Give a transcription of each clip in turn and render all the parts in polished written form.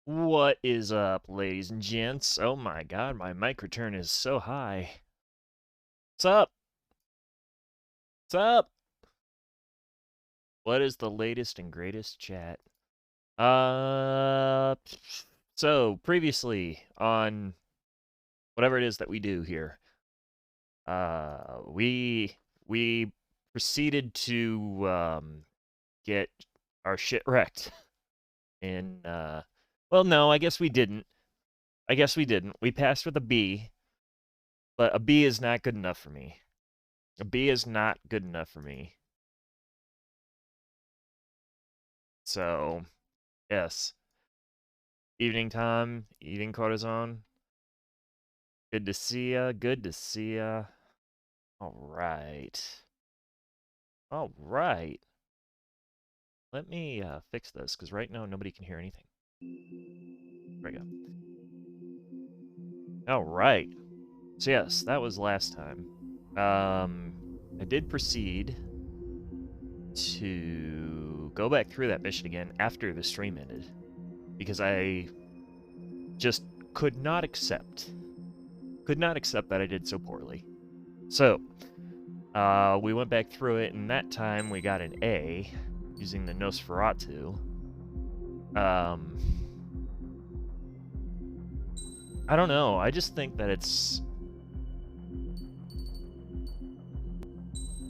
What is up, ladies and gents? Oh my god, my mic return is so high. What's up? What's up? What is the latest and greatest chat? Uh, so previously on whatever it is that we do here, we proceeded to get our shit wrecked. And well, no, I guess we didn't. We passed with a B, but a B is not good enough for me. A B is not good enough for me. So, yes. Evening time, eating cortisone. Good to see ya. Good to see ya. All right. All right. Let me fix this, because right now nobody can hear anything. There we go. All right. So yes, that was last time. I did proceed to go back through that mission again after the stream ended, because I just could not accept that I did so poorly. So, we went back through it, and that time we got an A using the Nosferatu. I don't know. I just think that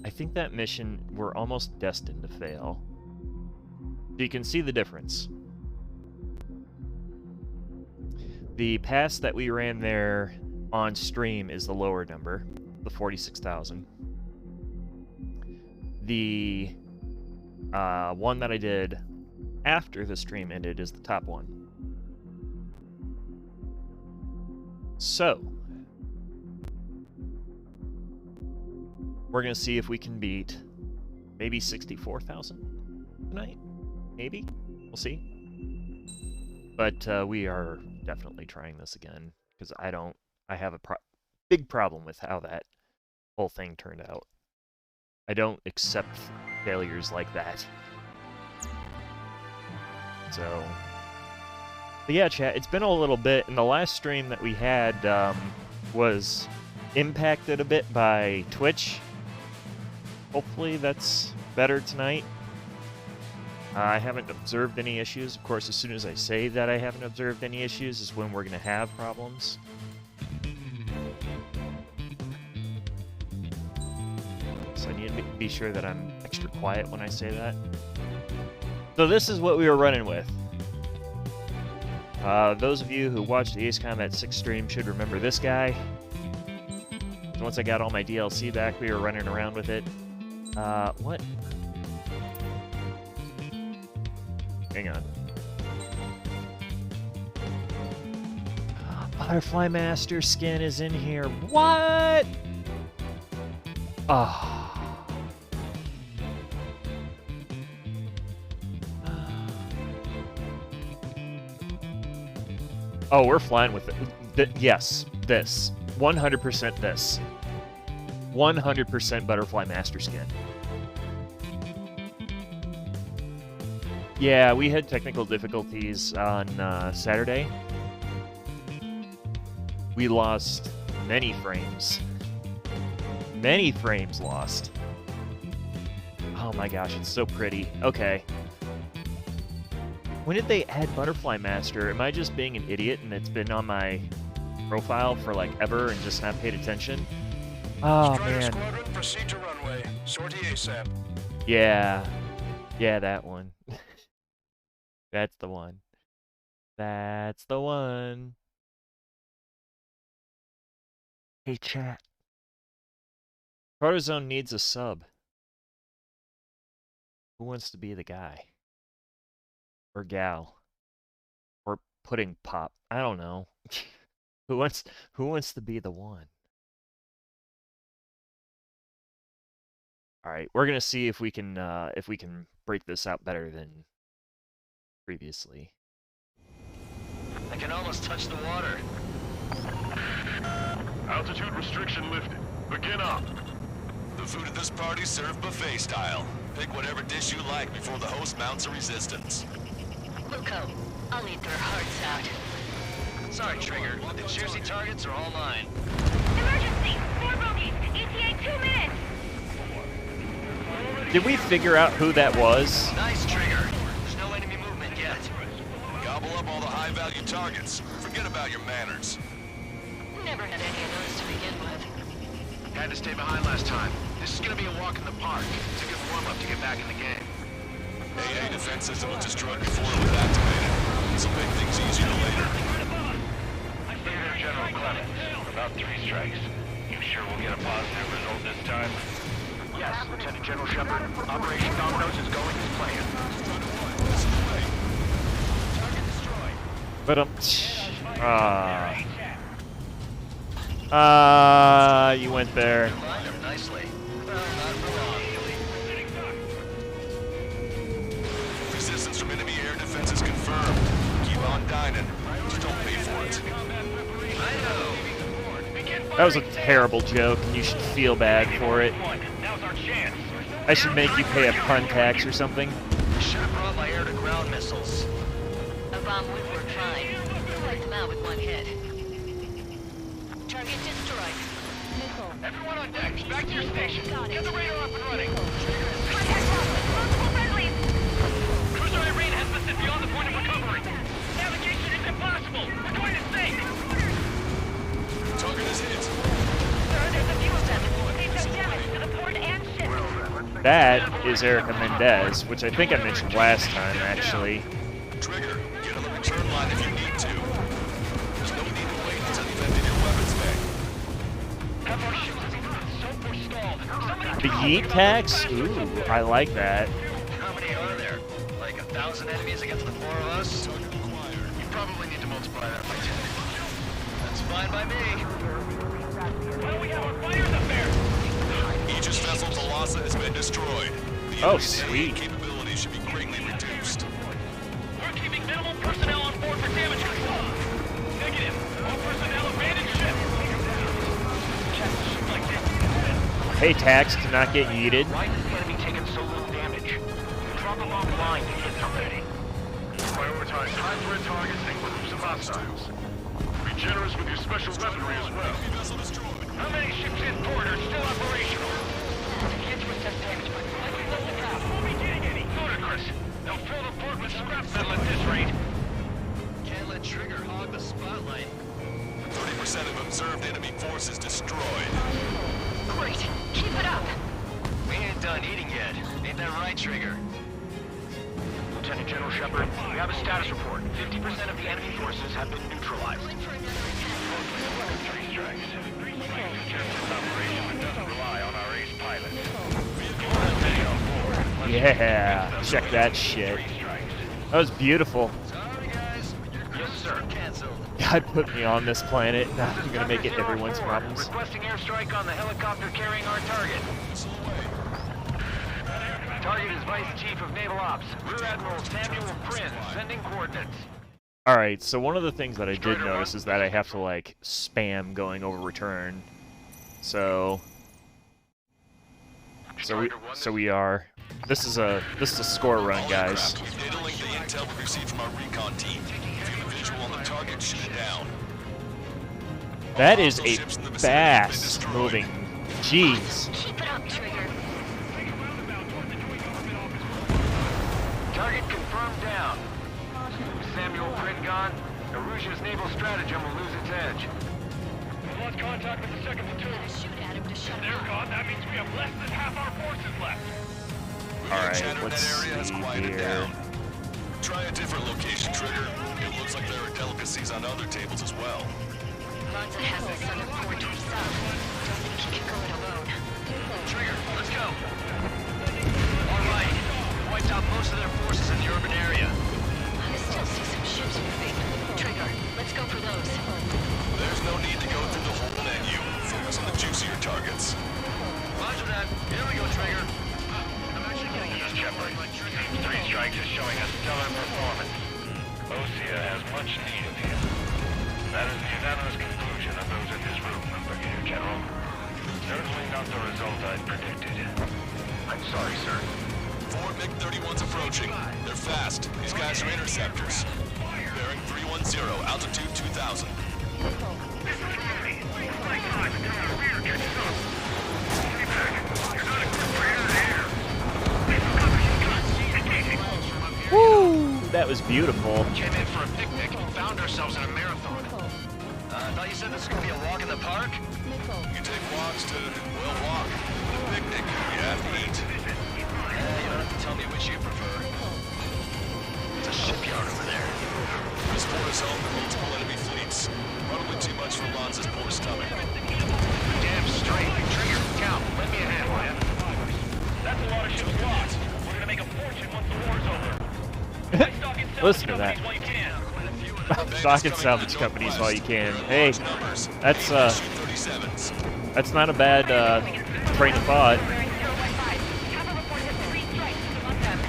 I think that mission, we're almost destined to fail. So you can see the difference. The pass that we ran there on stream is the lower number, the 46,000. The one that I did after the stream ended is the top one. So, we're going to see if we can beat maybe 64,000 tonight. Maybe. We'll see. But we are definitely trying this again, because I have a big problem with how that whole thing turned out. I don't accept failures like that. So, but yeah, chat, it's been a little bit, and the last stream that we had was impacted a bit by Twitch. Hopefully that's better tonight. I haven't observed any issues. Of course, as soon as I say that I haven't observed any issues is when we're going to have problems. So I need to be sure that I'm extra quiet when I say that. So this is what we were running with. Those of you who watched the Ace Combat 6 stream should remember this guy. Once I got all my DLC back, we were running around with it. What? Hang on. Butterfly Master skin is in here. What? Oh, we're flying with it. Yes, this. 100% this. 100% Butterfly Master skin. Yeah, we had technical difficulties on Saturday. We lost many frames. Many frames lost. Oh my gosh, it's so pretty. Okay. When did they add Butterfly Master? Am I just being an idiot and it's been on my profile for like ever and just not paid attention? Oh man. Squadron, proceed to runway. Sortie ASAP. Yeah. Yeah, that one. That's the one. That's the one. Hey, chat. Protozone needs a sub. Who wants to be the guy? Or gal? Or pudding pop? I don't know. Who wants to be the one? All right, we're gonna see if we can break this out better than previously. I can almost touch the water. Altitude restriction lifted. Begin up. The food at this party served buffet style. Pick whatever dish you like before the host mounts a resistance. Wilco, I'll eat their hearts out. Sorry, Trigger, but the juicy targets are all mine. Emergency! 4 bogeys! ETA 2 minutes! Did we figure out who that was? Nice, Trigger. There's no enemy movement yet. Gobble up all the high-value targets. Forget about your manners. Never had any of those to begin with. Had to stay behind last time. This is gonna be a walk in the park. It's a good warm-up to get back in the game. AA defense system was destroyed before it was activated. This'll make things easier later. Theater General Clemens. About 3 strikes. You sure we'll get a positive result this time? Yes, Lieutenant General Shepard. Operation Dominoes is going as planned. But you went there. Lined up nicely. Well, not for long, Resistance from enemy air defense is confirmed. Keep on dining. Just don't pay for it. I know. That was a terrible joke, and you should feel bad for it. Now's our chance. I should make you pay a pun tax or something. Should have brought my air-to-ground missiles. A bomb would work fine. Wipe them out with one hit. Target destroyed. Everyone on deck, back to your station. Get the radar up and running. Contact lost! Multiple friendlies! Cruiser Irene has been sent beyond the point of recovery. Navigation is impossible. We're going to sink. Target is hit. Sir, there's a fuel set. They've done damage to the port and ship. That is Erica Mendez, which I think I mentioned last time, actually. Trigger, get on the return line if you need to. There's no need to wait until you've emptied your weapons bank. Have our ships so forestalled. Somebody The yeet tax? Ooh, I like that. How many are there? Like 1,000 enemies against the 4 of us? You probably need to multiply that by 10. That's fine by me. Well, we have our fighters up there. Aegis vessel Thalassa has been destroyed. The Oh, enemy's AA sweet. capabilities should be greatly reduced. We're keeping minimal personnel on board for damage control. Negative. All personnel abandon ship. Hey, tax to not get yeeted. Why is the enemy taking so little damage? Drop them offline to hit somebody. Prioritize high-threat targets and groups of hostiles. Be generous with your special weaponry as well. Vessel destroyed. How many ships in port are still operational? We'll be getting any. Ludicrous. They'll fill the port with scrap metal at this rate. Can't let Trigger hog the spotlight. 30% of observed enemy forces destroyed. Great. Keep it up. We ain't done eating yet. Ain't that right, Trigger? Lieutenant General Shepard, we have a status report. 50% of the enemy forces have been neutralized. Going for another attack. 3 strikes. This operation doesn't rely on our ace pilot. Yeah, check that shit. 3 strikes. That was beautiful. Sorry, guys. Yes, sir. Canceled. God put me on this planet. Now I'm gonna make it everyone's problems. Requesting airstrike on the helicopter carrying our target. Target is Vice Chief of Naval Ops, Rear Admiral Samuel Prinz, sending coordinates. Alright, so one of the things that I did notice is that I have to, like, spam going over return. So we are. This is a score run, All guys. aircraft, data link the intel we received from our recon team. If you have a visual on the target, shoot it down. That is a fast moving. Jeez. Keep it up, Trigger. Target confirmed down. Samuel Prinz gone. Arusha's naval stratagem will lose its edge. We've lost contact with the second platoon. Shoot at him to shut him They're up. gone. That means we have less than half our forces left. Alright, Chatter in let's that area has see quieted here. down. Try a different location, Trigger. It looks like there are delicacies on other tables as well. Lanza has the southern port to himself. Don't think he can go it alone. Trigger, let's go. All right. Wiped out most of their forces in the urban area. I still see some ships moving. Trigger, let's go for those. There's no need to go through the whole menu. Focus on the juicier targets. Roger that. Here we go, Trigger. I'm actually getting this, Shepard. 3 strikes is showing a stellar performance. Osea has much need of him. That is the unanimous conclusion of those in this room, Brigadier General. Certainly not the result I'd predicted. I'm sorry, sir. 4 MiG-31's approaching. They're fast. These guys are interceptors. bearing 310, altitude 2000. Woo! That was beautiful. Came in for a picnic and found ourselves in a marathon. I thought you said this was gonna be a walk in the park? You take walks to, well, walk. A picnic. You have to eat. You don't have to tell me which you prefer. It's a shipyard over there. This port is home to multiple enemy fleets. Probably too much for Lanza's poor stomach. Damn straight. Trigger, count. Lend me a hand, will ya? That's a lot of ships lost. We're gonna make a fortune once the war's over. Buy stock and sell Listen to that. companies while you can. Stock and salvage companies while you can. Hey, Numbers. that's Su-37s. that's not a bad train of thought. Bearing 015. Kappa report has 3 strikes. On them.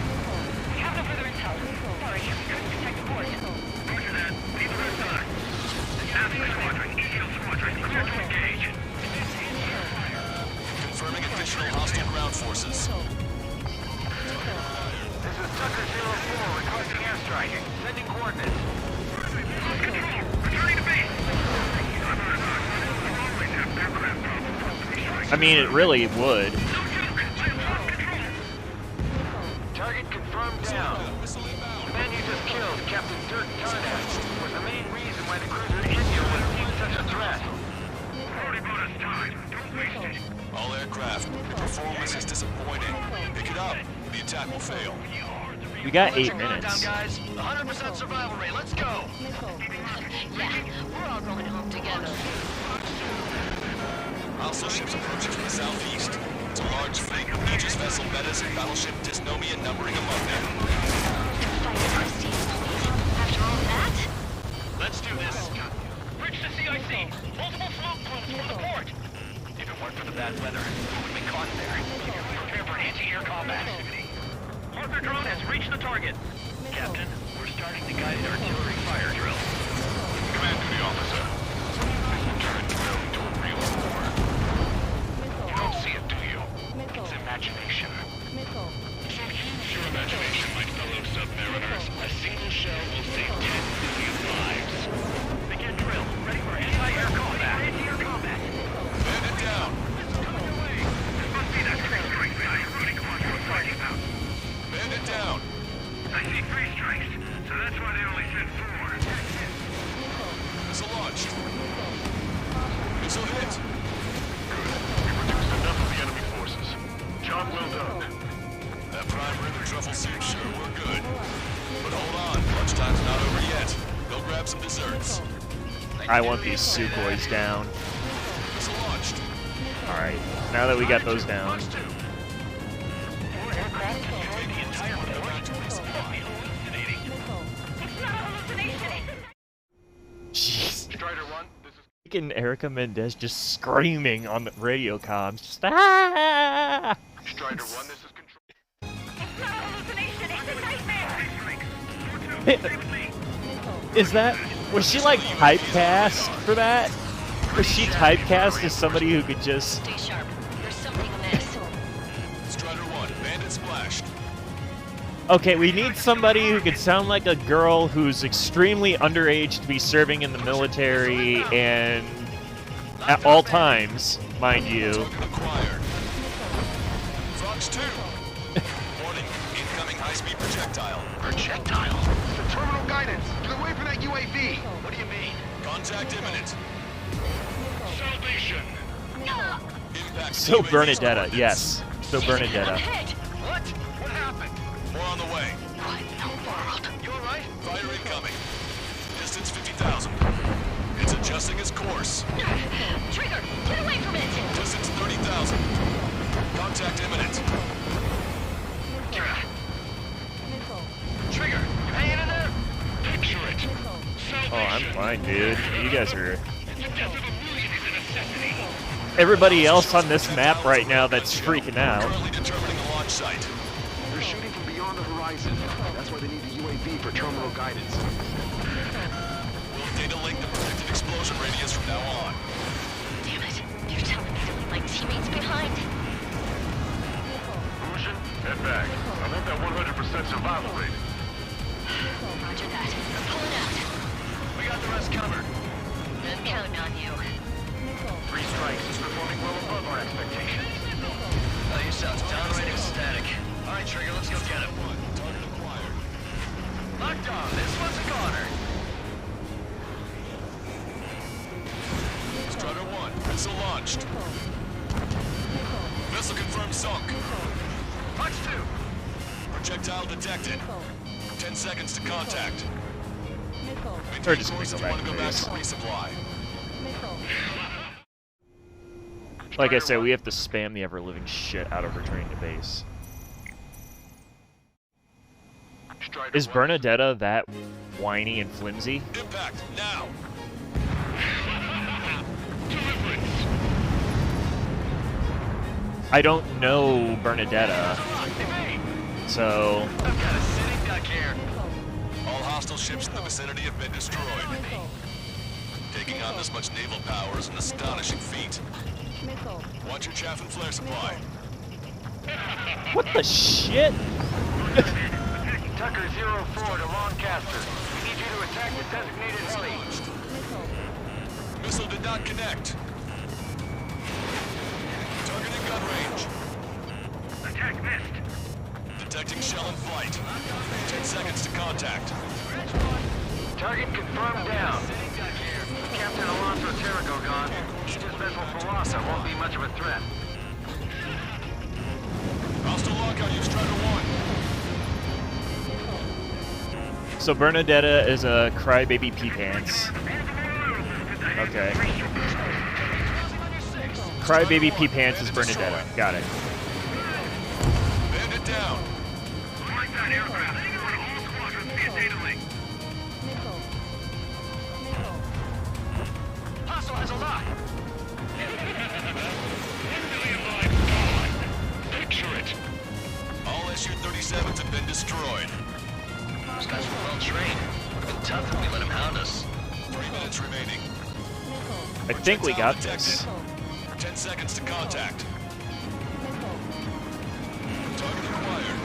We have no further intel. Sorry, we couldn't detect a course. Roger that. Leave the rest on. Alpha Squadron, Eagle Squadron, clear to engage. Confirming additional hostile ground forces. This is Tucker 04 requesting airstrike. Sending coordinates. Returning to base. I mean, it really would. Target confirmed down. The man you just killed, Captain Dirk Tarnak, was the main reason why the cruiser India was deemed such a threat. Already bought us time. Don't waste it. All aircraft. Your performance is disappointing. Pick it up. The attack will fail. We got What's 8 your countdown, minutes. guys? 100% survival rate. Let's go. Yeah, we're all going home together. Hostile ships approaching from the southeast. It's a large fleet. Aegis vessel Metas and battleship Dysnomia numbering among them. Fight Prestige. After all that? Let's do this. Bridge to CIC. Multiple smoke plumes from the port. If it weren't for the bad weather, we would have been caught there. Prepare for anti-air combat activity. Harper drone has reached the target. Captain, we're starting the guided artillery fire drill. Command to the officer. This will turn drill into a real war. You don't see it, do you? It's imagination. Use your imagination, my fellow submariners. A single shell will save 10 million lives. Begin drill. Ready for anti-air combat. Anti-air combat. Bandit down. Must be that 3 strike value running quattro fighting out. Bandit down. I see 3 strikes, so that's why they only sent 4. Missile launched. Missile hit. Good. We reduced enough of the enemy forces. Job well done. That prime rib and truffle soup sure were good. But hold on, lunchtime's not over yet. Go grab some desserts. I want these Sukhois down. Missile launched. Alright, now that we got those down. 4 aircraft destroyed the entire port. Must be hallucinating. It's not a hallucination. Jeez. Strider 1, this is... Freaking Erica Mendez just screaming on the radio comms. Just, ah! Strider 1, this is control. It's not a hallucination. It's a nightmare. 4-2, Is that... Was she like typecast for that? Was she typecast as somebody who could just... Stay sharp. There's something amiss. Strider 1, bandit splashed. Okay, we need somebody who could sound like a girl who's extremely underage to be serving in the military and at all times, mind you. Target acquired. Frogs 2. Warning, incoming high-speed projectile. Projectile? The terminal guidance. Get away from that UAV. What do you mean? Contact imminent. Salvation. Impact. So UAV Bernadetta, coordinates. yes. So I'm Bernadetta. hit. What? What happened? More on the way. What in the world? You alright? Fire incoming. Distance 50,000. It's adjusting its course. Trigger, get away from it. Distance 30,000. Contact imminent. Trigger, you hanging in there? Picture it. Oh, I'm fine, dude. You guys are... The death of a million is a necessity. Everybody else on this map right now that's freaking out. Currently determining the launch site. They're shooting from beyond the horizon. That's why they need the UAV for terminal guidance. We'll data link the predicted explosion radius from now on. Damn it. You're telling me to leave my teammates behind? Fusion, head back. I want that 100% survival rate. Roger that. I'm pulling out. sunk. Punch 2. Projectile detected. 10 seconds to contact. Or just gonna Course go if you back want to to go back base. to resupply. Like I said, we have to spam the ever-living shit out of returning to base. Strider Is 1. Bernadetta that whiny and flimsy? Impact now. I don't know Bernadetta, so I've got a sitting duck here. All hostile ships in the vicinity have been destroyed. Taking on this much naval power is an astonishing feat. Watch your chaff and flare supply. what the shit? Tucker 04 to Lancaster. We need you to attack the designated heli. Missile did not connect. Targeting gun range. Attack missed. Detecting shell in flight. 10 seconds to contact. Target confirmed down. Captain Alonso Terrigo gone. Aegis vessel Thalassa won't be much of a threat. Hostile lockout, you Strider 1. So Bernadetta is a crybaby pee pants. Okay. Crybaby pee pants is Bernadetta. Got it. Bandit down. Like that aircraft. All squadrons via data link. Hostile has a lock. Picture it. All SU-37s have been destroyed. Those guys were well trained. Would have been tough if we let him hound us. 3 minutes remaining. I think we got this. 10 seconds to contact. Target acquired.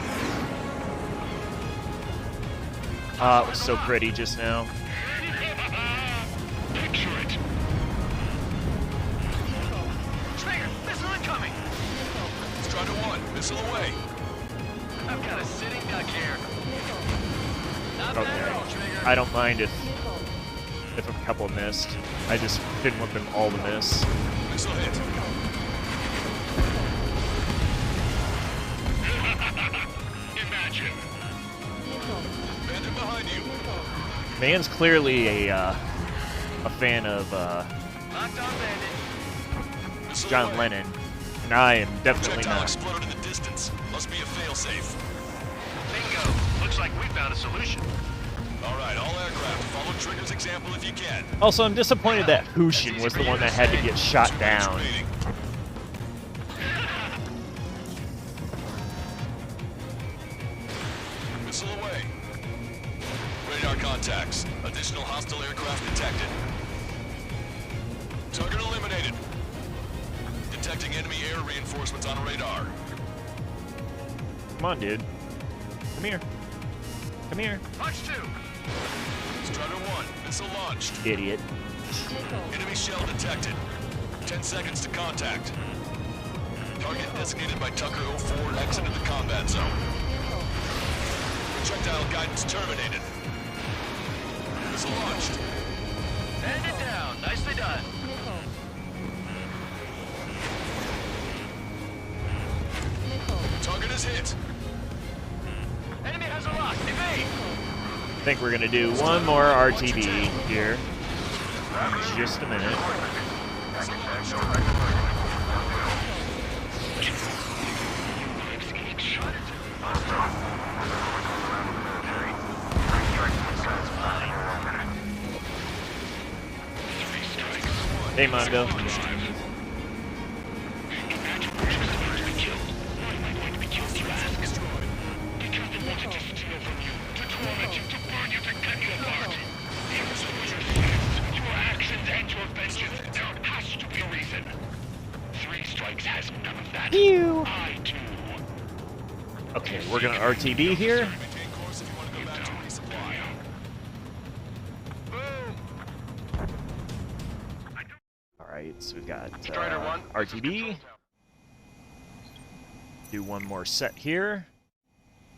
It was so pretty just now. Picture it. Trigger, missile incoming. Strider 1, missile away. I've got a sitting duck here. Not bad at all, Okay. Trigger. I don't mind if a couple missed. I just didn't want them all to miss. Missile hit. Imagine. Bandit behind you. Man's clearly a fan of Locked on bandit. Missile John away. Lennon, and I am definitely Projectile not. exploded in the distance. Must be a failsafe. Bingo. Looks like we found a solution. All right, all aircraft, follow Trigger's example if you can. Also, I'm disappointed that Hushin was the one that had to get shot 2 minutes down. remaining. Missile away. Radar contacts. Additional hostile aircraft detected. Target eliminated. Detecting enemy air reinforcements on radar. Come on, dude. Come here. Come here, Punch 2. Strider 1, missile launched. idiot. Enemy shell detected. 10 seconds to contact. Target designated by Tucker 04 exited the combat zone. Projectile guidance terminated. Missile launched. Bandit down. Nicely done. Target is hit. Enemy has a lock. Evade. I think we're gonna do one more RTB here. Just a minute. Hey, Mondo. Ew. Okay, we're gonna RTB here. Maintain course if you want to go back to resupply. Alright, so we've got Strider 1. RTB. Do one more set here.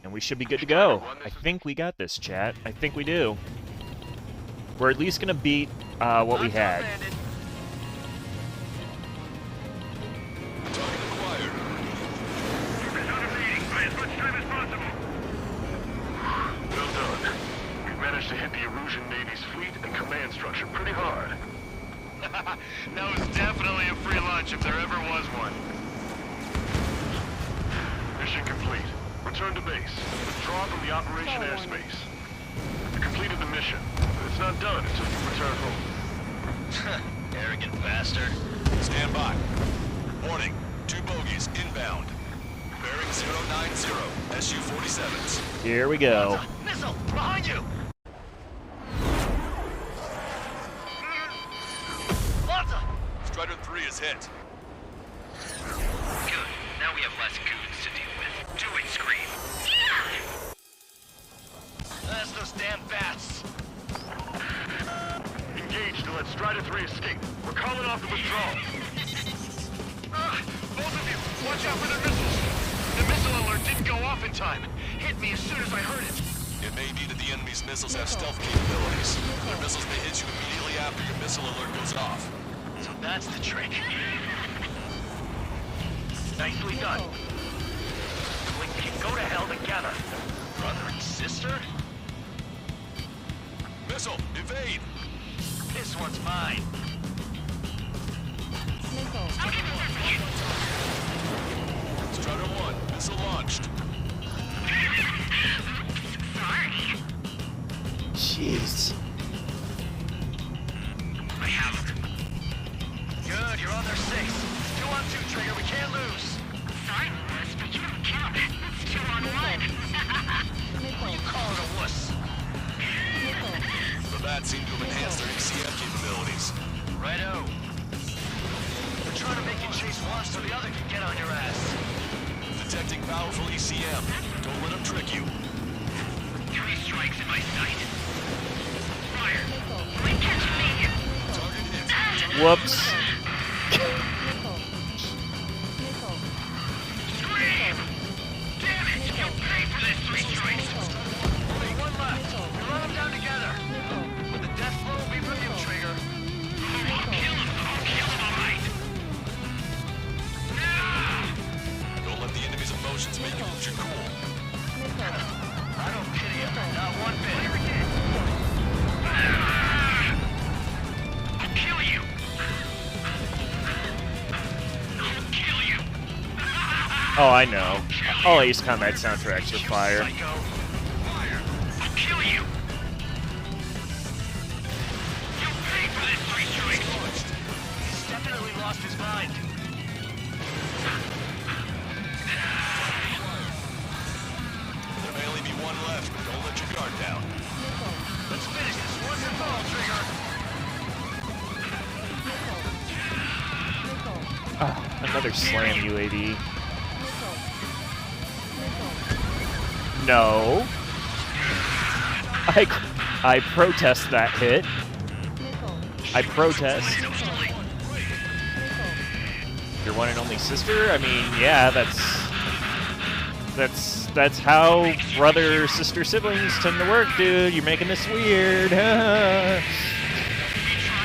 And we should be good to go. I think we got this, chat. I think we do. We're at least gonna beat what we had. Target acquired. return to base. Withdraw from the operation airspace. You completed the mission, but it's not done until you return home. Arrogant bastard. Stand by. Warning. 2 bogies inbound. Bearing 090. SU-47s. Here we go. Missile! Behind you! Lanza! Strider 3 is hit. Good. Now we have less goons to deal with. Do it, Scream. That's those damn bats. Engage to let Strider 3 escape. We're calling off the withdrawal. Both of you, watch out for their missiles. The missile alert didn't go off in time. Hit me as soon as I heard it. It may be that the enemy's missiles have stealth capabilities. Their missiles may hit you immediately after your missile alert goes off. So that's the trick. Nicely done. We can go to hell together. Brother and sister? Missile, evade! This one's mine. Strider 1, missile launched. Jeez. I have them. Good, you're on their 6. 2 on 2, Trigger. We can't lose. Sorry, Wuss, but you don't count. It's 2 on 1. You call it a wuss. The bats seem to have enhanced their ECM capabilities. Righto. We're trying to make you chase one so the other can get on your ass. Detecting powerful ECM. Don't let them trick you. 3 strikes in my sight. Fire. Might catch me. Target hit. Whoops. Scream! Damn it! You'll pay for this 3 strikes. Only one left. We run them down together. But the death blow will be from you, Trigger. I'll kill him. All right. Don't let the enemy's emotions make you lose your cool. I don't pity you. Not one bit. I'll kill you. I'll kill you. Oh, I know. All Ace Combat soundtracks are fire. Psycho. I'll kill you. You'll pay for this 3 strikes. He's definitely lost his mind. There may only be one left. Don't let your guard down. Let's finish this once and for all, Trigger. Another slam UAV. No. I protest that hit. I protest. Your one and only sister? I mean, yeah, that's how brother sister siblings tend to work, dude. You're making this weird. We tried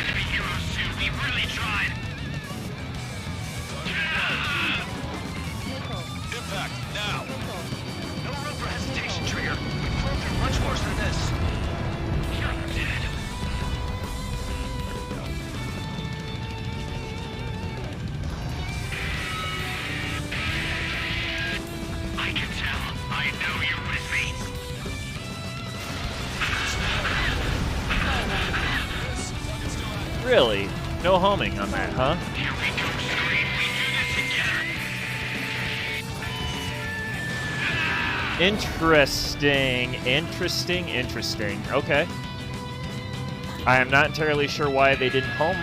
to be heroes too. We really tried. Impact, now! No room for hesitation, Trigger. We've flown through much worse than this. You're dead. I can tell. I know you're with me. Really? No homing on that, huh? Here we go, Scream. We do this together. Interesting. Okay. I am not entirely sure why they didn't home,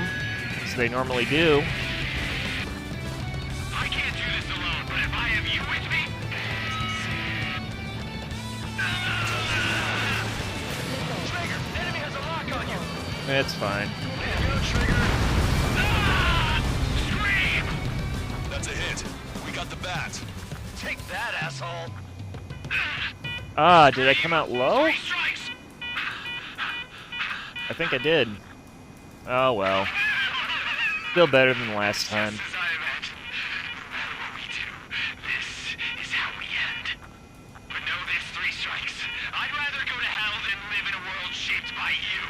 as they normally do. I can't do this alone, but if I have you with me... Trigger, enemy has a lock on you. It's fine. There you go, Trigger. Scream! That's a hit. We got the bat. Take that, asshole. Ah, did I come out low? 3 strikes! I think I did. Oh well. Still better than last time. Just as I imagined. No matter what we do, this is how we end. But know this, 3 strikes. I'd rather go to hell than live in a world shaped by you.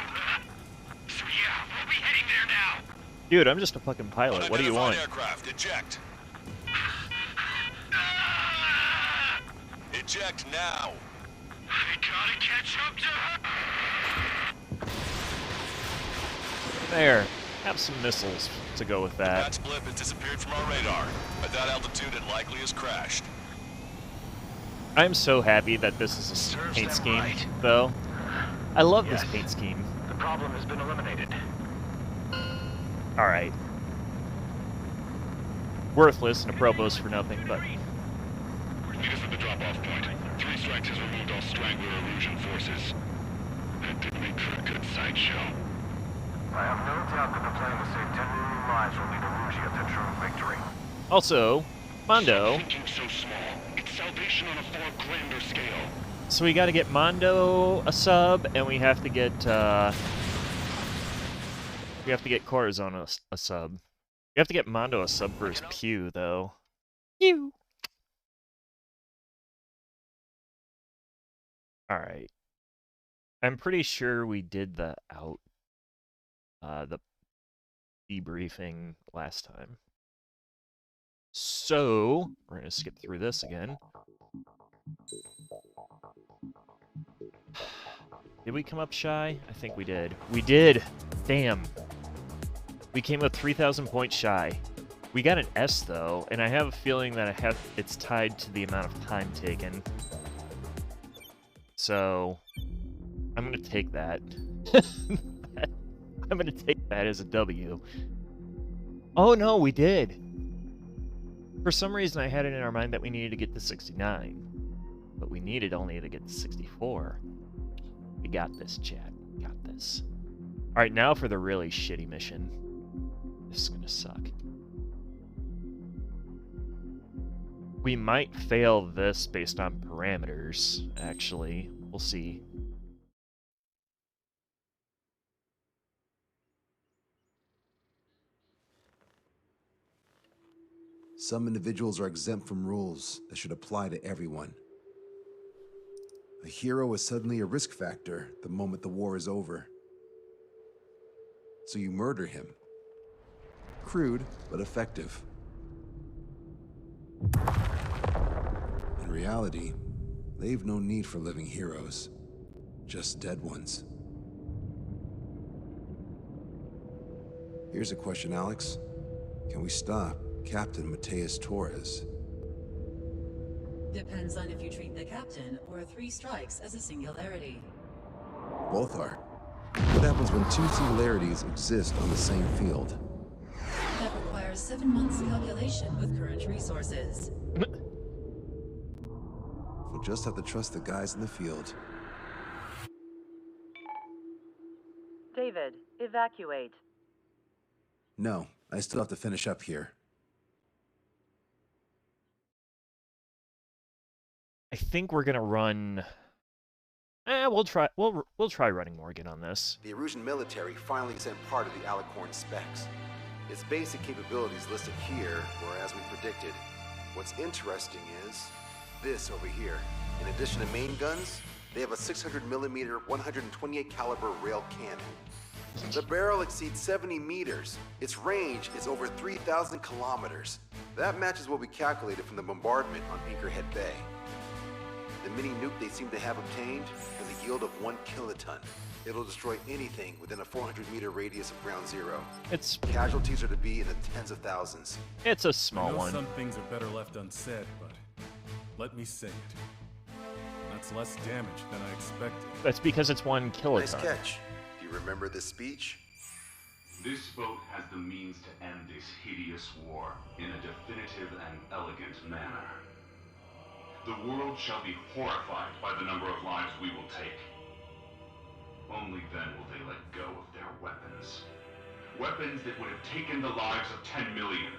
So yeah, we'll be heading there now. Dude, I'm just a fucking pilot. What do you want? Aircraft, eject. eject now. I gotta catch up to her! There. Have some missiles to go with that. That blip has disappeared from our radar. At that altitude, it likely has crashed. I'm so happy that this is a Serves paint them scheme, right. though. I love this Yes. paint scheme. The problem has been eliminated. Alright. Worthless and a provost for nothing, but... Meet us at the drop-off point. 3 Strikes has removed all Strangler illusion forces. That did make for a good sideshow. I have no doubt that the plan to save 10 million lives will lead Erugia to true victory. Also, Mondo. Thinking so small. It's salvation on a far grander scale. So we gotta get Mondo a sub, and we have to get, Corazon a sub. We have to get Mondo a sub for his pew, though. Pew! Alright. I'm pretty sure we did the debriefing last time. So, we're gonna skip through this again. Did we come up shy? I think we did. We did! Damn. We came up 3,000 points shy. We got an S, though, and I have a feeling that it's tied to the amount of time taken. So, I'm gonna take that. I'm gonna take that as a W. Oh no, we did! For some reason I had it in our mind that we needed to get to 69. But we needed only to get to 64. We got this, chat. We got this. Alright, now for the really shitty mission. This is gonna suck. We might fail this based on parameters, actually. We'll see. Some individuals are exempt from rules that should apply to everyone. A hero is suddenly a risk factor the moment the war is over. So you murder him. Crude, but effective. In reality, they've no need for living heroes, just dead ones. Here's a question, Alex. Can we stop Captain Mateus Torres? Depends on if you treat the captain or 3 strikes as a singularity. Both are. What happens when 2 singularities exist on the same field? That requires 7 months calculation with current resources. We'll just have to trust the guys in the field. David, evacuate. No, I still have to finish up here. I think we're gonna run. We'll try. We'll try running Morgan on this. The Erusian military finally sent part of the Alicorn specs. Its basic capabilities listed here were as we predicted. What's interesting is this over here. In addition to main guns, they have a 600mm 128 caliber rail cannon. The barrel exceeds 70 meters. Its range is over 3,000 kilometers. That matches what we calculated from the bombardment on Anchorhead Bay. The mini nuke they seem to have obtained has a yield of 1 kiloton. It'll destroy anything within a 400-meter radius of ground zero. Casualties are to be in the tens of thousands. It's a small I know one. Some things are better left unsaid, but let me say it. That's less damage than I expected. That's because it's 1 kiloton. Nice catch. Do you remember this speech? This vote has the means to end this hideous war in a definitive and elegant manner. The world shall be horrified by the number of lives we will take. Only then will they let go of their weapons. Weapons that would have taken the lives of 10 million.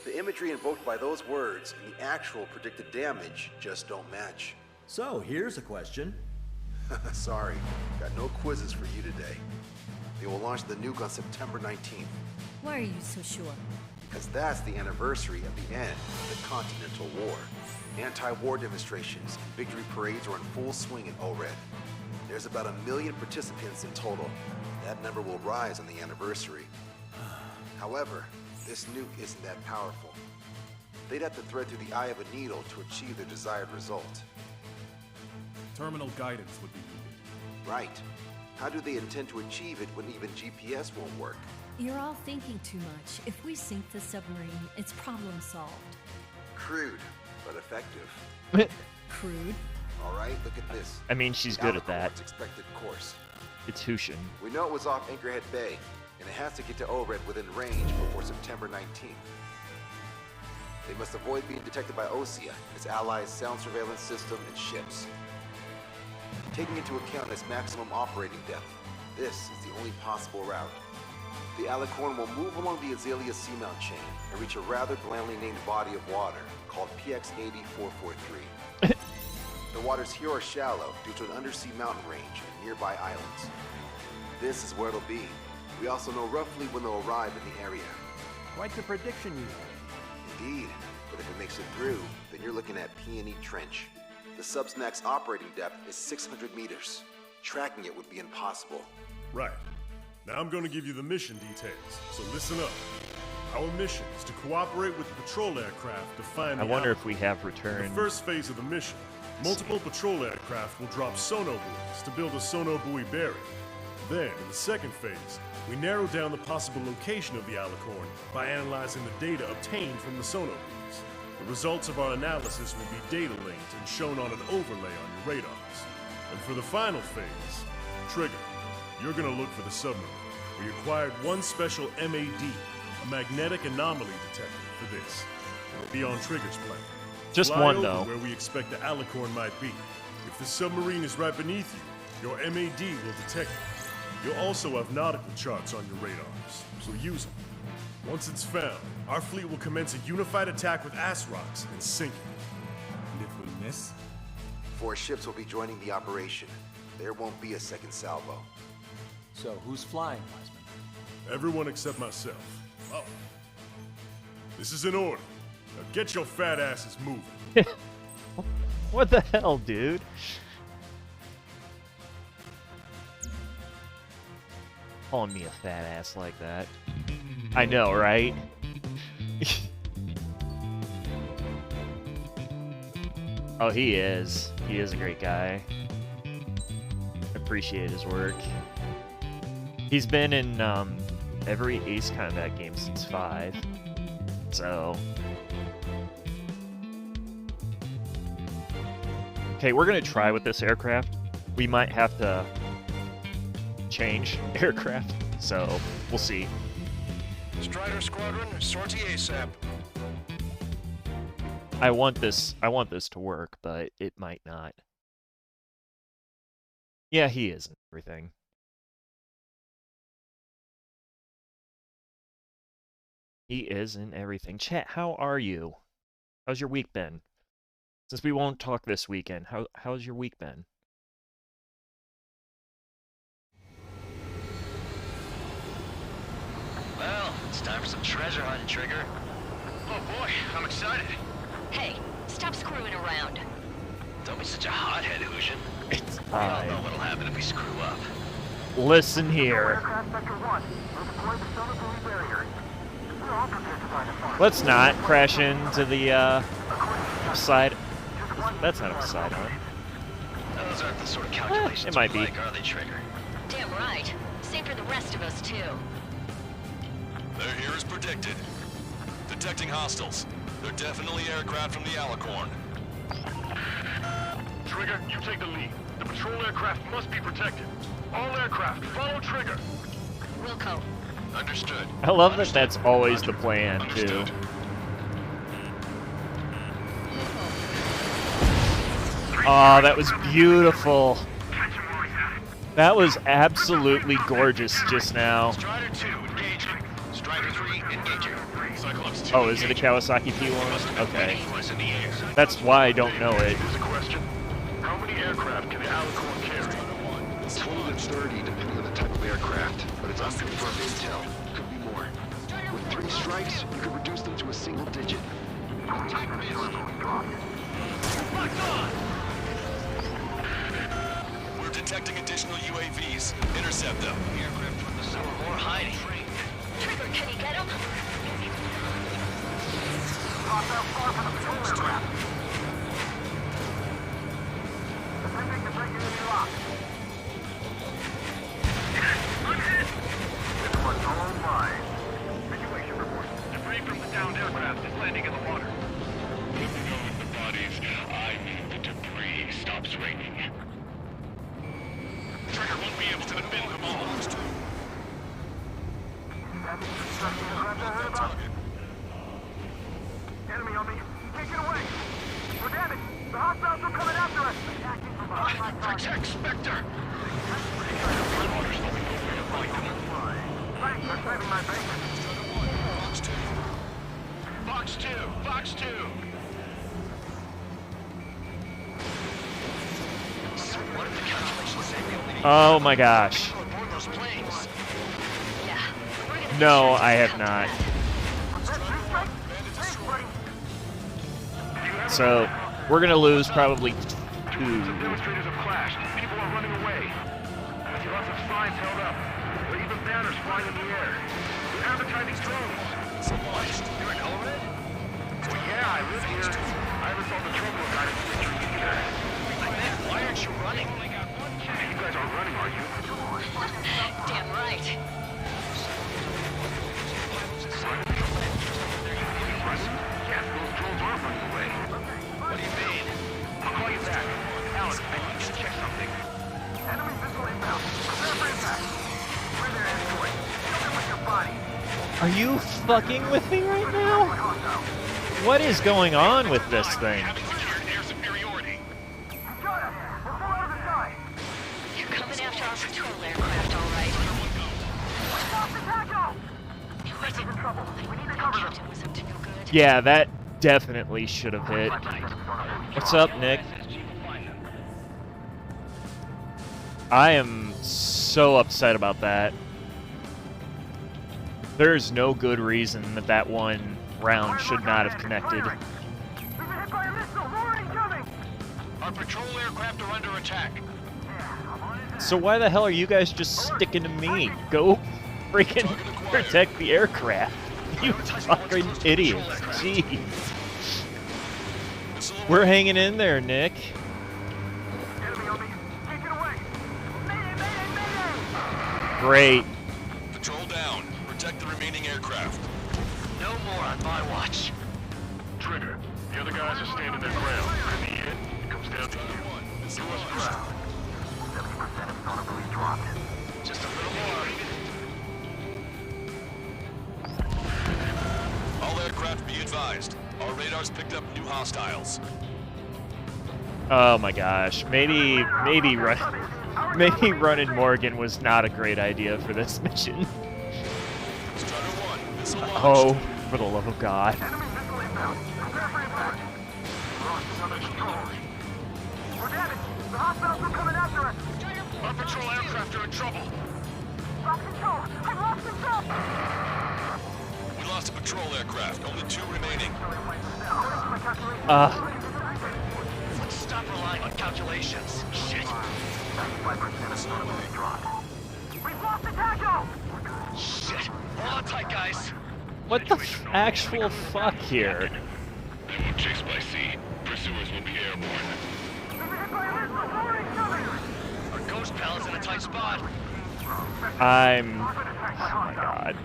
The imagery invoked by those words and the actual predicted damage just don't match. So, here's a question. Sorry, got no quizzes for you today. They will launch the nuke on September 19th. Why are you so sure? Because that's the anniversary of the end of the Continental War. Anti-war demonstrations and victory parades are in full swing in ORED. There's about 1 million participants in total. That number will rise on the anniversary. However, this nuke isn't that powerful. They'd have to thread through the eye of a needle to achieve their desired result. Terminal guidance would be needed. Right. How do they intend to achieve it when even GPS won't work? You're all thinking too much. If we sink the submarine, it's problem solved. Crude, but effective. Crude? All right, look at this. I mean, she's good at that. Alicorn's expected course. It's Hushin. We know it was off Anchorhead Bay, and it has to get to ORED within range before September 19th. They must avoid being detected by Osea, its allies' sound surveillance system, and ships. Taking into account its maximum operating depth, this is the only possible route. The Alicorn will move along the Azalea seamount chain and reach a rather blandly named body of water called PX-8443. The waters here are shallow due to an undersea mountain range and nearby islands. This is where it'll be. We also know roughly when they'll arrive in the area. Quite the prediction you have. Indeed, but if it makes it through, then you're looking at Peony Trench. The sub's max operating depth is 600 meters. Tracking it would be impossible. Right. Now I'm going to give you the mission details, so listen up. Our mission is to cooperate with the patrol aircraft to find I wonder if we have returned. The first phase of the mission, multiple patrol aircraft will drop sono buoys to build a sono buoy barrier. Then, in the second phase, we narrow down the possible location of the Alicorn by analyzing the data obtained from the sono buoys. The results of our analysis will be data linked and shown on an overlay on your radars. And for the final phase, Trigger, you're gonna look for the submarine. We acquired one special MAD, a magnetic anomaly detector, for this. It'll be on Trigger's plan. Just Fly one, over though. where we expect the Alicorn might be. If the submarine is right beneath you, your MAD will detect it. You'll also have nautical charts on your radars, so use them. Once it's found, our fleet will commence a unified attack with ass rocks and sink it. And if we miss? 4 ships will be joining the operation. There won't be a second salvo. So who's flying, Wiseman? Everyone except myself. Oh. This is in order. Now get your fat asses moving. What the hell, dude? Calling me a fat ass like that. I know, right? Oh, he is. He is a great guy. Appreciate his work. He's been in every Ace Combat game since 5. So... Okay, we're gonna try with this aircraft. We might have to change aircraft, so we'll see. Strider Squadron, sortie ASAP. I want this to work, but it might not. Yeah, he is and everything. He is in everything. Chat, how are you? How's your week been? Since we won't talk this weekend, how's your week been? Well, it's time for some treasure hunting, Trigger. Oh boy, I'm excited. Hey, stop screwing around. Don't be such a hothead, Hushin. It's We all time. know what'll happen if we screw up. Listen here. Let's not crash into the side. That's not a side on. Those aren't the sort of calculations it might we be. like, are they, Trigger? Damn right. Same for the rest of us, too. They're here as predicted. Detecting hostiles. They're definitely aircraft from the Alicorn. Trigger, you take the lead. The patrol aircraft must be protected. All aircraft, follow Trigger. Wilco. Understood. I love that that's always the plan, too. Oh, that was beautiful. That was absolutely gorgeous just now. Strider 2, engaging. Strider 3, engaging. Cyclops 2, Oh, is it a Kawasaki P1? Okay. That's why I don't know it. Here's a question. How many aircraft can the Alicorn carry? It's total at 30, depending on the type of aircraft, but it's unconfirmed intel. Could be more. With 3 strikes, you could reduce them to a single digit. We're detecting additional UAVs. Intercept them. Aircraft from the summer or hiding. Trigger, can you get him? Debris from the downed aircraft is landing in the water. Moving over the bodies, I mean the debris stops raining. Trigger won't be able to defend them all. Enemy on me. Can't get away. We're damaged. The hostiles are coming after us. Attacking from behind my target. Protect Spectre! Thanks for saving my base. Fox 2! Fox 2! What if the calculations say we only need Oh my gosh. to board those planes? No, I have not. So, we're gonna lose probably 2. Demonstrators have clashed. People are running away. I see lots of signs held up. There are even banners flying in the air. They're advertising drones. You're in Elred? Well, yeah, I live here. I haven't solved the trouble about it either. I meant, why aren't you running? You guys aren't running, are you? Damn right. Yes, those drones are running away. What do you mean? I'll call you back. Alex, I need you to check something. Enemy missile inbound. Prepare for impact. We're there anyway. Kill them with your body. Are you fucking with me right now? What is going on with this thing? Having secured air superiority. Got it. We're full out of the side. You're coming after our patrol aircraft, all right? Stop the tackle! This is in trouble. We need to cover them. Captain was up to no good. Yeah, that definitely should have hit. What's up, Nick? I am so upset about that. There's no good reason that that one round should not have connected. We've been hit by a missile. More already coming. Our patrol aircraft are under attack. So why the hell are you guys just sticking to me? Go freaking protect the aircraft. You fucking idiots. Jeez. We're hanging in there, Nick. Enemy on me. Take it away. Mayday, mayday, mayday! Great. Patrol down. Protect the remaining aircraft. No more on my watch. Trigger, the other guys are standing their ground. In the end, it comes down to you. Do us proud. 70% of sonar dropped. Just a little more. All aircraft be advised. Our radars picked up new hostiles. Oh my gosh. Maybe running Morgan was not a great idea for this mission. Strider 1, missile launched. Oh, for the love of God. Enemy missile inbound. Prepare for impact. Lost another control. We're damaged. The hostiles are coming after us. Our patrol aircraft are in trouble. Lost control. I've lost control. We lost a patrol aircraft. Only 2 remaining. Let's stop relying on calculations. Shit. 95% of sonar dropped. We've lost the tackle. Shit. Hold on tight, guys. What the actual fuck here? They won't chase by sea. Pursuers will be airborne. We've been hit by a missile. More already coming. Our ghost pal is in a tight spot. Oh my God.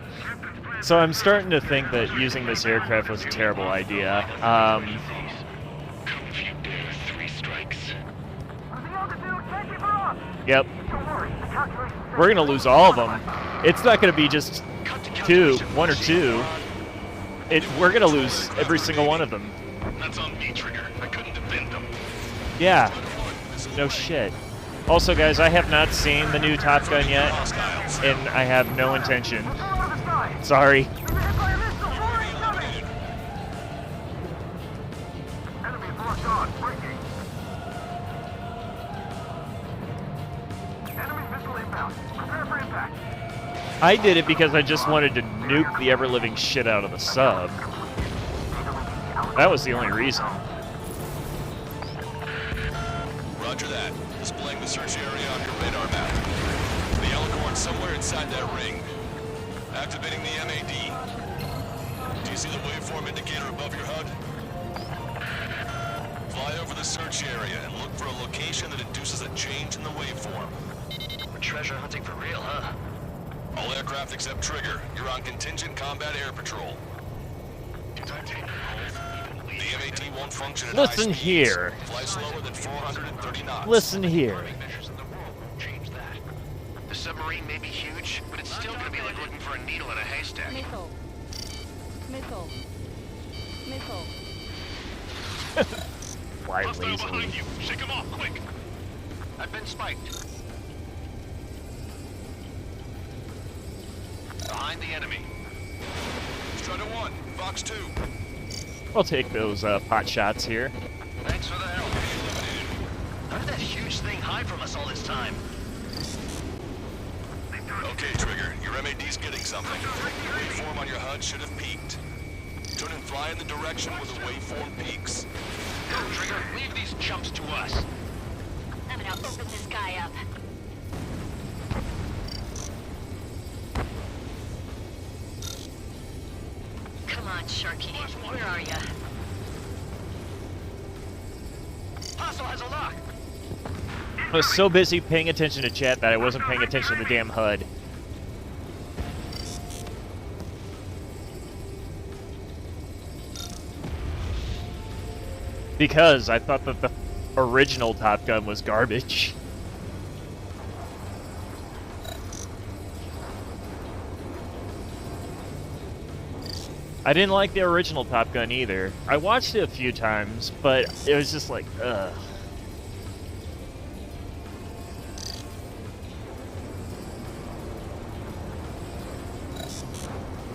So I'm starting to think that using this aircraft was a terrible idea. Come if you dare, 3 strikes. Yep. We're gonna lose all of them. It's not gonna be just 1 or 2. We're gonna lose every single one of them. That's on me, Trigger. I couldn't defend them. Yeah. No shit. Also, guys, I have not seen the new Top Gun yet, and I have no intention. Sorry. I did it because I just wanted to nuke the ever-living shit out of the sub. That was the only reason. Roger that. Displaying the search area on your radar map. The Alicorn's somewhere inside that ring. Activating the MAD. Do you You see the waveform indicator above your HUD? Fly over the search area and look for a location that induces a change in the waveform. We're treasure hunting for real, huh? All aircraft except Trigger, you're on contingent combat air patrol. The MAT won't function at Listen high speeds. here. Fly slower than 430 knots. Listen here. The submarine may be huge, but it's still gonna be like looking for a needle in a haystack. Missile. Missile. Missile. Fly Hostile lazily. behind you. Shake him off, quick. I've been spiked. Behind the enemy. Strider 1, Fox 2. I'll take those pot shots here. Thanks for the help. How did that huge thing hide from us all this time? Okay, Trigger, your MAD's getting something. The waveform on your HUD should have peaked. Turn and fly in the direction where the waveform peaks. Go, Trigger. Leave these chumps to us. I'm gonna open this guy up. Come on, Sharky. Where are ya? Hostile has a lock. I was so busy paying attention to chat that I wasn't paying attention to the damn HUD. Because I thought that the original Top Gun was garbage. I didn't like the original Top Gun either. I watched it a few times, but it was just like, ugh.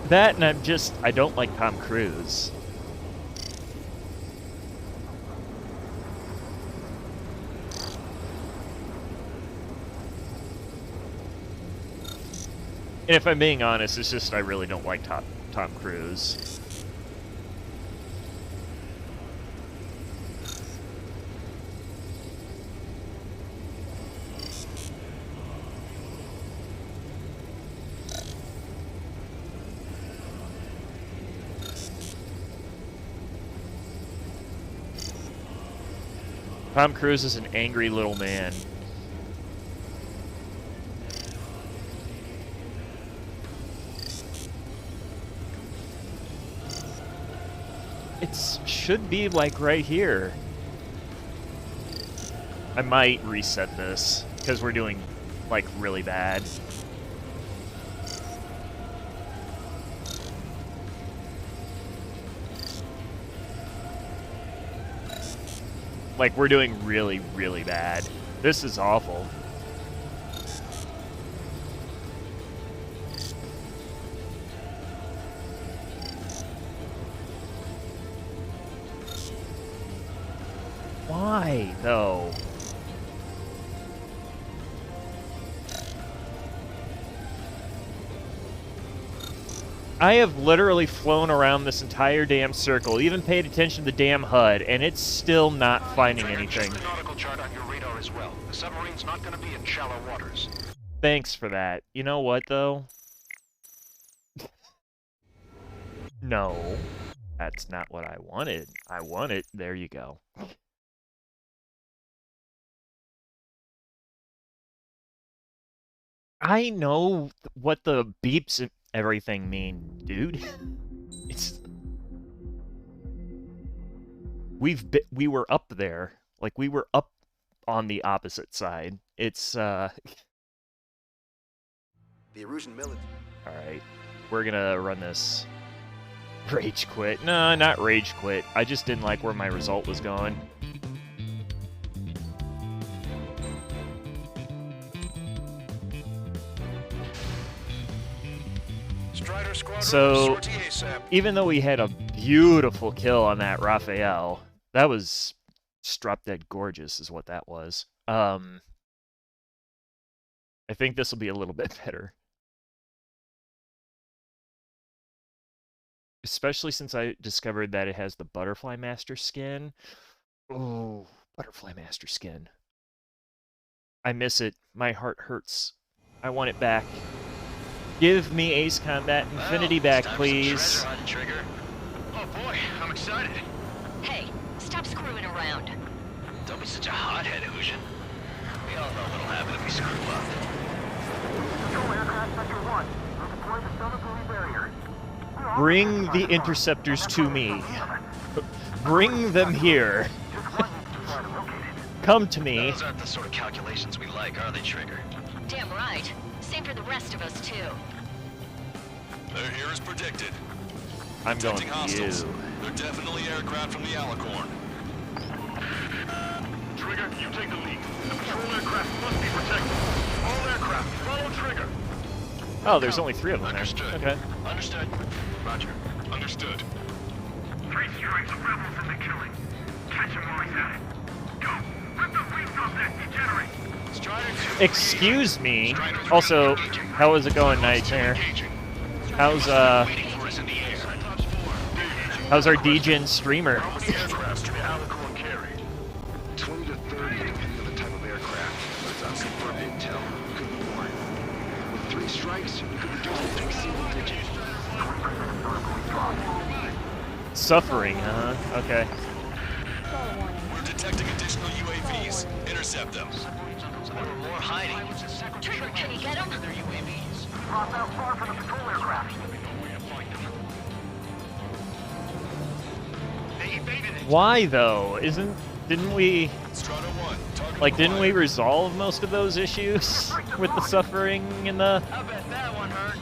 That, and I don't like Tom Cruise. And if I'm being honest, it's just I really don't like Tom Cruise. Tom Cruise is an angry little man. It should be like right here. I might reset this because we're doing like really bad. Like, we're doing really, really bad. This is awful. Why, though? I have literally flown around this entire damn circle, even paid attention to the damn HUD, and it's still not finding anything. Check the nautical chart on your radar as well. The submarine's not going to be in shallow waters. Thanks for that. You know what, though? No. That's not what I wanted. I wanted... There you go. I know what the beeps and everything mean, dude. It's... We were up there. Like, we were up on the opposite side. It's, The Erusian military. Alright. We're gonna run this. Rage quit. No, not rage quit. I just didn't like where my result was going. So, even though we had a beautiful kill on that Raphael, that was drop dead gorgeous is what that was. I think this will be a little bit better. Especially since I discovered that it has the Butterfly Master skin. Oh, Butterfly Master skin. I miss it. My heart hurts. I want it back. Give me Ace Combat Infinity back, please. Oh boy, I'm excited. Hey, stop screwing around. Don't be such a hothead, Hushin. We all know what'll happen if we screw up. Control aircraft sector 1. We're deploying the sonar buoy barrier. Bring the interceptors to me. Bring them here. Come to me. Those aren't the sort of calculations we like, are they, Trigger? Damn right. Same for the rest of us, too. They're here as predicted. I'm going Detecting to hostiles. you. They're definitely aircraft from the Alicorn. Trigger, you take the lead. The patrol aircraft must be protected. All aircraft, follow Trigger. Oh, there's only 3 of them Understood. there. Okay. Understood. Roger. Understood. 3 strikes of rebels in the killing. Catch him while he's at it. Go! Rip the wings off that degenerate! Strider 2. Excuse me. Also, how is it going, Nightmare? How's Waiting for us in the air. how's our DGen streamer? How many aircraft can the Alicorn carry? 20 to 30, depending on the type of aircraft. But it's unconfirmed intel. Could be more. With 3 strikes, you could reduce it to a single digit. Suffering, huh? Okay. We're detecting additional UAVs. Intercept them. So there were more hiding. Trigger, can you get him? They're UAVs. Drop out far from the patrol aircraft. They evaded it. Why though? Didn't we Strata 1, target like didn't we acquired. resolve most of those issues with the suffering and the I bet that one hurt.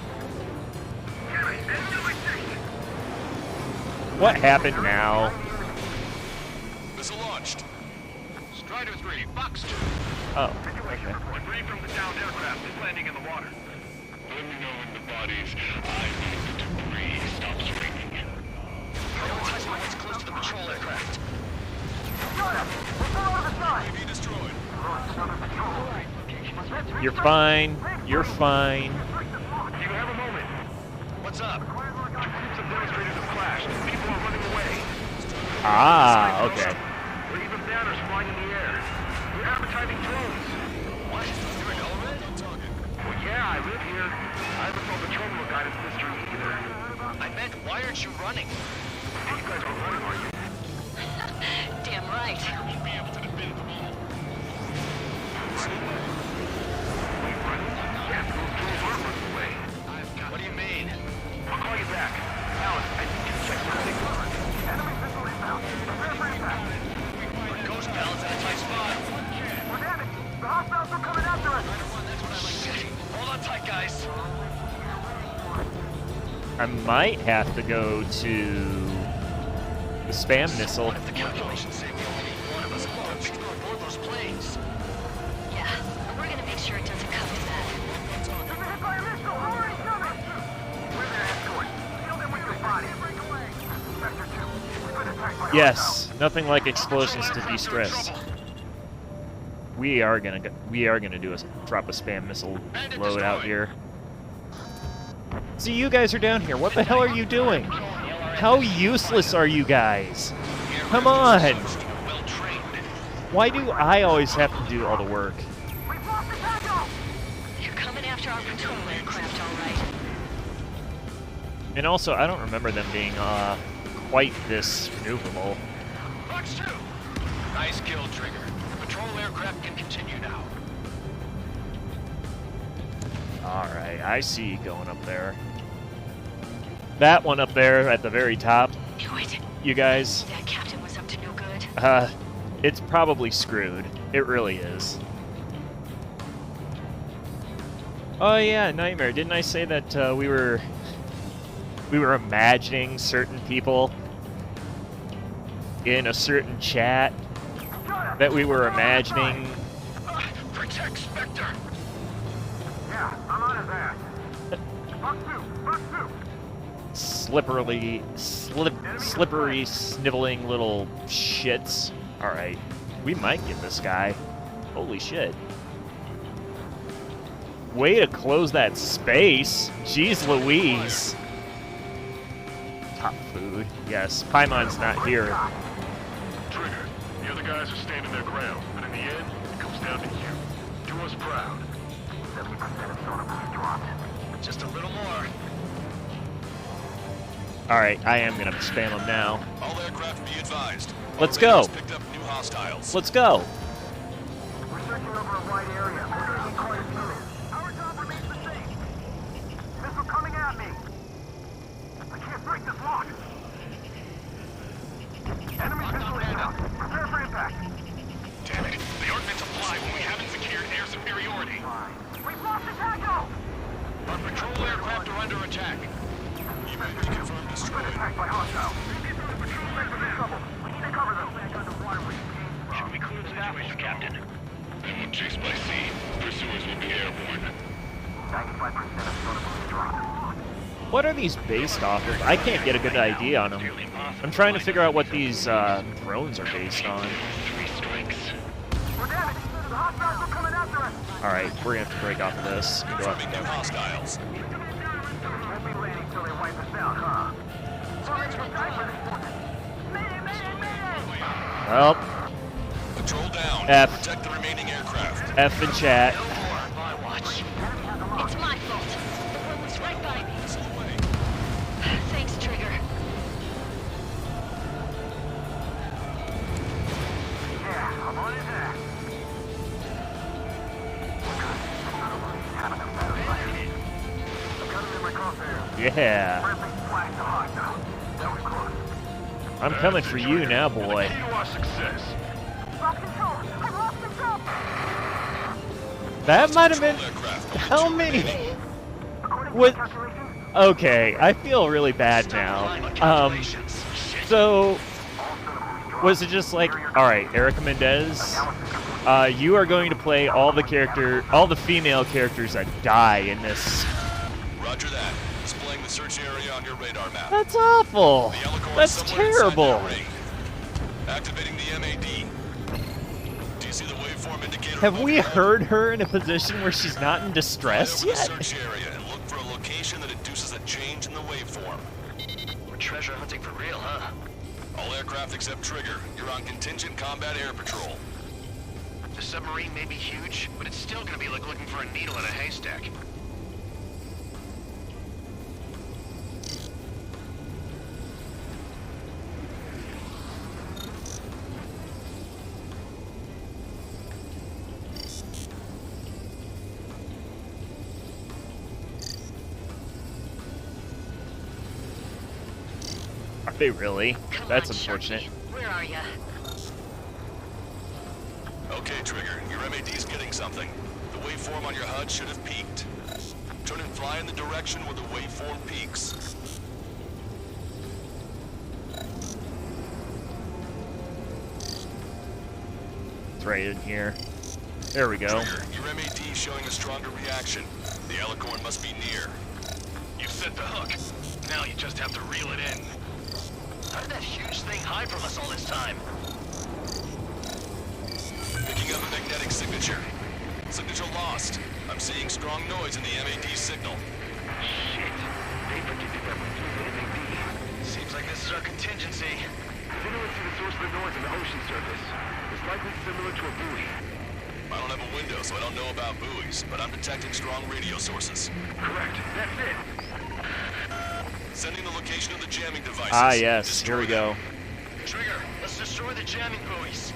what happened now? Missile launched. Strider 3, Fox 2. Oh, okay. Debris from the downed aircraft is landing in the water. Let me know when the bodies I need the debris stops raining. Prioritize what's close to the patrol aircraft. UAV destroyed. You're fine. You're fine. Do you have a moment? What's up? 2 groups of demonstrators have clashed. People are running away. Ah, okay. Or even banners flying in the air. They're advertising drones. What? You're an Elred? Well, yeah, I live here. I haven't told the terminal guidance mystery either. I meant, why aren't you running? You guys are running, are you? Damn right. Won't be able to defend them all. Yeah, those drones are running away. What do you mean? I'll call you back. Alice, I need you to check something. Enemy missile inbound. Prepare for impact. Our ghost pal's in a tight spot. We're damaged. The hostiles are coming after us. Shit. Hold on tight, guys. I might have to go to the spam missile. What if the calculations say we only need one of us to board those planes? Yeah, we're gonna make sure it doesn't come to that. They've been hit by a missile. Already coming. We're their escort. Kill them with your body. Sector 2. We've been attacked by Yes, nothing like explosions to de-stress. We are gonna do a drop a spam missile load out here. See, you guys are down here. What the hell are you doing? How useless are you guys? Come on. Well trained. Why do I always have to do all the work? We've lost the tackle. You're coming after our patrol aircraft, all right. And also, I don't remember them being quite this maneuverable. Fox 2. Nice kill, Trigger. Patrol aircraft can continue now. Alright, I see you going up there. That one up there at the very top, Knew it. you guys, That captain was up to no good. it's probably screwed. It really is. Oh yeah, Nightmare, didn't I say that we were imagining certain people in a certain chat that we were imagining Protect Spectre. Yeah, I'm on his ass. Fox 2. Fox 2. slippery, sniveling little shits. Alright, we might get this guy. Holy shit. Way to close that space. Jeez Louise. Top food. Yes, Paimon's not here. Trigger, the other guys are standing their ground, but in the end, it comes down to you. Do us proud. 70% of sonar boost dropped. Just a little more. Alright, I am gonna spam them now. All aircraft be advised. Let's go. Picked up new hostiles. Let's go. We're searching over a wide area. We're going to need quite a few minutes. Our job remains the same. Missile coming at me. I can't break this lock. Enemy missile inbound. Prepare for impact. Damn it. They aren't meant to fly when we haven't secured air superiority. We've lost the TACO! Our patrol aircraft are under attack. UAV confirmed destroyed. Attacked by hostiles. Patrol sector's in trouble. We need to cover them. Back underwater with Should we clear the situation, Captain? They won't chase by sea. Pursuers will be airborne. 95% of Sonobu's dropped. What are these based off of? I can't get a good idea on them. I'm trying to figure out what these drones are based on. 3 strikes. We're damaged. The hostiles are coming after us. Alright, we're gonna have to break off of this and go out Confirming new hostiles. Won't be landing till they wipe us out, huh? Mayday, mayday, mayday! Well, Patrol down. F. Protect the remaining aircraft. F in chat. My watch. It's my fault. The one was right by me. Thanks, Trigger. Yeah, I'm on his ass. I've got him in my crosshairs. Yeah. Friendly flagged the hostile. That was close. I'm coming for you now, boy. Key to our success. Lost control! I lost control! That might have been... How many? What? Okay, I feel really bad now. So... Was it just like, alright, Erica Mendez, you are going to play all the female characters that die in this. Roger that. Displaying the search area on your radar map. That's awful. The Alicorn That's somewhere inside terrible. that ring. Activating the MAD. Do you see the waveform indicator? Have we heard her in a position where she's not in distress Over the yet? search area and look for a location that induces a change in the waveform. We're treasure hunting for real, huh? All aircraft except Trigger. You're on contingent combat air patrol. The submarine may be huge, but it's still gonna be like looking for a needle in a haystack. Are they really? Come That's on, unfortunate. Sharky. Where are ya? Okay, Trigger. Your MAD's getting something. The waveform on your HUD should have peaked. Turn and fly in the direction where the waveform peaks. It's right in here. There we go. Trigger, your MAD showing a stronger reaction. The Alicorn must be near. You've set the hook. Now you just have to reel it in. How did that huge thing hide from us all this time? Picking up a magnetic signature. Signature lost. I'm seeing strong noise in the MAD signal. Shit. They predicted that we threw the MAD. Seems like this is our contingency. They don't see the source of the noise in the ocean surface. It's likely similar to a buoy. I don't have a window, so I don't know about buoys, but I'm detecting strong radio sources. Correct. That's it. Sending the location of the jamming devices. Ah, yes. Here we go. Trigger, let's destroy the jamming buoys.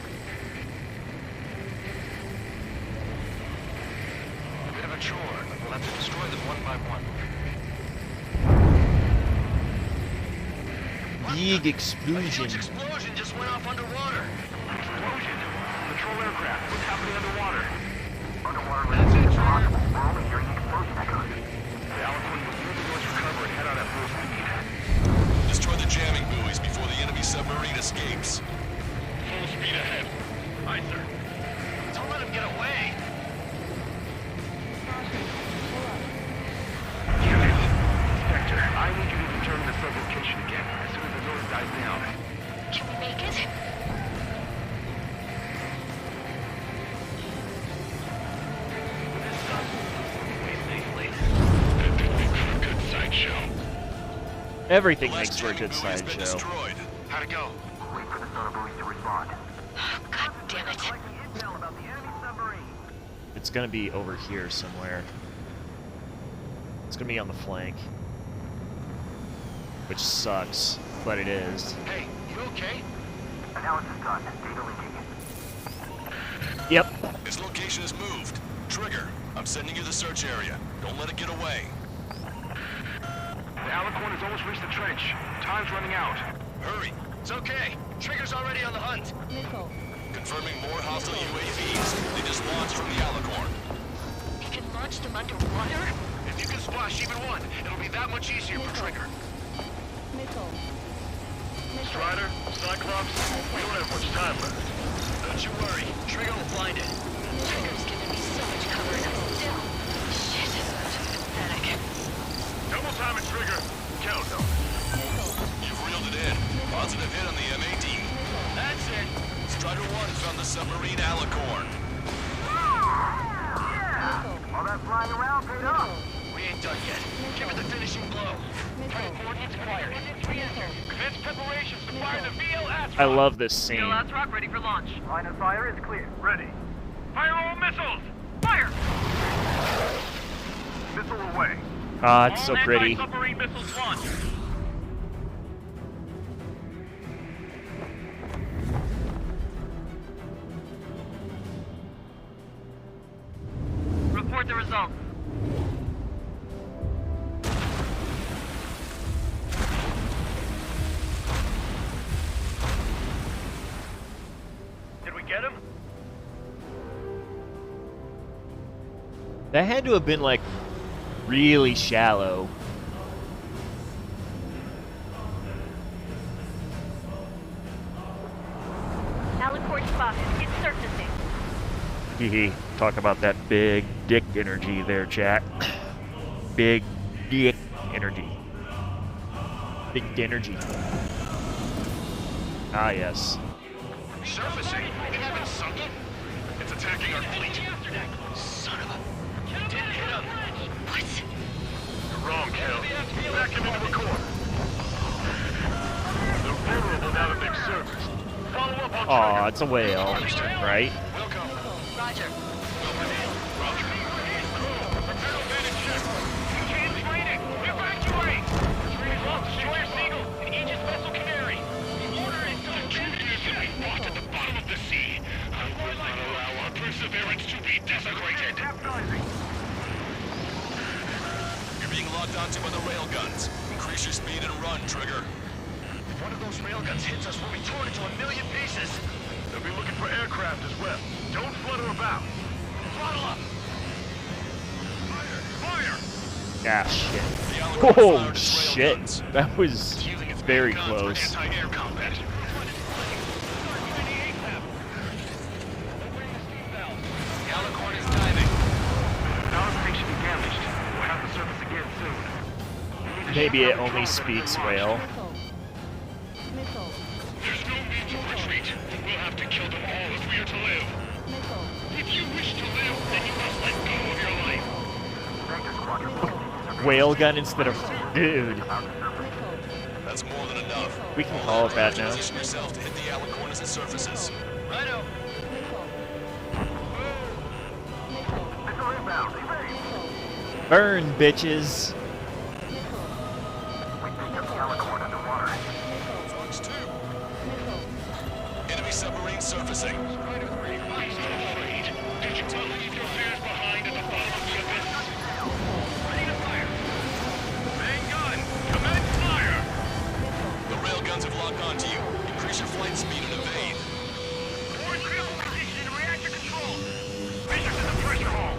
Bit of a chore, but we'll have to destroy them one by one. Big explosion. Huge explosion just went off underwater. Explosion. Patrol aircraft. What's happening underwater? Underwater rescue is possible. We're only hearing the explosion echoes. The Alicorn will use the noise to recover and head out at full speed. Destroy the jamming buoys before the enemy submarine escapes. Full speed ahead. Aye, sir. Don't let him get away. Inspector, I need you to determine the sub-location again as soon as the noise dies down. Can we make it? Good sideshow. Everything The last makes for a jamming good buoy has been sideshow. destroyed. How'd it go? Wait for the sonar buoys to respond. God damn it. Intel about the enemy submarine. It's gonna be over here somewhere. It's gonna be on the flank. which sucks, but it is. Hey, you okay? Analysis done. Data linking. Yep. His location is moved. Trigger, I'm sending you the search area. Don't let it get away. The Alicorn has almost reached the trench. Time's running out. Hurry. It's okay. Trigger's already on the hunt. Confirming more hostile UAVs. They just launched from the Alicorn. You can launch them underwater? If you can splash even one, it'll be that much easier for Trigger. Strider, Cyclops, we don't have much time left. Don't you worry. Trigger will find it. Trigger's giving me so much cover and I'm still... Shit, pathetic. Double time it, Trigger. Count them. You've reeled it in. Positive hit on the M18. That's it. Strider 1 found the submarine Alicorn. Yeah! All that flying around paid off. We ain't done yet. Give it the finishing blow. Coordinates acquired. Commence preparations to fire the VLS. I love this scene. VLS rock ready for launch. Line of fire is clear. Ready. Fire all missiles! Fire! Missile away. Ah, it's so pretty. Submarine missiles launched. Report the results. Did we get him? That had to have been like really shallow. Alicorn spotted. It's surfacing. Hee talk about that big dick energy there, chat. Big dick energy. Big energy. Ah, yes. Surfacing? They haven't sunk it? It's attacking our fleet. Son of a... Didn't hit him. What? You're wrong, Cal. Back him into a corner. They're vulnerable now that they've surfaced. Follow up on Aw, Trigger. it's a whale, right? Welcome. Roger. Roger. Prepare abandoned ship. James Rainick, evacuate! We've lost Destroyer Seagull and Aegis Vessel Canary. The order is done. Truth to be fought at the bottom of the sea. I will not allow our perseverance to be desecrated. You're being locked onto by the railguns. Increase your speed and run, Trigger. If one of those railguns hits us, we'll be torn into a million pieces. They'll be looking for aircraft as well. Don't flutter about. Throttle up. Fire! Ah, shit. The Alicorn Oh, fired its shit. railguns. That was Using its very main guns for close. anti-air combat. The Alicorn is diving. Power station is damaged. We'll have to surface again soon. Maybe it only speaks whale. There's no need to retreat. We'll have to kill them all if we are to live. If you wish to live, then you must let go of your life. Whale gun instead of... Dude. That's more than enough. We can call it that now. Position yourself to hit the Alicorn as it surfaces. Righto. Missile inbound. Evade. Burn, bitches. We picked up the Alicorn underwater. Fox 2. Enemy submarine surfacing. Strider 3, please don't afraid. Did you not leave your fears behind at the bottom of the abyss? Ready to fire. Main gun, commence fire. The railguns have locked onto you. Increase your flight speed and evade. Forward critical position in reactor control. Vision's in the pressure hull.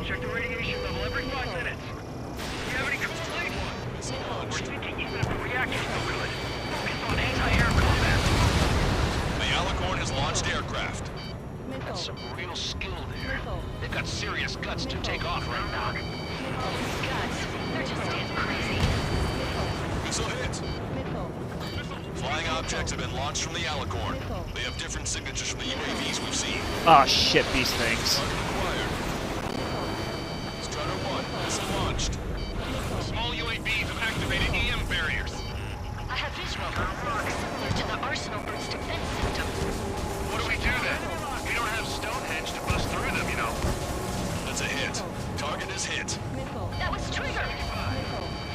Check the radiation level every 5 minutes. Do you have any cool light? Missile We're launched. thinking even if the reactor's no good, focus on anti-air combat. The Alicorn has launched aircraft. That's some real skill there. They've got serious guts to take off right now. Guts. They're just damn crazy. Missile hit. Flying objects have been launched from the Alicorn. They have different signatures from the UAVs we've seen. Ah, shit, these things. Target acquired. Strider 1, missile launched. Small UAVs have activated EM barriers. I have visual. Similar to the Arsenal Bird's defense system. What do we do then? We don't have Stonehenge to bust through them, you know. That's a hit. Target is hit. That was Trigger.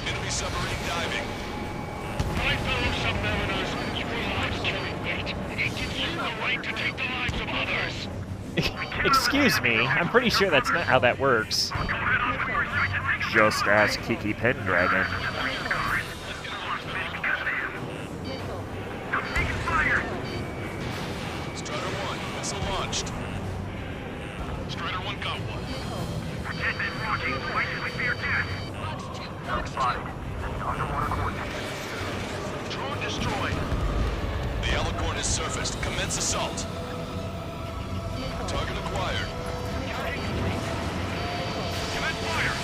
Enemy submarine diving. Excuse me, I'm pretty sure that's not how that works. Just ask Kiki Pendragon. Strider 1, missile launched. Strider 1 got one. Drone destroyed. The Alicorn is surfaced. Commence assault. Target acquired. Commence fire!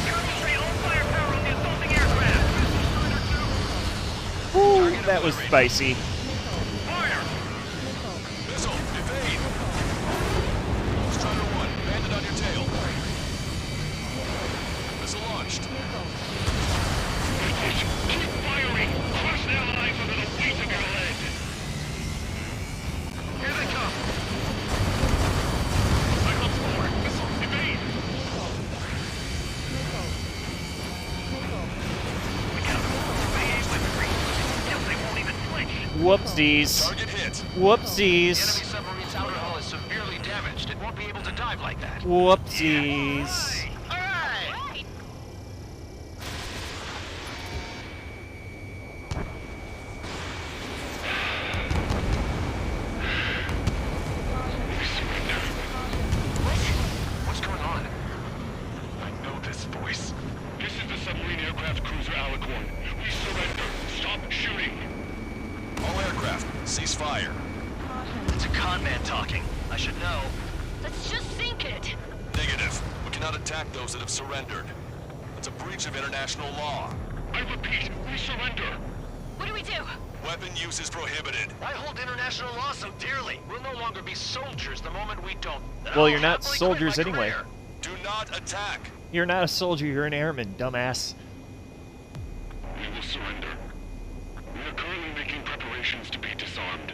Concentrate all firepower on the assaulting aircraft! Ooh, that was spicy. Fire! Missile, evade! Strider 1, bandit on your tail. Missile launched. Keep firing! Crush their lives under the weight of your lead! Here they come! Cyclops forward! Missile, evade! They won't even flinch! Whoopsies. Target hit. Whoopsies. Enemy submarine's outer hull is severely damaged. It won't be able to dive like that. Whoopsies. What's going on? I know this voice. This is the submarine aircraft cruiser Alicorn. We surrender. Stop shooting. All aircraft, cease fire. It's a con man talking. I should know. Let's just sink it. Negative. We cannot attack those that have surrendered. It's a breach of international law. I repeat, we surrender. What do we do? Weapon use is prohibited. I hold international law so dearly. We'll no longer be soldiers the moment we don't. Well, you're not soldiers anyway. Do not attack. You're not a soldier, you're an airman, dumbass. We will surrender. We are currently making preparations to be disarmed.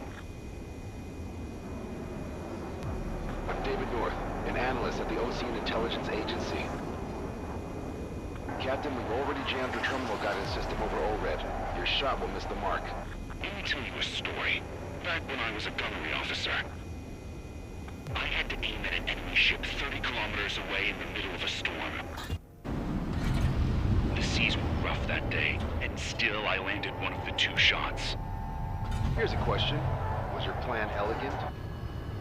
I'm David North, an analyst at the Ocean Intelligence Agency. Captain, we've already jammed your terminal guidance system over ORED. Your shot will miss the mark. Let me tell you a story. Back when I was a gunnery officer, I had to aim at an enemy ship 30 kilometers away in the middle of a storm. The seas were rough that day, and still I landed one of the 2 shots. Here's a question. Was your plan elegant?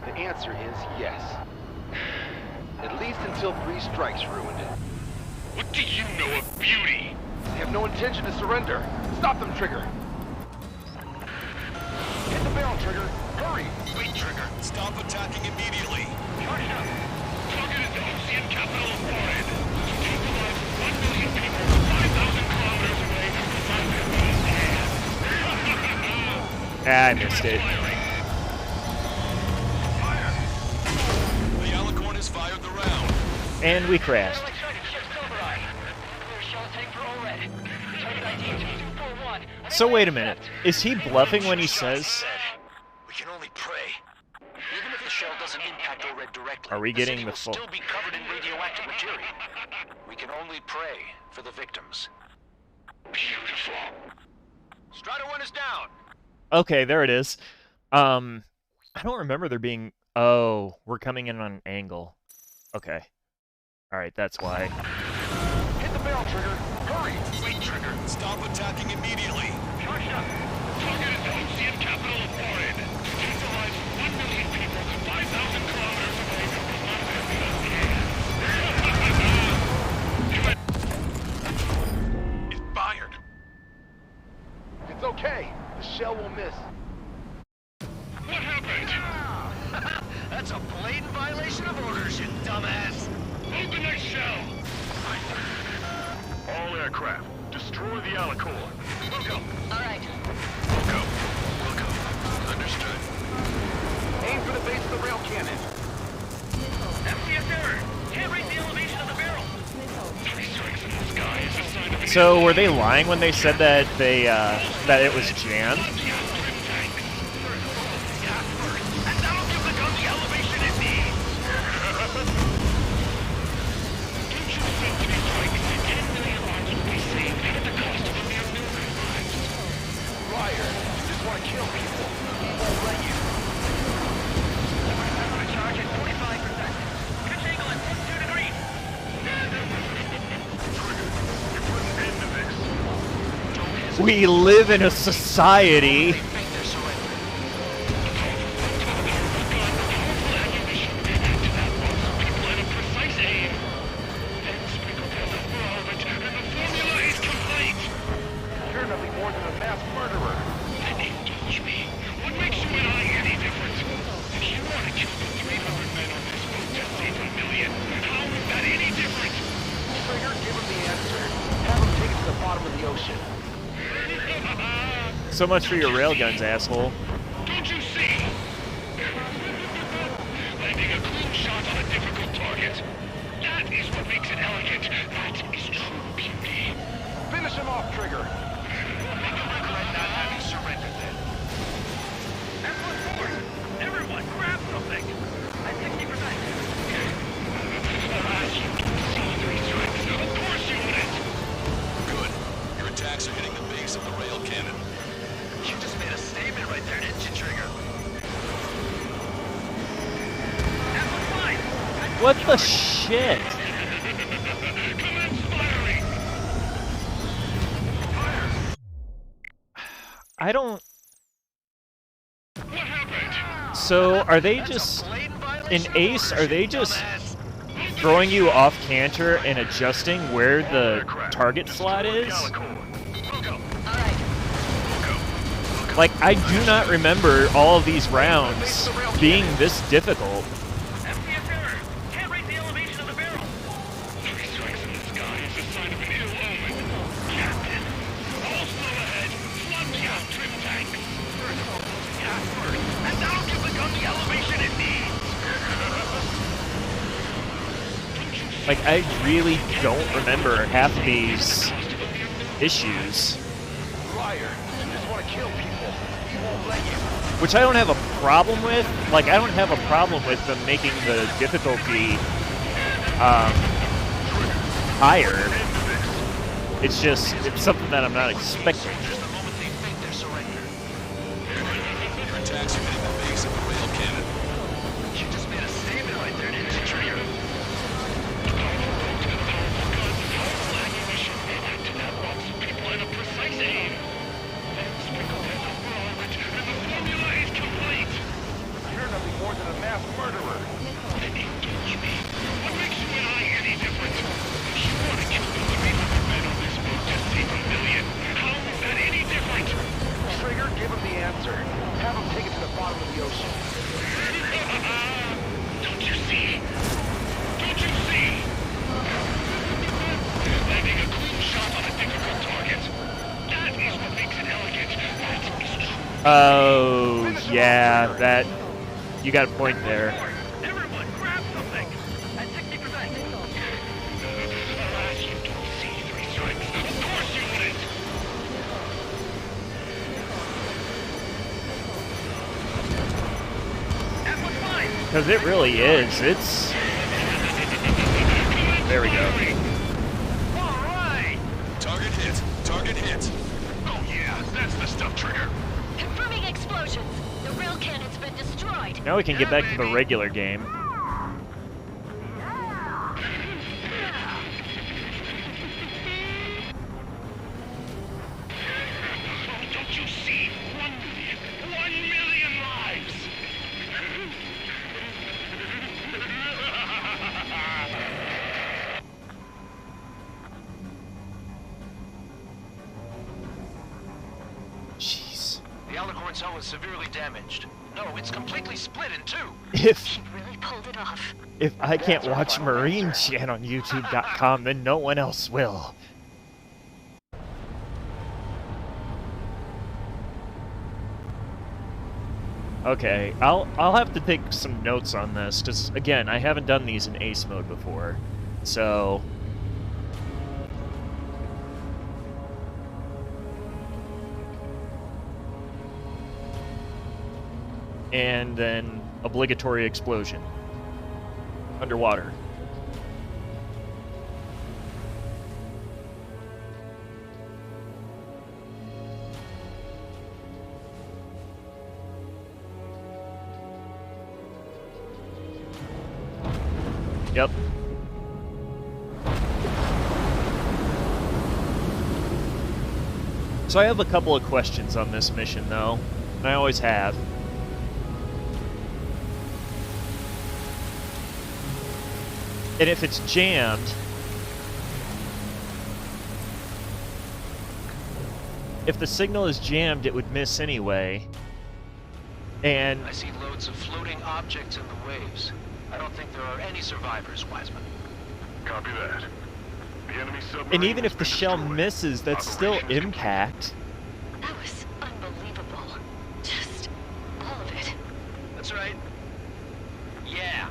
The answer is yes. At least until 3 strikes ruined it. What do you know of beauty? They have no intention to surrender. Stop them, Trigger. Hit the barrel, Trigger. Hurry! Wait, Trigger. Stop attacking immediately. Charge up! Target is the Ocean capital of Florida. Take the lives of 1 million people 5,000 kilometers away from the South Ah, I missed it. The Alicorn has fired the round. And we crashed. So wait a minute. Is he bluffing when he says... We can only pray. Even if the shell doesn't impact ORED directly, Are we getting city the will full... still be covered in radioactive material. We can only pray for the victims. Beautiful. Strider 1 is down. Okay, there it is. I don't remember there being... Oh, we're coming in on an angle. Okay. Alright, that's why. Hit the barrel, Trigger. Hurry! Wait, Trigger. Stop attacking immediately. Charge up! Target is the Ocean capital of Florida. Take the lives of 1 million people 5,000 kilometers away from the South. It fired. It's okay. The shell will miss. What happened? That's a blatant violation of orders, you dumbass. Load the next shell! All aircraft, destroy the Alicorn. We'll go. All right. We'll go. We'll go. Understood. Aim for the base of the rail cannon. MCS error! Can't raise the elevation of the barrel! 3 strikes in the sky is a sign of... So were they lying when they said that they, that it was jammed? And that'll give the gun the elevation it needs! Don't you think 3 strikes, 10 million lives will be saved at the cost of a mere million lives? Liar. You just want to kill people. He won't let you. I'm gonna charge at 45 We live in a society. You're nothing more than a mass murderer. Indulge me. What makes you and I any different? If you want to kill the 300 men on this boat to save a million, how is that any different? Trigger, give him the answer. Have him take it to the bottom of the ocean. So much for your railguns, asshole. Don't you see? Landing a clean shot on a difficult target. That is what makes it elegant. That is true beauty. Finish him off, Trigger. You'll regret not having surrendered then. Excellent force! Everyone, grab something! At 60%. You see 3 strikes. Of course you wouldn't! Good. Your attacks are hitting the base of the rail cannon. You just made a statement right there, didn't you, Trigger? That was fine! What the shit? Commence firing! I don't... What happened? So, are they just... In Ace, are they just throwing you off canter and adjusting where the target slot is? Like, I do not remember all of these rounds being this difficult. FPS error! Can't rate the elevation of the barrel! 3 strikes in the sky is a sign of an ill omen. Captain, all slow ahead, plunge out trim tanks. Gas first, and that'll give the gun the elevation it needs! Like, I really don't remember half of these issues. Liar, you just want to kill people. He won't let you. Which I don't have a problem with. Like, I don't have a problem with them making the difficulty higher. It's just, it's something that I'm not expecting. Your attacks are hitting the base of the rail cannon. You just made a statement right there, didn't you, Trigger? People in a precise aim. Sprinkled as a whirlwind, and the formula is complete. You're nothing more than a mass murderer. Indulge me. What makes you and I any different? If you want to kill the 300 men on this boat to save a million, how is that any different? Trigger, give him the answer. Have him take it to the bottom of the ocean. Don't you see? Don't you see? Landing a clean shot on a difficult target. That is what makes it elegant. That is true. Oh, yeah, that... You got a point there. Everyone, grab something! At 60%. Alas, you don't see 3 strikes. Of course you wouldn't! That was fine! Because it really is. It's... There we go. Alright! Target hit. Target hit. Oh yeah, that's the stuff, Trigger. Confirming explosions. The rail cannon's been destroyed. Now we can get back to the regular game. Don't you see? 1 million lives! Jeez. The Alicorn's hull is severely damaged. No, it's completely split in 2. She really pulled it off. If I can't watch Marine Chat on YouTube.com, then no one else will. Okay, I'll have to take some notes on this, because, again, I haven't done these in Ace mode before. So... And then obligatory explosion. Underwater. Yep. So I have a couple of questions on this mission, though, and I always have. And if it's jammed, if the signal is jammed, it would miss anyway. And I see loads of floating objects in the waves. I don't think there are any survivors, Wiseman. Copy that. The enemy submarine and even if has the been shell destroyed. misses, that's still Operation is impact. That was unbelievable. Just all of it. That's right. Yeah.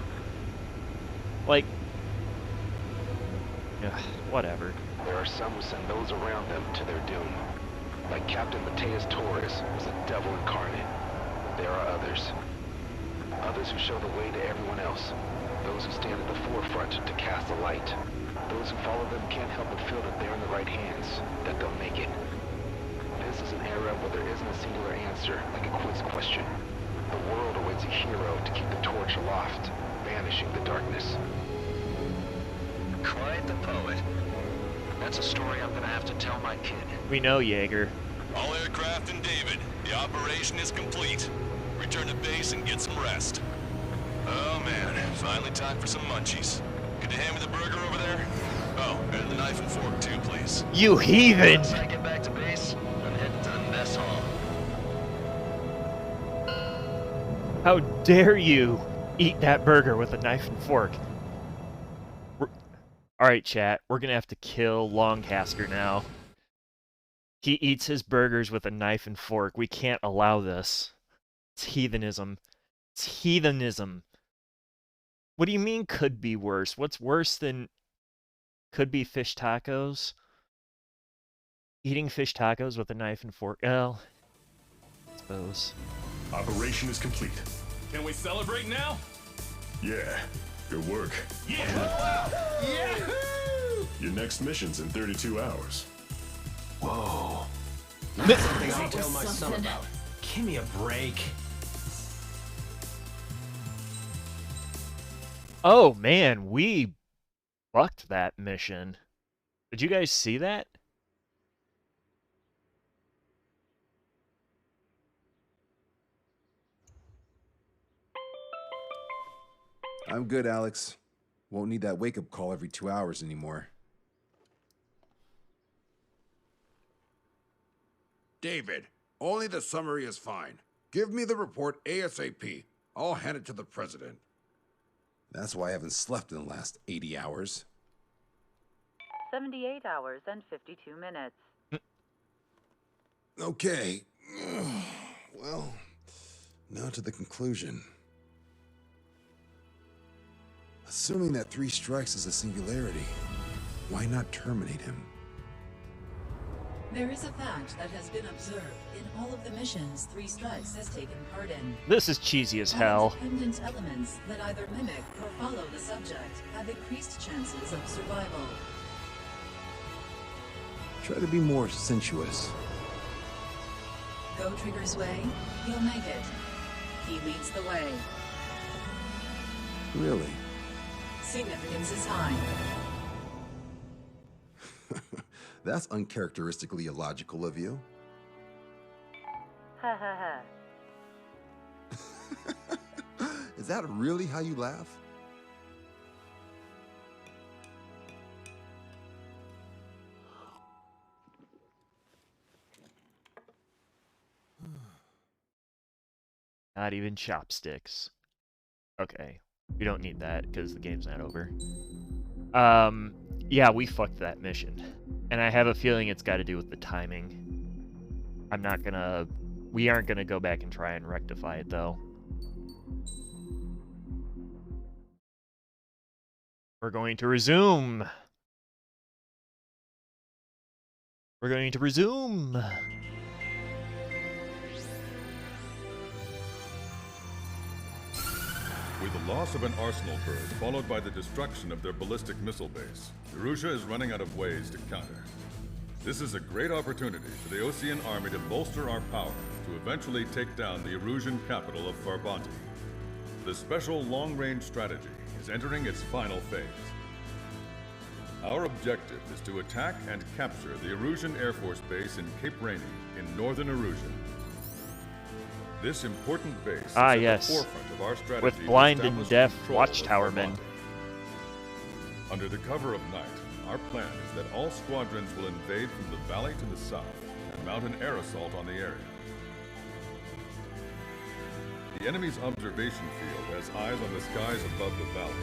Like, yeah, whatever. There are some who send those around them to their doom. Like Captain Mateus Torres was a devil incarnate. There are others. Others who show the way to everyone else. Those who stand at the forefront to cast a light. Those who follow them can't help but feel that they're in the right hands, that they'll make it. This is an era where there isn't a singular answer, like a quiz question. The world awaits a hero to keep the torch aloft, banishing the darkness. Quite the poet. That's a story I'm gonna have to tell my kid. We know, Jaeger. All aircraft in David. The operation is complete. Return to base and get some rest. Oh man, finally time for some munchies. Could you hand me the burger over there? Oh, and the knife and fork too, please. You heathen! Once I get back to base, I'm heading to the mess hall. How dare you eat that burger with a knife and fork? Alright, chat, we're gonna have to kill Longcaster now. He eats his burgers with a knife and fork. We can't allow this. It's heathenism. It's heathenism. What do you mean could be worse? What's worse than could be fish tacos? Eating fish tacos with a knife and fork? Well, I suppose. Operation is complete. Can we celebrate now? Yeah, good work. Yeah! Yahoo! Your next mission's in 32 hours. Whoa. That's something I'll tell my son about. Give me a break. Oh man, we fucked that mission. Did you guys see that? I'm good, Alex. Won't need that wake-up call every 2 hours anymore. David, only the summary is fine. Give me the report ASAP. I'll hand it to the president. That's why I haven't slept in the last 80 hours. 78 hours and 52 minutes. Okay. Well, now to the conclusion. Assuming that 3 strikes is a singularity, why not terminate him? There is a fact that has been observed in all of the missions 3 Strikes has taken part in. This is cheesy as hell. Independent elements that either mimic or follow the subject have increased chances of survival. Try to be more sensuous. Go Trigger's way, he'll make it. He leads the way. Really? Significance is high. That's uncharacteristically illogical of you. Ha ha ha. Is that really how you laugh? Not even chopsticks. Okay. We don't need that because the game's not over. Yeah, we fucked that mission. And I have a feeling it's got to do with the timing. We aren't gonna go back and try and rectify it though. We're going to resume. We're going to resume. With the loss of an arsenal bird, followed by the destruction of their ballistic missile base, Erusea is running out of ways to counter. This is a great opportunity for the Osean army to bolster our power to eventually take down the Erusian capital of Farbanti. The special long-range strategy is entering its final phase. Our objective is to attack and capture the Erusian Air Force Base in Cape Rainy in northern Erusia. This important base is at yes. the forefront of our strategy With to blind and establish deaf control of watchtowermen. Armada. Under the cover of night, our plan is that all squadrons will invade from the valley to the south and mount an air assault on the area. The enemy's observation field has eyes on the skies above the valley,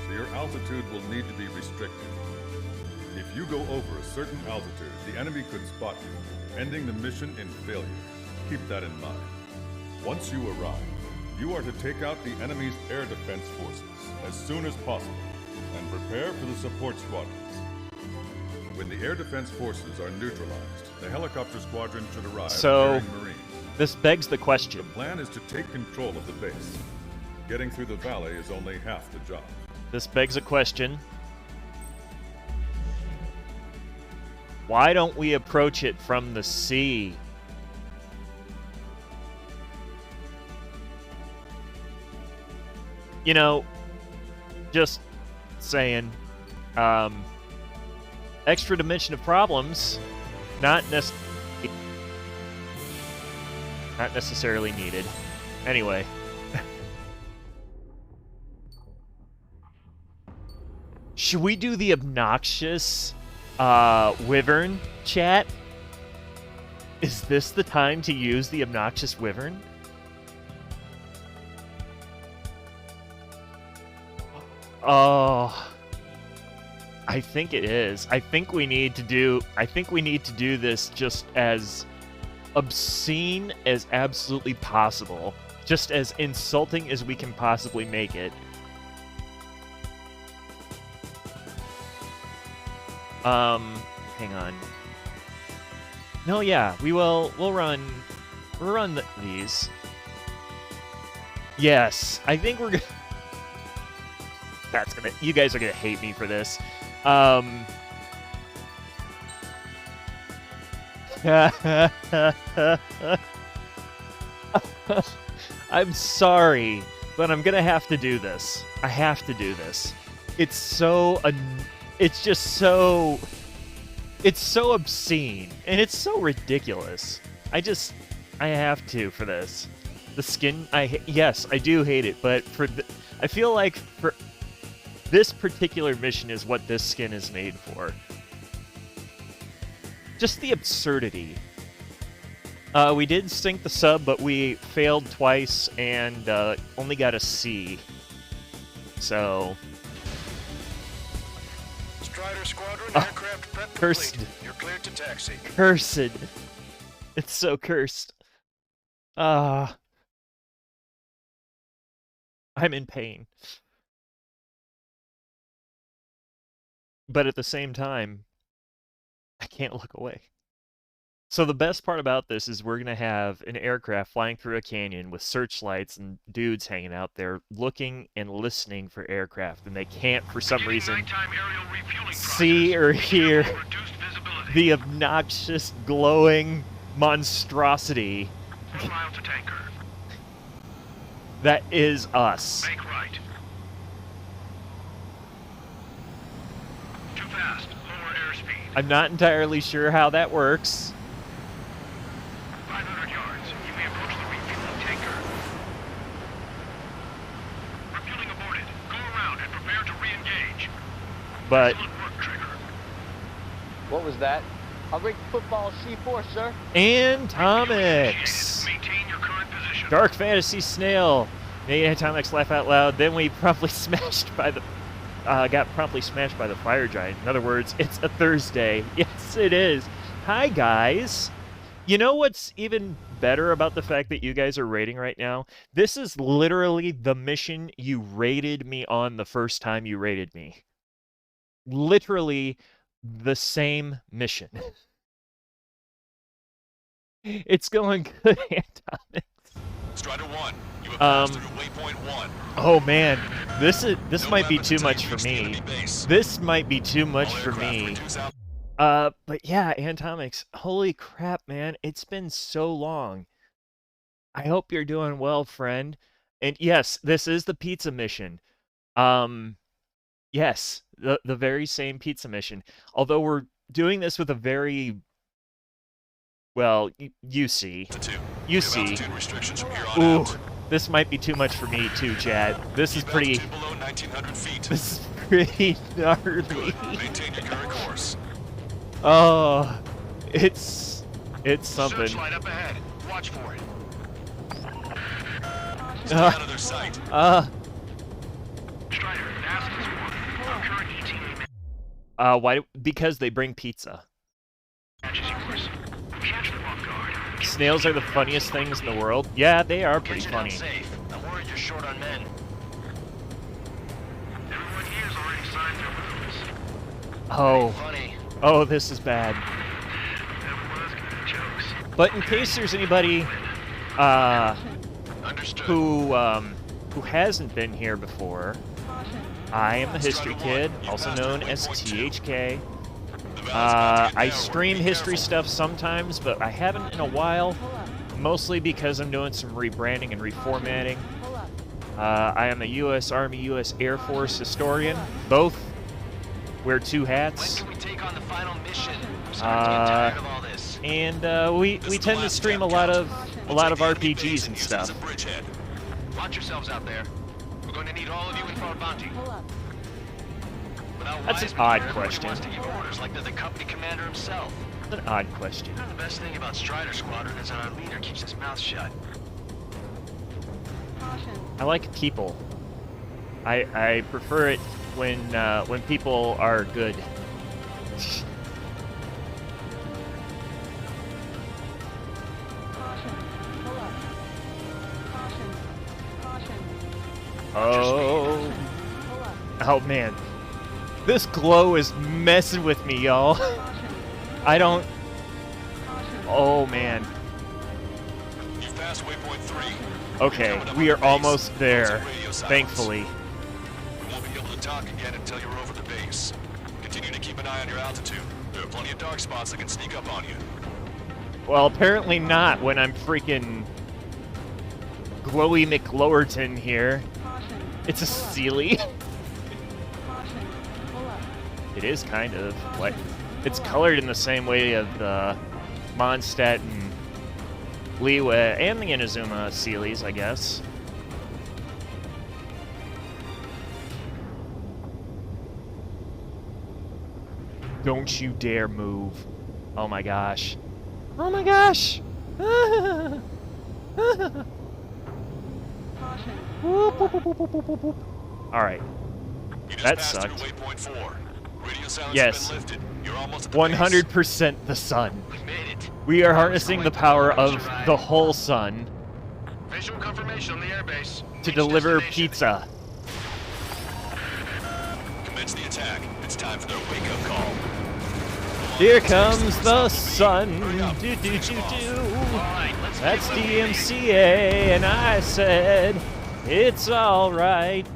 so your altitude will need to be restricted. If you go over a certain altitude, the enemy could spot you, ending the mission in failure. Keep that in mind. Once you arrive, you are to take out the enemy's air defense forces as soon as possible and prepare for the support squadrons. When the air defense forces are neutralized, the helicopter squadron should arrive carrying Marines. This begs the question. The plan is to take control of the base. Getting through the valley is only half the job. This begs a question. Why don't we approach it from the sea? You know, just saying, extra dimension of problems, not necessarily needed. Anyway. Should we do the obnoxious wyvern chat? Is this the time to use the obnoxious wyvern? Oh, I think it is. I think we need to do this just as obscene as absolutely possible. Just as insulting as we can possibly make it. Hang on. No, yeah, we'll run these. Yes, I think we're gonna you guys are gonna hate me for this. I'm sorry, but I'm gonna have to do this. I have to do this. It's so obscene and it's so ridiculous. I have to for this. The skin, yes, I do hate it, but I feel like for this particular mission is what this skin is made for. Just the absurdity. We did sink the sub, but we failed twice and only got a C. So. Strider Squadron, aircraft prep cursed. Complete. You're cleared to taxi. Cursed. It's so cursed. I'm in pain. But at the same time, I can't look away. So the best part about this is we're going to have an aircraft flying through a canyon with searchlights and dudes hanging out there looking and listening for aircraft, and they can't, for some reason, see or hear the obnoxious, glowing monstrosity that is us. Make right. Too fast. Lower airspeed. I'm not entirely sure how that works. 500 yards. You may approach the refueling tanker. Refueling aborted. Go around and prepare to re-engage. But what was that? I'll break football C4, sir. Antomics. Maintain your current position. Dark Fantasy Snail. Made Antomics laugh out loud. Then we promptly smashed by the got promptly smashed by the fire giant. In other words, it's a Thursday. Yes, it is. Hi, guys. You know what's even better about the fact that you guys are raiding right now? This is literally the mission you raided me on the first time you raided me. Literally the same mission. It's going good, Antomics. Strider 1, you have passed through waypoint 1. Oh man, this might be too much for me. This might be too much for me. But yeah, Antomics, holy crap, man, it's been so long. I hope you're doing well, friend. And yes, this is the pizza mission. Yes, the very same pizza mission. Although we're doing this with a very, well, you see. You see. Altitude restrictions from here on Ooh, out. this might be too much for me too, Chad. This is pretty. Altitude below 1,900 feet. This is pretty gnarly. Maintain your current course. Oh, it's something. Searchlight up ahead. Watch for it. Stay out of their sight. Strider, ask this one. Our current ETA Why? Because they bring pizza. matches yours. Catch them off guard. Snails are the funniest things in the world. Yeah, they are pretty Get you down funny. safe. I'm worried you're short on men. Everyone here's already signed their wills. Oh. Funny. Oh, this is bad. Everyone's gonna be jokes. But in case there's anybody who hasn't been here before, I am the History Kid, also known as THK. I stream history stuff sometimes, but I haven't in a while, mostly because I'm doing some rebranding and reformatting. I am a U.S. Army, U.S. Air Force historian. Both wear two hats. When can we take on the final mission? I'm starting to get tired of all this. And we tend to stream a lot of RPGs and stuff. Watch yourselves out there. We're going to need all of you in for our bounty. Without That's wise an odd men, question. Wants to give orders like they're the company commander himself. That's an odd question. The best thing about Strider Squadron is that our leader keeps his mouth shut. I like people. I prefer it when people are good. Oh. Oh man. This glow is messing with me, y'all. I don't. Oh man. You've passed waypoint 3. Okay, we are almost there. Thankfully. We won't be able to talk again until you're over the base. Continue to keep an eye on your altitude. There are plenty of dark spots that can sneak up on you. Well, apparently not when I'm freaking Glowy McLowerton here. It's a Sealy. It is kind of. What? It's colored in the same way of the Mondstadt and Leeway and the Inazuma Sealies, I guess. Don't you dare move. Oh my gosh. Oh my gosh! Alright. That sucked. Waypoint 4. Radio silence Yes. has been lifted. You're almost at the 100% the sun. We are harnessing the power of the whole sun Visual confirmation on the airbase. to deliver pizza. Commence the attack. It's time for their wake-up call. Here comes the sun. Do do do do. That's DMCA, and I said it's all right.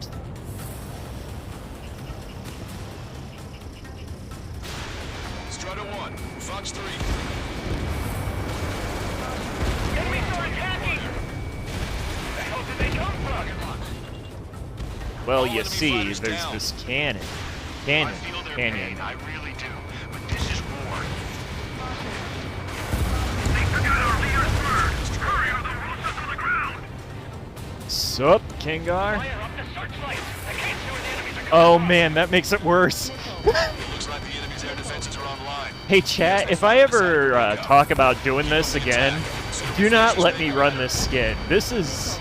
Strider 1, Fox 3. Enemies are attacking! Where the hell did they come from? Well, you see, there's this canyon. I really do. But this is war. They forgot our leader's word. Hurry or they'll roast us on the ground. Sup, Kengar? Fire up the searchlight. I can't see where the enemies are coming Oh from. man, that makes it worse. Looks like the enemy's air defenses are online. Hey chat, if I ever talk about doing this again, do not let me run this skin. This is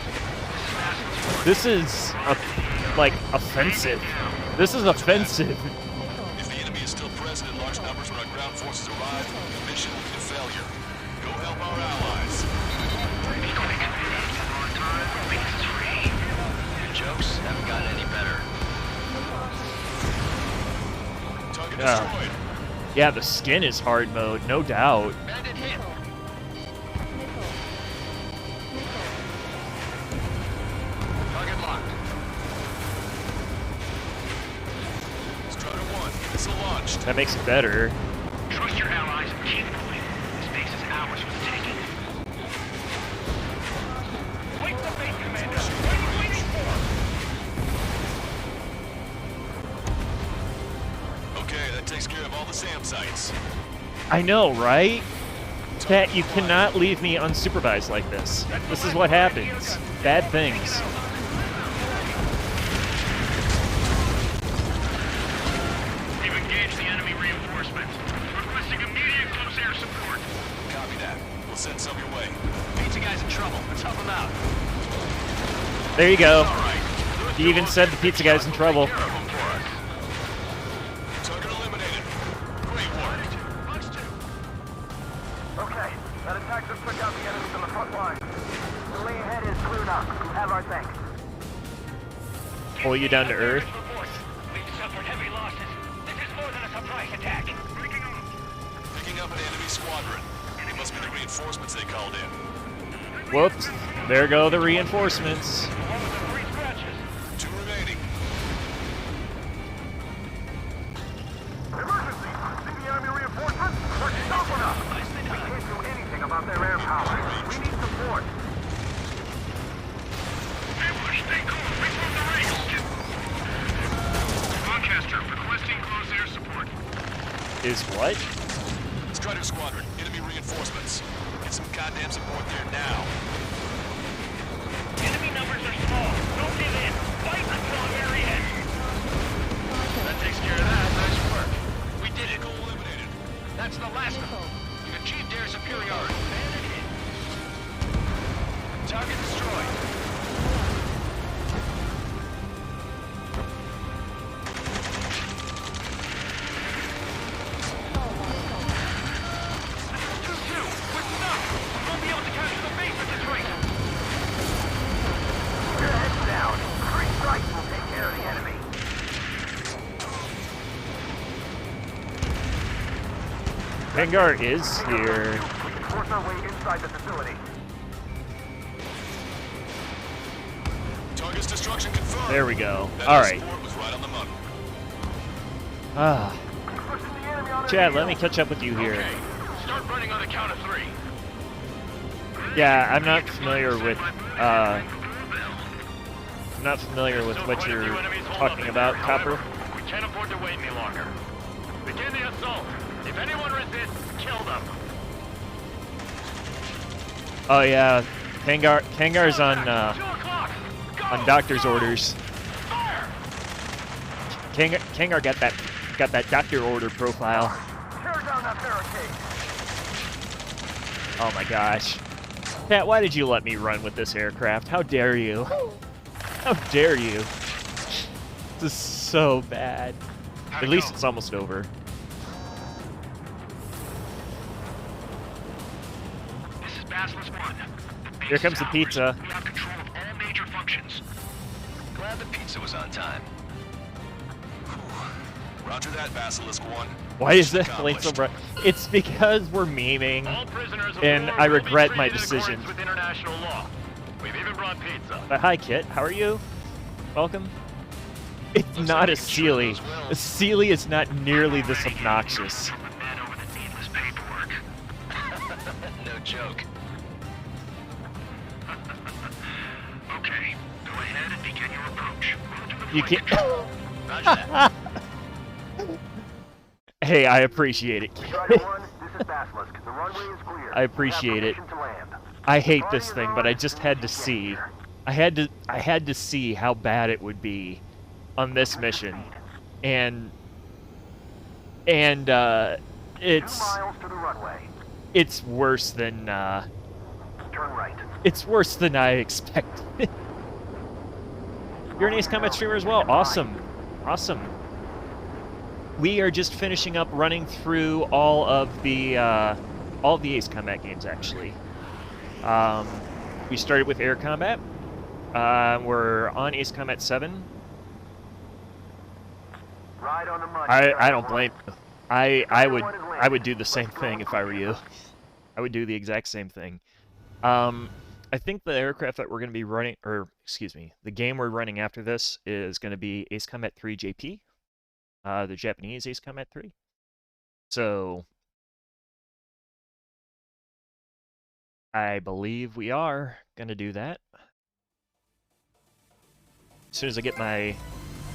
offensive. This is offensive. If the enemy is still present in large numbers when our ground forces arrive, the mission will be a failure. Go help our allies. Be quick. On time. Base is free. Your jokes haven't gotten any better. Target destroyed. Yeah, the skin is hard mode, no doubt. Bandit hit. Target locked. Strider 1, missile launched. That makes it better. Trust your allies and keep moving. This base is ours for the taking. Wait the base, Commander. What are you waiting for? SAM sites. I know, right? Cat, you cannot leave me unsupervised like this. This is what happens. Bad things. We've engaged the enemy reinforcements. Requesting immediate close air support. Copy that. We'll send some your way. Pizza guy's in trouble. Let's help him out. There you go. He even said the pizza guy's in trouble. Target eliminated. Great work. Okay, that attack just took out the enemies on the front line. The lane ahead is cleared up. You have our thanks. Pull you down to earth. We've suffered heavy losses. This is more than a surprise attack. Picking up an enemy squadron. It must be the reinforcements they called in. Whoops. There go the reinforcements. Two remaining. Emergency! See the enemy reinforcements? They're stopping us! We can't do anything about their air power. We need support. Stay cool. Reform the rings. Broadcaster requesting close air support. Is what? Strider squadron. Enemy reinforcements. Get some goddamn support there now. Enemy numbers are small. Don't give in. Fight until the very end. That takes care of that. Nice work. We did it. Goal eliminated. That's the last of them. You've achieved air superiority. Target destroyed. Vanguard is here. Force our way inside the facility. Target's destruction confirmed. There we go. That Alright. support was right on the money. Ah. Chad, let me catch up with you here. Okay. Start running on the count of 3. Yeah, I'm not familiar with what you're talking about, Copper. We can't afford to wait any longer. Begin the assault. If anyone resists, kill them. Oh yeah, Kangar's on doctor's orders. Kangar got that doctor order profile. Tear down that barricade. Oh my gosh. Pat, why did you let me run with this aircraft? How dare you? How dare you? This is so bad. At least it's almost over. This is Basilisk 1. Here comes the pizza. We have control of all major functions. Glad the pizza was on time. Roger that, Basilisk 1. Why is that late so bright? It's because we're memeing, and I regret my decision. With international law. We've even brought pizza. But hi, Kit. How are you? Welcome. It's not a Sealy. A Sealy is not nearly this obnoxious. No joke. Okay, go ahead and begin your approach. You can't. Roger that. Hey, I appreciate it. Strider 1, this is Basilisk. The runway is clear. I appreciate it. You have permission to land. I hate this thing, but I just had to see. I had to see how bad it would be on this mission, and it's 2 miles to the runway. it's worse than Turn right. it's worse than I expected. You're an Ace Combat streamer as well. Awesome, awesome. We are just finishing up running through all of the Ace Combat games actually. We started with Air Combat. We're on Ace Combat 7. Ride on the money. I don't blame you. I would do the same thing if I were you. I would do the exact same thing. I think the aircraft that we're going to be running, or excuse me, the game we're running after this is going to be Ace Combat 3 JP, the Japanese Ace Combat 3. So I believe we are going to do that. As soon as I get my...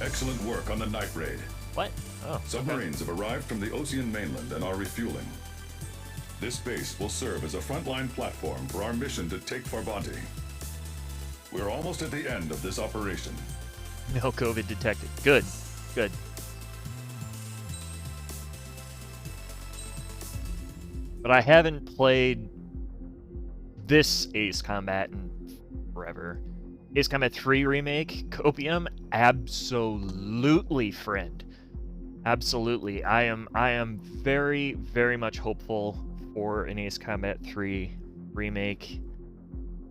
Excellent work on the night raid. What? Oh. Submarines have arrived from the Ocean mainland and are refueling. This base will serve as a frontline platform for our mission to take Farbanti. We're almost at the end of this operation. No COVID detected. Good. Good. But I haven't played this Ace Combat in forever. Ace Combat 3 Remake, Copium, absolutely, friend. Absolutely. I am very, very much hopeful for an Ace Combat 3 Remake.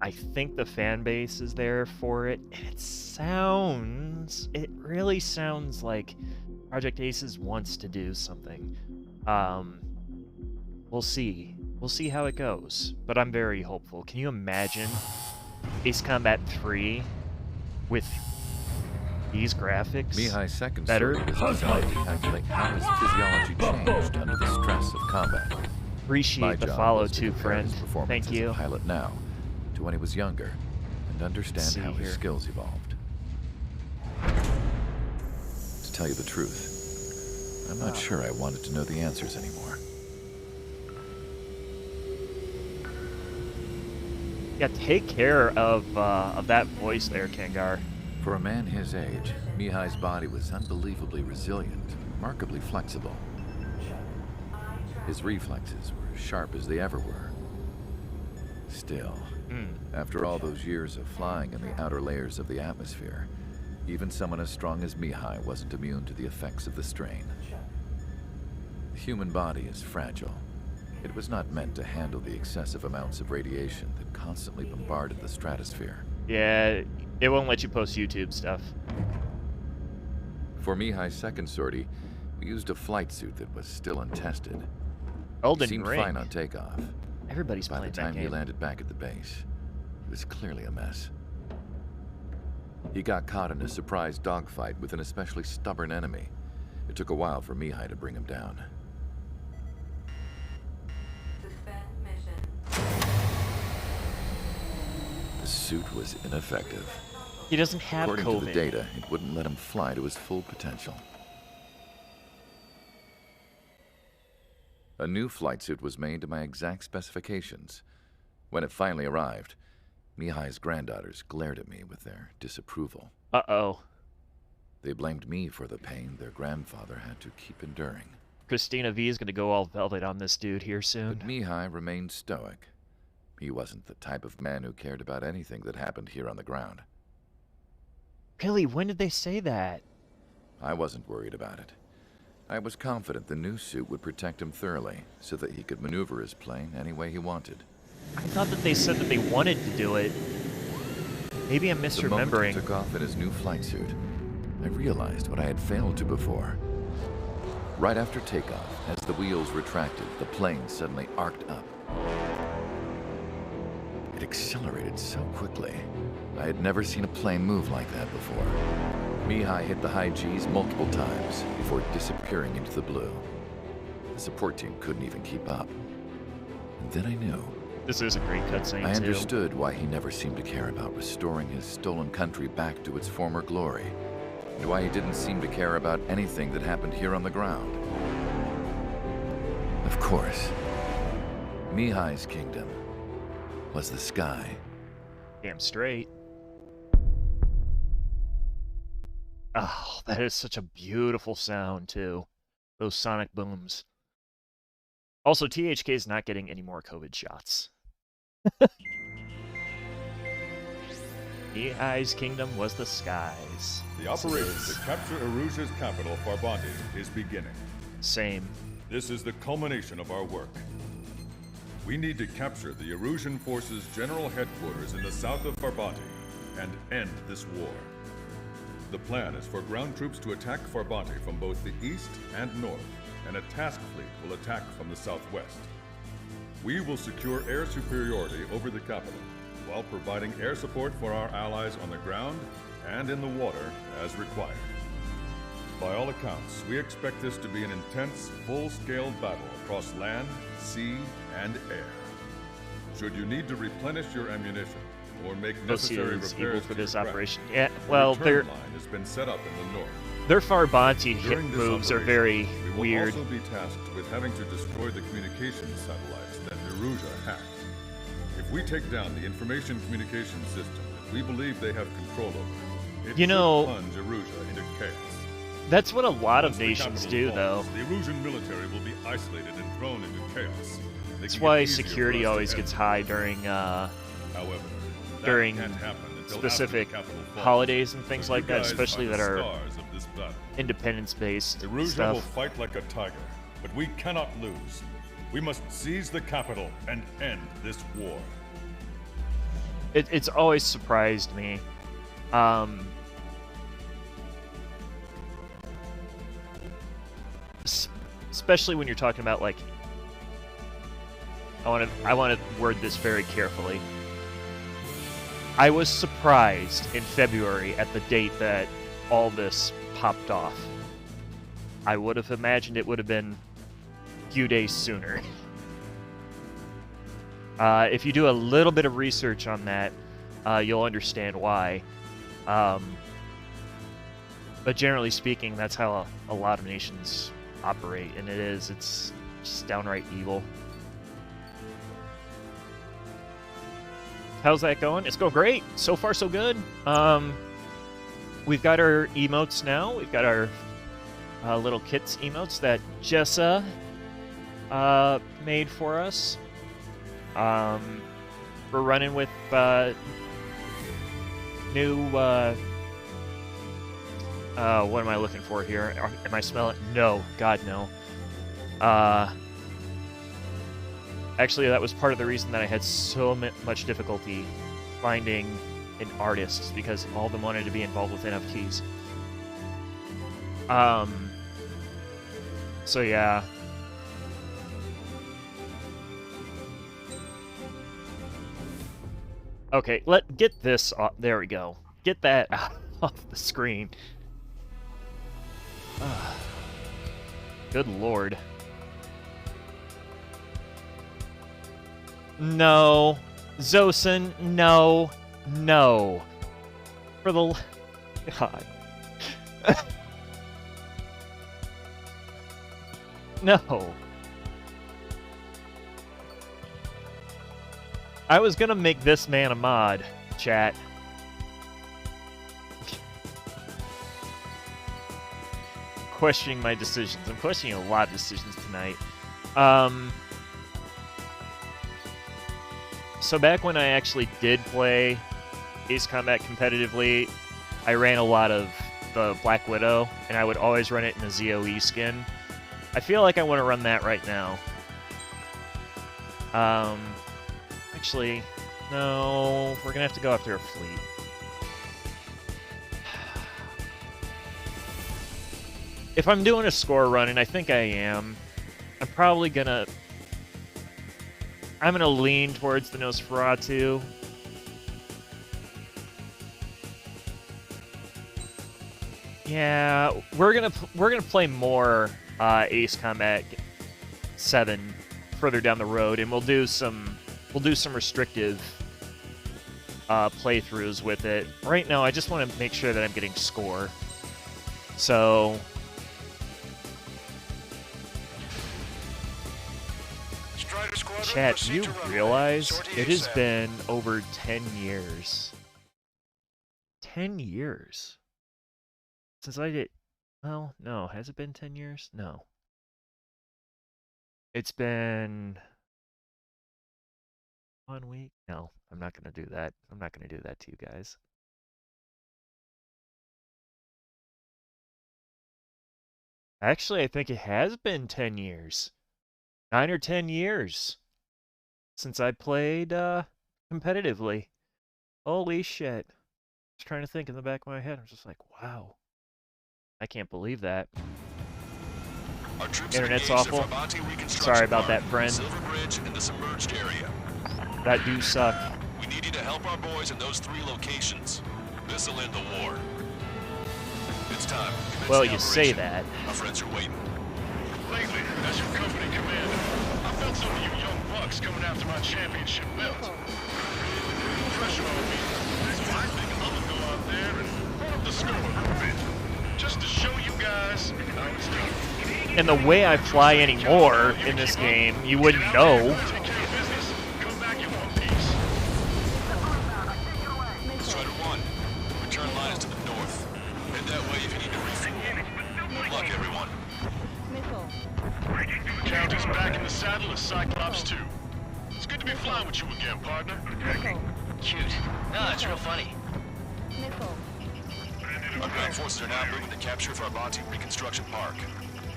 I think the fan base is there for it, and it really sounds like Project Aces wants to do something. We'll see. We'll see how it goes, but I'm very hopeful. Can you imagine Ace Combat 3 with these graphics? Mihai's second better? story was designed to calculate how his physiology changed under the stress of combat. Appreciate My the job follow was to too, compare his friend. performance Thank as you. a pilot now to when he was younger and understand how his here. skills evolved. To tell you the truth, I'm not sure I wanted to know the answers anymore. Yeah, take care of that voice there, Kangar. For a man his age, Mihai's body was unbelievably resilient, remarkably flexible. His reflexes were as sharp as they ever were. Still, after all those years of flying in the outer layers of the atmosphere, even someone as strong as Mihai wasn't immune to the effects of the strain. The human body is fragile. It was not meant to handle the excessive amounts of radiation that constantly bombarded the stratosphere. Yeah, it won't let you post YouTube stuff. For Mihai's second sortie, we used a flight suit that was still untested. Elden He seemed Ring. fine on takeoff. Everybody's By the playing that time he game. landed back at the base, it was clearly a mess. He got caught in a surprise dogfight with an especially stubborn enemy. It took a while for Mihai to bring him down. The suit was ineffective. He doesn't have According COVID. to the data, it wouldn't let him fly to his full potential. A new flight suit was made to my exact specifications. When it finally arrived, Mihai's granddaughters glared at me with their disapproval. Uh-oh. They blamed me for the pain their grandfather had to keep enduring. Christina V is going to go all velvet on this dude here soon. But Mihai remained stoic. He wasn't the type of man who cared about anything that happened here on the ground. Really? When did they say that? I wasn't worried about it. I was confident the new suit would protect him thoroughly, so that he could maneuver his plane any way he wanted. I thought that they said that they wanted to do it. Maybe I'm The moment misremembering. he took off in his new flight suit, I realized what I had failed to before. Right after takeoff, as the wheels retracted, the plane suddenly arced up. It accelerated so quickly. I had never seen a plane move like that before. Mihai hit the high G's multiple times before disappearing into the blue. The support team couldn't even keep up. And then I knew. This is a great cutscene, I too. understood why he never seemed to care about restoring his stolen country back to its former glory, and why he didn't seem to care about anything that happened here on the ground. Of course, Mihai's kingdom was the sky. Damn straight. Oh, that is such a beautiful sound, too. Those sonic booms. Also, THK is not getting any more COVID shots. Mihai's kingdom was the skies. The operation to capture Erusia's capital, Farbanti, is beginning. Same. This is the culmination of our work. We need to capture the Erusian forces' general headquarters in the south of Farbanti and end this war. The plan is for ground troops to attack Farbanti from both the east and north, and a task fleet will attack from the southwest. We will secure air superiority over the capital, while providing air support for our allies on the ground and in the water as required. By all accounts, we expect this to be an intense, full-scale battle across land, sea, and air. Should you need to replenish your ammunition or make necessary is repairs evil for to this your craft, operation. Yeah, a well, return they're line has been set up in the north. Their Farbanti hit During this moves are operation, very we will weird. also be tasked with having to destroy the communications satellites that Nerusia hacked. If we take down the information communication system that we believe they have control over, it You know, should plunge Erusia into chaos. That's what a lot of Once the nations capital do, falls, though. The Erusian military will be isolated and thrown into chaos. They That's can why get easier security for us to always enter. gets high during However, that during can't happen until specific after the capital falls. holidays and things So like you that, guys especially the that are stars of this battle. independence-based Erusia stuff. will fight like a tiger, but we cannot lose. We must seize the capital and end this war. It's always surprised me. Especially when you're talking about, like, I want to word this very carefully. I was surprised in February at the date that all this popped off. I would have imagined it would have been a few days sooner. If you do a little bit of research on that, you'll understand why. But generally speaking, that's how a lot of nations operate, and it's just downright evil. How's that going? It's going great. So far, so good. We've got our emotes now. We've got our little kits emotes that Jessa made for us. We're running with new. What am I looking for here? Am I smelling? No, God, no. Actually, that was part of the reason that I had so much difficulty finding an artist, because all of them wanted to be involved with NFTs. So yeah. Okay, get this off. There we go. Get that off the screen. Good lord. No. Zosin, no. No. For the... God. No. I was gonna make this man a mod, chat. Questioning my decisions. I'm questioning a lot of decisions tonight. So back when I actually did play Ace Combat competitively, I ran a lot of the Black Widow, and I would always run it in a ZOE skin. I feel like I want to run that right now. Actually, no, we're gonna have to go after a fleet. If I'm doing a score run, and I think I am, I'm probably gonna... I'm gonna lean towards the Nosferatu. Yeah, we're gonna play more Ace Combat 7 further down the road, and we'll do some restrictive playthroughs with it. Right now, I just want to make sure that I'm getting score. So. Chat, do you realize it has been over 10 years? 10 years? Since I did... Well, no. Has it been 10 years? No. It's been... 1 week? No, I'm not going to do that. I'm not going to do that to you guys. Actually, I think it has been 10 years. 9 or 10 years. Since I played competitively. Holy shit. I was trying to think in the back of my head. I was just like, wow. I can't believe that. Internet's awful. Sorry about that, friend. Silver Bridge and the submerged area. That do suck. We need you to help our boys in those 3 locations. This'll end the war. It's time. Well, you say that. Our friends are waiting. Lately, as your company commander, I felt some of you young bucks coming after my championship belt. Pressure on me. So I think I'm gonna go out there and run up the score a little bit. Just to show you guys. Now it's done. And the way I fly anymore in this game, you wouldn't know. Take care of business. Come back in one piece. Strider 1, return line is to the north. Head that way if you need to refuel. Good luck, everyone. County's back in the saddle as Cyclops 2. It's good to be flying with you again, partner. Cute. No, it's real funny. Our ground forces are now moving to capture Farbanti Reconstruction Park.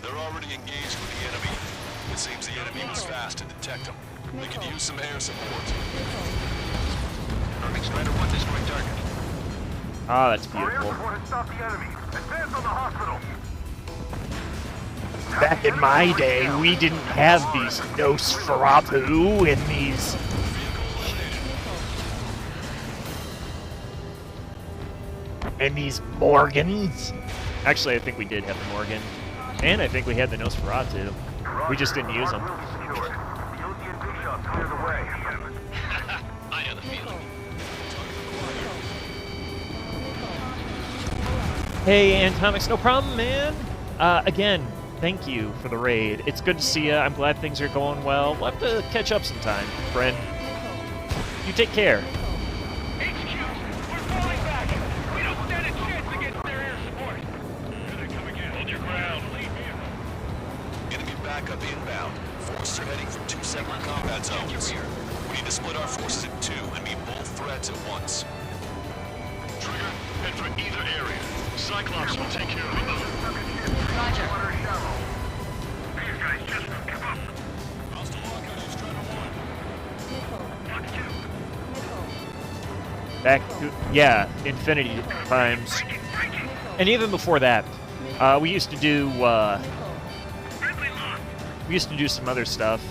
They're already engaged with the enemy. It seems the enemy was fast to detect them. They could use some air support. Perfect. Strider 1 destroying target. Ah, that's beautiful. Stop the enemy. Advance on the hospital. Back in my day, we didn't have these Nosferatu and these... and these Morgans. Actually, I think we did have the Morgan. And I think we had the Nosferatu. We just didn't use them. I know the feeling. Hey, Antomix, no problem, man. Again, thank you for the raid. It's good to see you. I'm glad things are going well. We'll have to catch up sometime, friend. You take care. Backup inbound. Forces are heading from 2 separate combat zones. We need to split our forces in 2 and meet both threats at once. Trigger, head for either area. Cyclops will take care of the other. Roger. These guys just won't give up. Hostile lockout is Strider 1. Back to, yeah, Infinity times. And even before that, we used to do, some other stuff.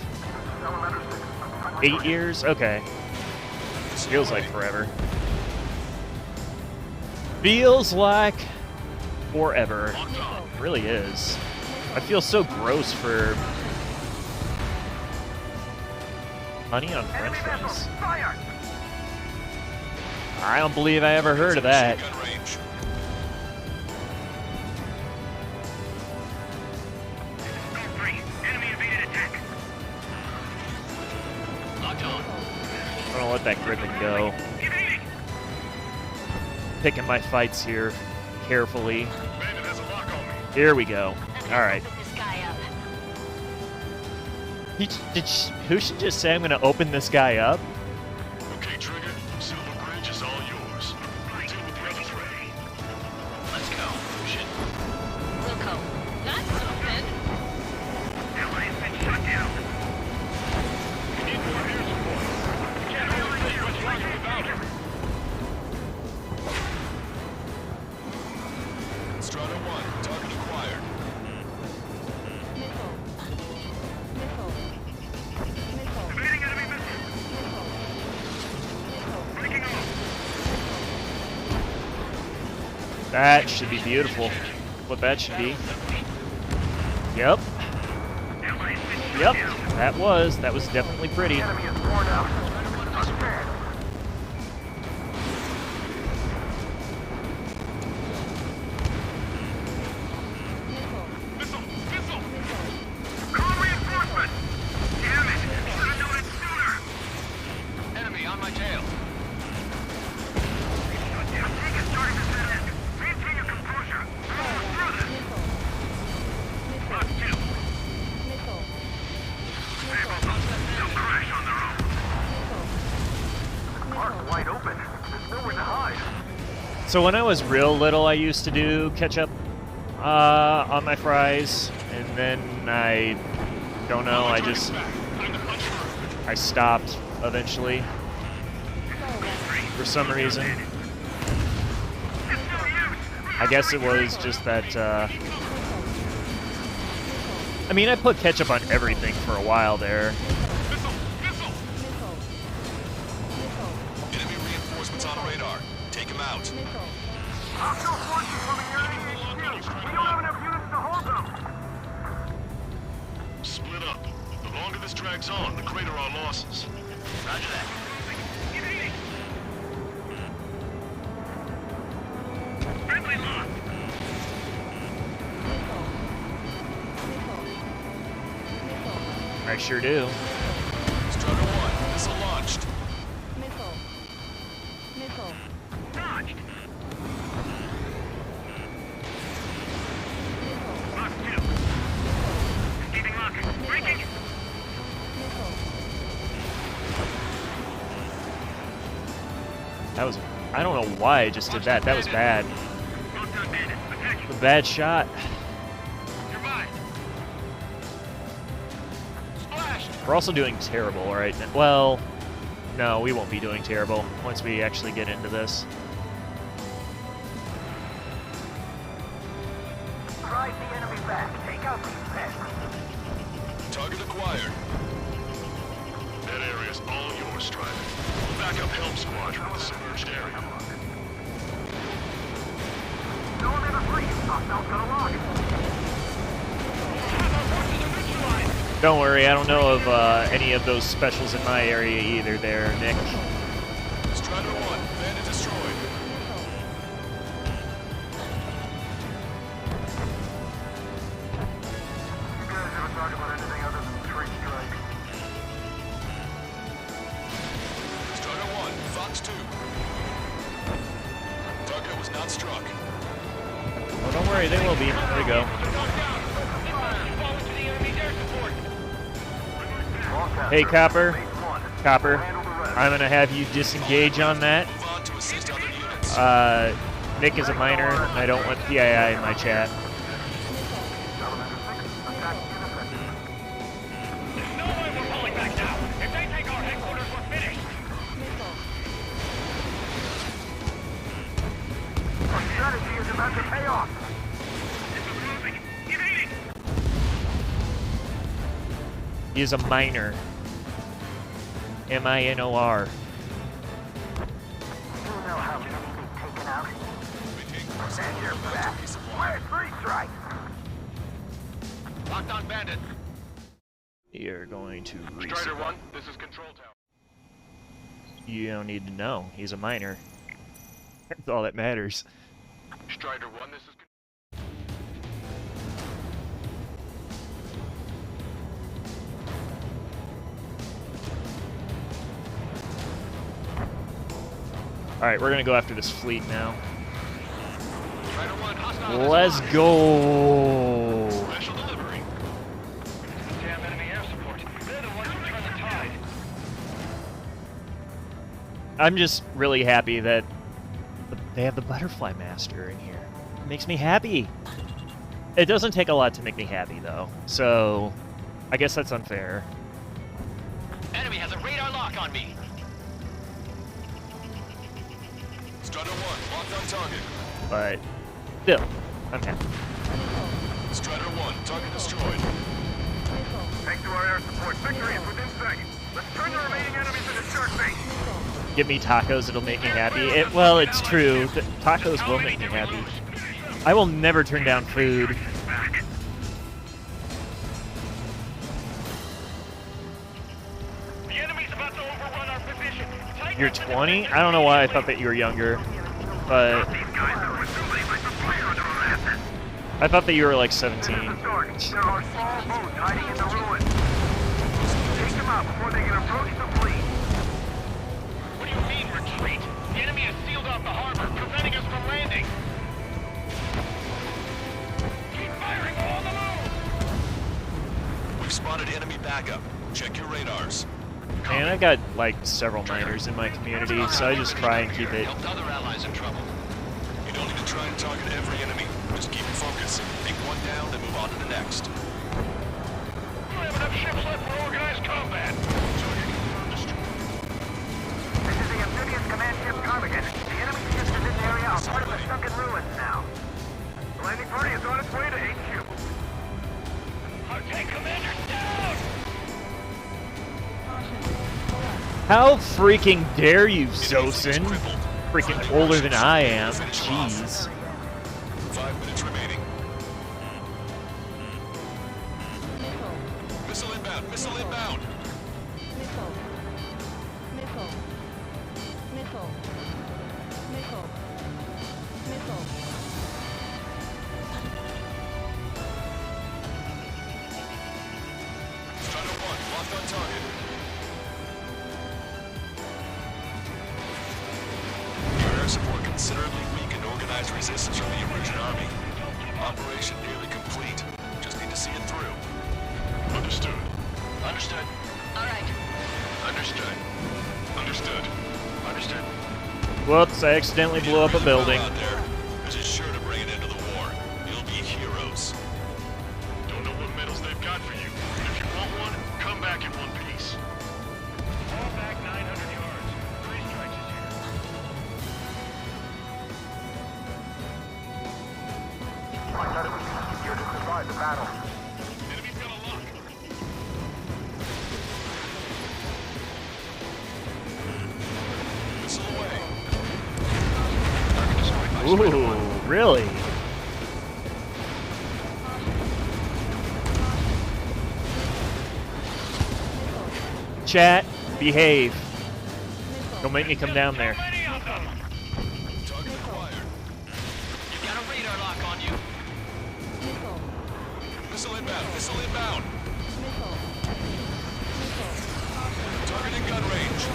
8 years? Okay. Feels like forever. Feels like forever. It really is. I feel so gross for money on French fries. I don't believe I ever heard of that. I'm gonna let that Griffin go. Picking my fights here carefully. Here we go. All right. Who should just say I'm gonna open this guy up? Okay, Trigger. Silver Bridge is all yours. Deal with the other three. Let's go. Shit. Wilco. That's something. Alliance been shut down. We need more air support. We can't really say what's wrong without it. Strata 1, target acquired. Evading enemy missile. Breaking off. That should be beautiful. What that should be. Yep. Yep. That was definitely pretty. Enemy is worn out. Unfair. Missile! Missile! Call reinforcement. Damn it. Should have known it sooner. Enemy on my tail. Fatigue is starting to set in. Maintain your composure. We're almost through this. Mark 2. They'll crash on their own. The park's wide open. There's nowhere to hide. So when I was real little, I used to do ketchup on my fries, and then I don't know. I stopped eventually for some reason. I guess it was just that. I mean, I put ketchup on everything for a while there. Enemy reinforcements on radar. Take him out. Hostile forces coming near HQ. We don't have enough units to hold them. Split up. The longer this drags on, the greater our losses. Roger that. Friendly lock. I sure do. Strider 1, missile launched. Missile. Missile. Dodged. Lock 2. Escaping lock. Breaking. That was... I don't know why I just did that. That was bad. A bad shot. We're also doing terrible right now. Well, no, we won't be doing terrible once we actually get into this. Drive the enemy back. Take out these pests. Target acquired. That area's all yours, Strider. Back up Helm Squadron in the submerged area. Don't ever freeze. Hostiles gonna lock. Don't worry, I don't know of any of those specials in my area either there, Nick. Strider 1, bandit destroyed. You guys ever talk about anything other than tree strikes? Strider 1, Fox 2. Target was not struck. Oh, don't worry, they will be. There we go. Hey, Copper. Copper, I'm gonna have you disengage on that. Nick is a minor. I don't want PII in my chat. Our strategy is about to pay off. He is a minor. M-I-N-O-R. You know how many they've taken out? And you're back. Where's three strikes? Locked on bandit. You're going to Strider 1, this is control tower. You don't need to know. He's a minor. That's all that matters. Strider 1, this is Alright, we're gonna go after this fleet now. Strider 1, hostile. Let's go! Special delivery. Damn enemy air support. They're the ones who turn the tide. I'm just really happy that they have the Butterfly Master in here. It makes me happy. It doesn't take a lot to make me happy, though. So, I guess that's unfair. Enemy has a radar lock on me. Strider 1, locked on target. But, still, I'm happy. Strider 1, target destroyed. Thanks to our air support, victory is within sight. Let's turn the remaining enemies into shark bait. Give me tacos, it'll make me happy. Well, it's true. Tacos will make me happy. I will never turn down food. The enemy's about to overrun our position. You're 20? I don't know why I thought that you were younger. But I thought that you were like 17. There are small boats hiding in the ruins. Take them out before they can approach the fleet. What do you mean, retreat? The enemy has sealed off the harbor, preventing us from landing. Keep firing all on the move! We've spotted enemy backup. Check your radars. And I got like several miners in my community, so I just try and keep it. Helped other allies in trouble. You don't need to try and target every enemy. Just keep your focus. Take one down, then move on to the next. We don't have enough ships left for organized combat. This is the amphibious command ship Ptarmigan. The enemy ships in this area are part of the sunken ruins now. The landing party is on its way to HQ. Our tank commander down! How freaking dare you, Zosin? Freaking older than I am. Jeez. 5 minutes remaining. Missile inbound. Missile inbound. Missile. Missile. Missile. Missile. Missile. Strider 1, Locked on target. Air support considerably weakened organized resistance from the Erusian army. Operation nearly complete. Just need to see it through. Understood. Understood. All right. Understood. Understood. Understood. Whoops, I accidentally blew up a building. Out there. This is sure to bring an end to the war. You'll be heroes. Don't know what medals they've got for you. But if you want one, come back in one piece. Fall back 900 yards. 3 strikes is here. My thought it was easier to survive the battle. Enemy's got a lock. Missile away. Ooh, really? Chat, behave. Don't make me come down there. Target acquired. You got a radar lock on you. Missile inbound. Missile inbound. Target in gun range.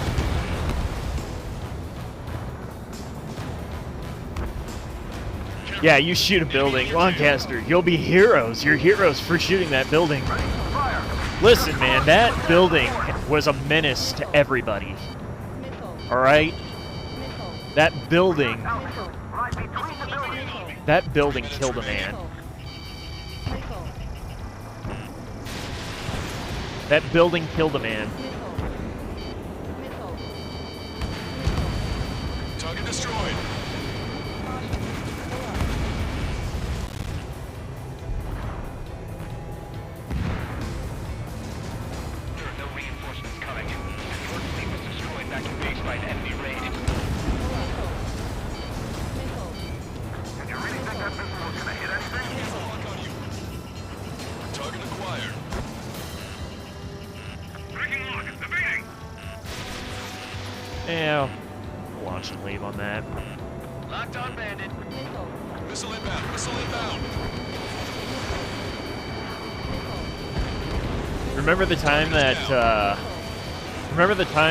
Yeah, you shoot a building. Lancaster, you'll be heroes. You're heroes for shooting that building. Listen, man, that building was a menace to everybody. Alright? That building killed a man. That building killed a man. Target destroyed. There are no reinforcements coming. Your fleet was destroyed back in base by an enemy raid. Did you really think that missile was gonna hit anything? Lock on you. Target acquired. Breaking lock. Evading. Yeah, launch and leave on that. Locked on bandit. Missile inbound. Missile inbound. Remember the time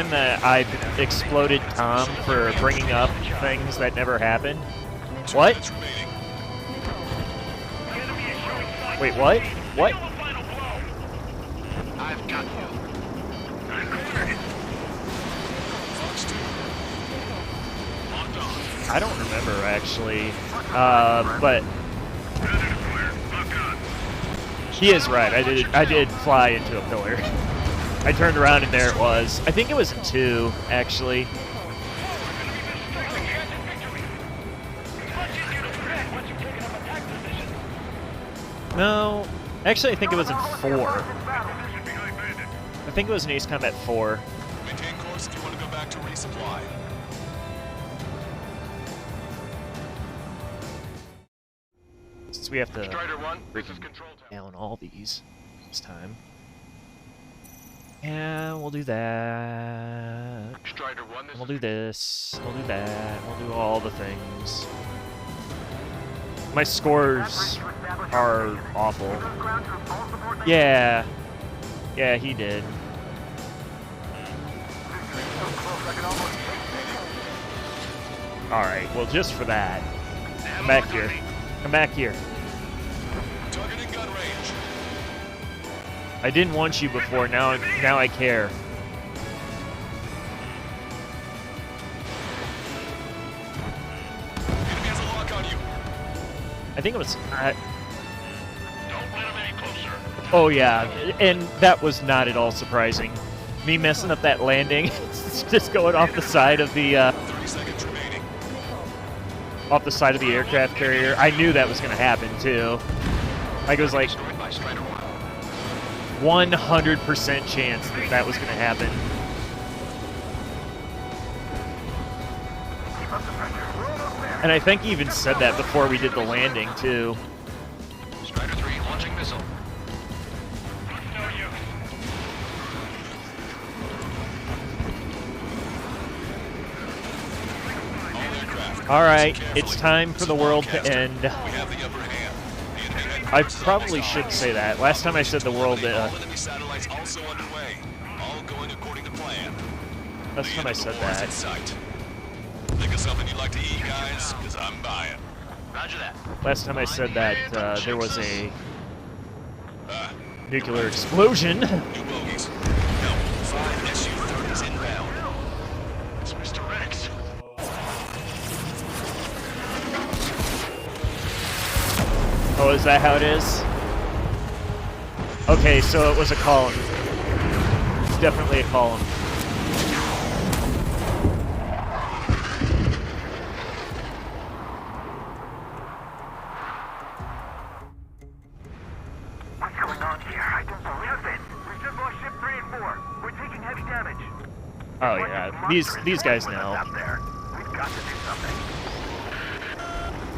that I exploded Tom for bringing up things that never happened? What? Wait, what? What? I've got you. I don't remember actually, but he is right. I did fly into a pillar. I turned around and there it was. I think it was 2 actually. No, actually I think it was in 4. I think it was in Ace Combat 4. Maintain course if you want to go back to resupply. Since we have to Strider 1, break this is control tower. down all these this time. Yeah, we'll do that. Strider 1, this We'll do this. We'll do that. We'll do all the things. My scores are awful. Yeah. Yeah, he did. Alright, well just for that. Come back here. Come back here. Target in gun range. I didn't want you before, now I care. Enemy has a lock on you. I think it was... Don't let him any closer. oh yeah, and that was not at all surprising. Me messing up that landing, just going off the side of the 30 seconds remaining. off the side of the aircraft carrier. I knew that was going to happen too. Like it was like 100% chance that that was going to happen. And I think he even said that before we did the landing too. Strider 3 launching missile. No use. All right, it's time for the world to end. We have the upper hand. The I probably should say that. Last time I said the world. Enemy satellites also underway. All going according to plan. Last time I said War's in that. sight. Think of something you'd like to eat, guys? Because I'm buying. Roger that. Last time I said that there was a nuclear explosion. New bogies. No, 5 Su-30s inbound. It's Mr. Rex. Oh, is that how it is? Okay, so it was a column. It's definitely a column. What's going on here? I don't believe it. We just lost ship 3 and 4. We're taking heavy damage. Oh yeah, these guys know. Out there. We've got to do something.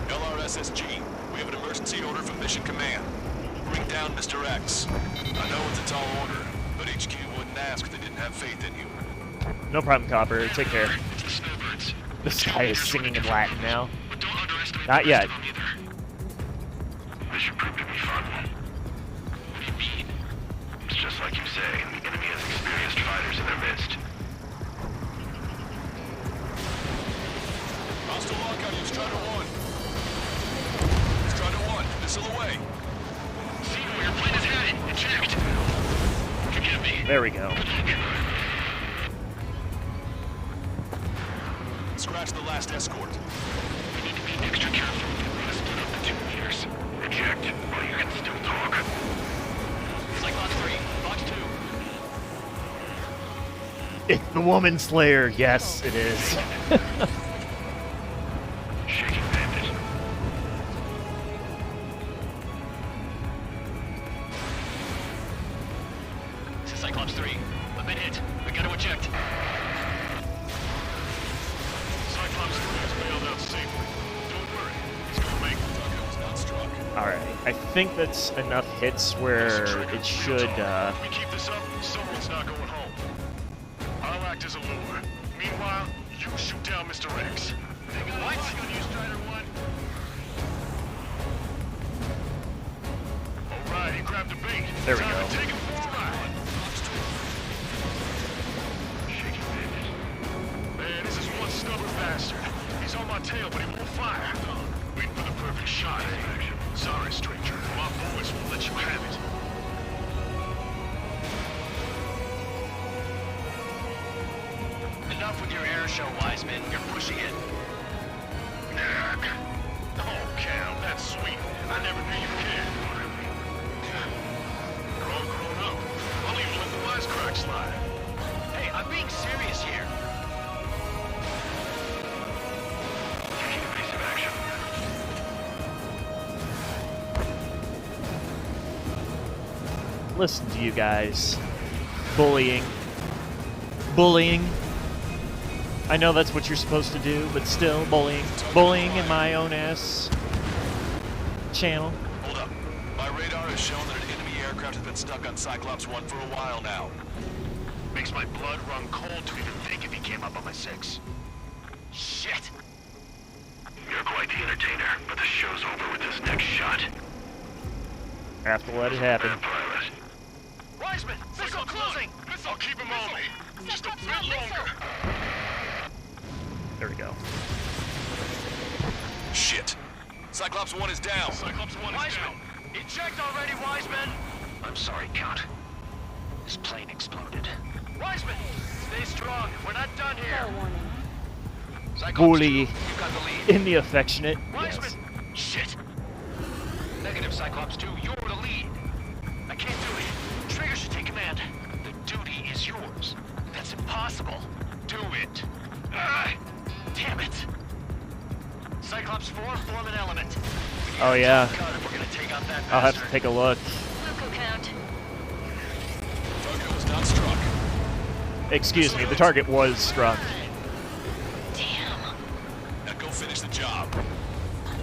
LRSSG, we have an emergency order from Mission Command. Bring down Mr. X. I know it's a tall order, but HQ wouldn't ask if they didn't have faith in you. No problem, Copper. Take care. This guy is singing in Latin now. Not yet. This should prove to be fun. What do you mean? It's just like you say, the enemy has experienced fighters in their midst. Hostile lock on you, Strider 1. Strider 1, missile away. See where your plane is headed. Eject. Forgive me. There we go. Scratch the last escort. We need to be extra careful. We're gonna split up the 2 meters. Eject while you can still talk. Cyclops 3, Box 2. It's the Woman Slayer. Yes, it is. Shaking bandit. This is Cyclops 3. I've been hit. We gotta eject. Cyclops 3 has bailed out safely. Don't worry. It's gonna make Tucker was not struck. Alright, I think that's enough hits where it should, If we keep this up, someone's not going home. I'll act as a lure. Meanwhile, you shoot down Mr. X. They got a lock on you, Strider 1. Alright, he grabbed the bait. There we Time go. to take him for a ride. Shaking bandit. Man, this is one stubborn bastard. He's on my tail, but he won't fire. Waiting for the perfect shot. Sorry, stranger. My boys won't let you have it. Enough with your air show, Wiseman. You're pushing it. Oh, Cal, that's sweet. I never knew you cared. You're all grown up. I'll even let the wisecrack slide. Hey, I'm being serious here. Taking evasive action. listen to you guys. Bullying. Bullying. I know that's what you're supposed to do, but still, bullying. Bullying in my own ass channel. Hold up. My radar has shown that an enemy aircraft has been stuck on Cyclops 1 for a while now. Makes my blood run cold to even think if he came up on my 6. Shit! You're quite the entertainer, but the show's over with this next shot. Have to let it happen. Pilot. Wiseman! Missile closing! I'll keep him on me. Just a bit longer. There we go. Shit. Cyclops 1 is down. Cyclops 1 is down. Eject already, Wiseman! I'm sorry, Count. This plane exploded. Wiseman! Stay strong. We're not done here. Cyclops Bully 2, you've got the lead. in the affectionate. Wiseman! Yes. Shit! Negative, Cyclops 2. You're the lead. I can't do it. Trigger should take command. The duty is yours. That's impossible. Do it. Damn it. Cyclops 4, form an element. Oh yeah. God, if we're gonna take out that I'll have to bastard. take a look. Loco count. Target was not struck. Excuse me, the target was struck. Damn. Now go finish the job.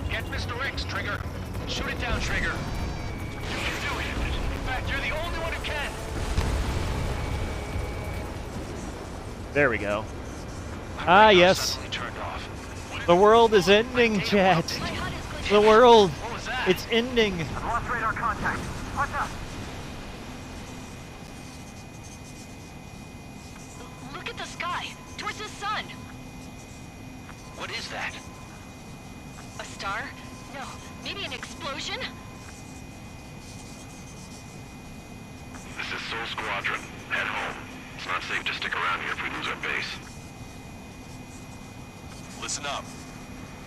Get Mr. X, Trigger. Shoot it down, Trigger. You can do it. In fact, you're the only one who can. There we go. Ah, yes. The world is ending, chat. The world. What was that? It's ending. I've lost radar contact. Watch out. Look at the sky, towards the sun. What is that? A star? No, maybe an explosion? This is Soul Squadron. Head home. It's not safe to stick around here if we lose our base. Listen up.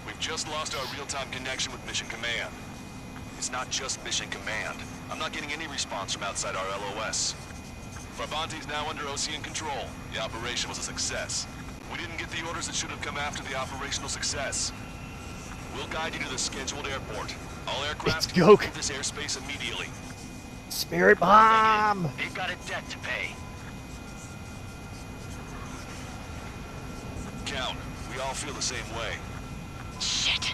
We've just lost our real-time connection with Mission Command. It's not just Mission Command. I'm not getting any response from outside our LOS. Farbanti's now under Osean control. The operation was a success. We didn't get the orders that should have come after the operational success. We'll guide you to the scheduled airport. All aircraft leave this airspace immediately. Spirit bomb! They've got a debt to pay. Count, we all feel the same way. Shit!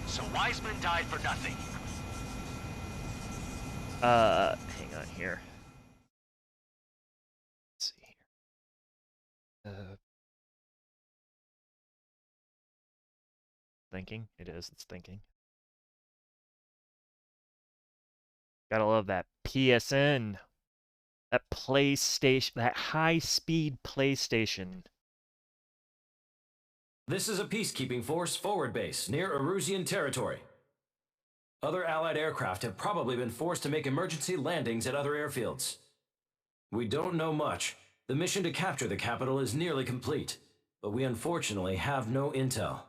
So Wiseman died for nothing. Hang on here. Let's see here. Thinking. It is. It's thinking. Gotta love that PSN. That PlayStation. That high-speed PlayStation. This is a peacekeeping force forward base near Erusian territory. Other Allied aircraft have probably been forced to make emergency landings at other airfields. We don't know much. The mission to capture the capital is nearly complete, but we unfortunately have no intel.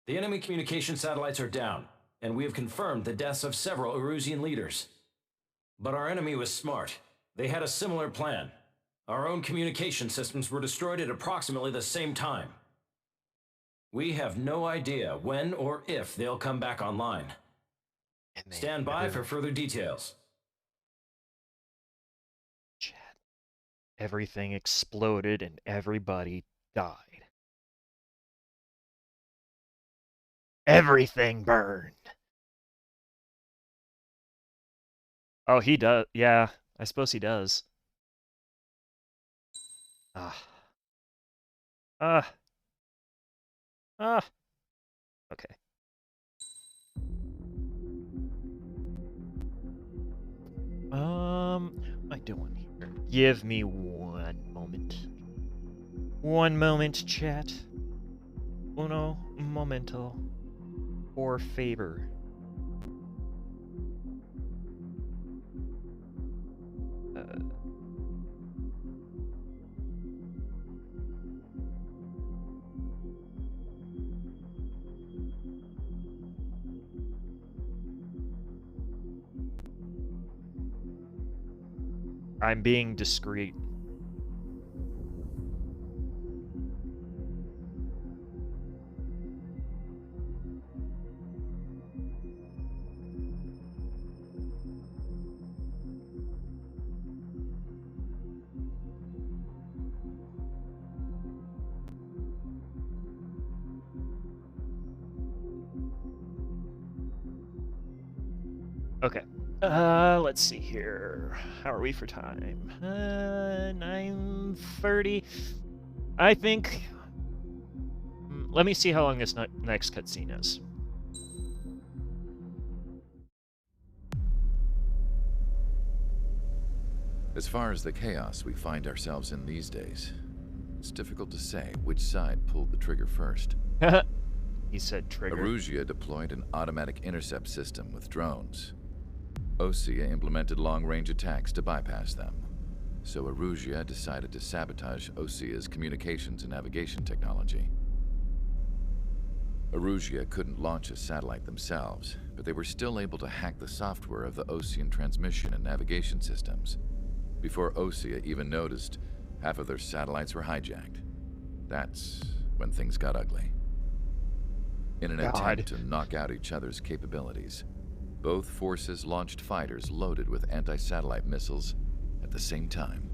The enemy communication satellites are down, and we have confirmed the deaths of several Erusian leaders. But our enemy was smart. They had a similar plan. Our own communication systems were destroyed at approximately the same time. We have no idea when or if they'll come back online. Stand by for further details. Everything exploded and everybody died. Everything burned. Oh, he does. Yeah, I suppose he does. Okay. What am I doing here? Give me one moment. One moment, chat. Uno momento. Por favor. I'm being discreet. Okay. Let's see here. How are we for time? 9:30. I think. Let me see how long this next cutscene is. As far as the chaos we find ourselves in these days, it's difficult to say which side pulled the trigger first. He said trigger. Erusia deployed an automatic intercept system with drones. Osea implemented long-range attacks to bypass them. So Erusia decided to sabotage Osea's communications and navigation technology. Erusia couldn't launch a satellite themselves, but they were still able to hack the software of the Osean transmission and navigation systems. Before Osea even noticed, half of their satellites were hijacked. That's when things got ugly. In an attempt to knock out each other's capabilities, both forces launched fighters loaded with anti-satellite missiles at the same time.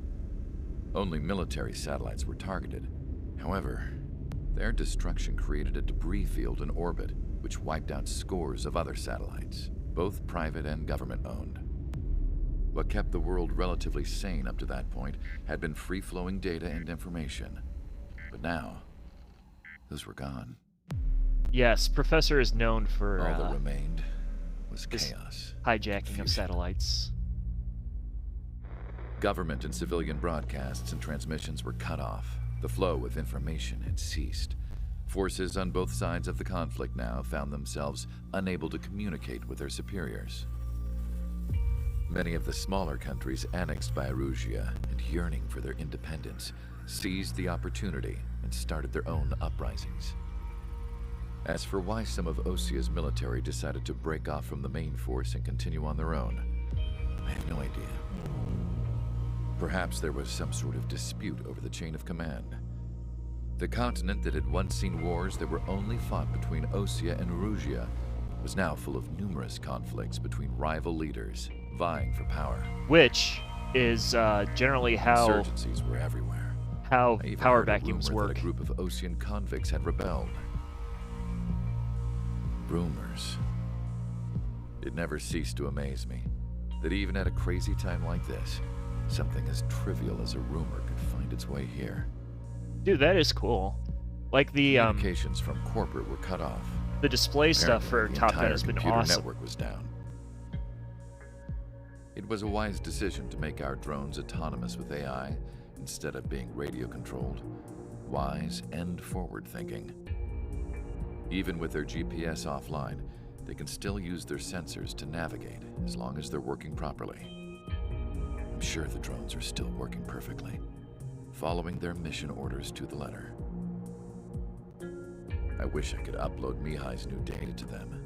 Only military satellites were targeted. However, their destruction created a debris field in orbit, which wiped out scores of other satellites, both private and government-owned. What kept the world relatively sane up to that point had been free-flowing data and information. But now, those were gone. Yes, Professor is known for All that remained was his chaos. hijacking of satellites. Government and civilian broadcasts and transmissions were cut off. The flow of information had ceased. Forces on both sides of the conflict now found themselves unable to communicate with their superiors. Many of the smaller countries annexed by Erusia and yearning for their independence seized the opportunity and started their own uprisings. As for why some of Osia's military decided to break off from the main force and continue on their own, I have no idea. Perhaps there was some sort of dispute over the chain of command. The continent that had once seen wars that were only fought between Osia and Erusia was now full of numerous conflicts between rival leaders vying for power. Which is generally how insurgencies were everywhere. How I even power heard a vacuums rumor work. that a group of Osian convicts had rebelled. Rumors. It never ceased to amaze me that even at a crazy time like this, something as trivial as a rumor could find its way here. Dude, that is cool. Like the communications from corporate were cut off. The display stuff for the Top Gun entire has been computer awesome. network was down. It was a wise decision to make our drones autonomous with AI instead of being radio controlled. Wise and forward-thinking. Even with their GPS offline, they can still use their sensors to navigate as long as they're working properly. I'm sure the drones are still working perfectly, following their mission orders to the letter. I wish I could upload Mihai's new data to them.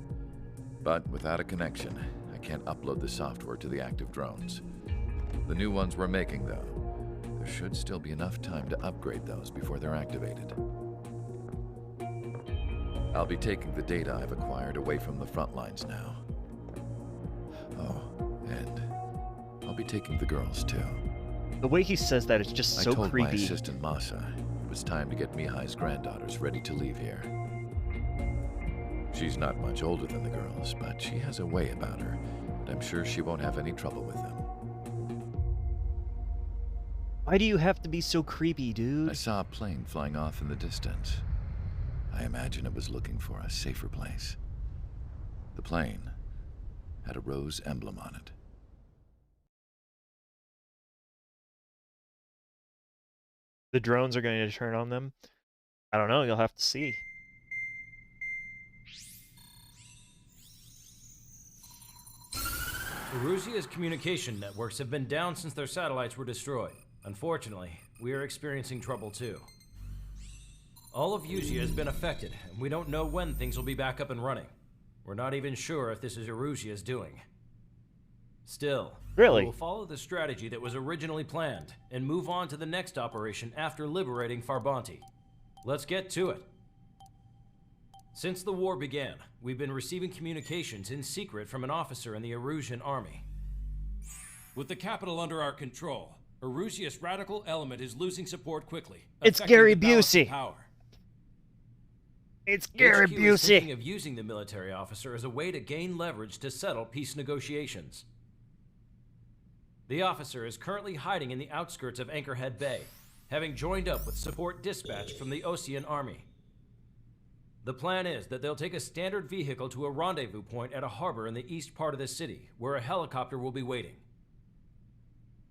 But without a connection, I can't upload the software to the active drones. The new ones we're making, though, there should still be enough time to upgrade those before they're activated. I'll be taking the data I've acquired away from the front lines now. Oh, and I'll be taking the girls, too. The way he says that is just so I told creepy. my assistant Masa it was time to get Mihai's granddaughters ready to leave here. She's not much older than the girls, but she has a way about her, and I'm sure she won't have any trouble with them. Why do you have to be so creepy, dude? I saw a plane flying off in the distance. I imagine it was looking for a safer place. The plane had a rose emblem on it. The drones are going to turn on them? I don't know, you'll have to see. Erusia's communication networks have been down since their satellites were destroyed. Unfortunately, we are experiencing trouble too. All of Usia has been affected, and we don't know when things will be back up and running. We're not even sure if this is Erusia's doing. Still, really, we will follow the strategy that was originally planned, and move on to the next operation after liberating Farbanti. Let's get to it. Since the war began, we've been receiving communications in secret from an officer in the Erusian army. With the capital under our control, Erusia's radical element is losing support quickly. It's affecting Gary the balance of Busey. power. It's Gary HQ is thinking Busey. of using the military officer as a way to gain leverage to settle peace negotiations. The officer is currently hiding in the outskirts of Anchorhead Bay, having joined up with support dispatch from the Osian army. The plan is that they'll take a standard vehicle to a rendezvous point at a harbor in the east part of the city, where a helicopter will be waiting.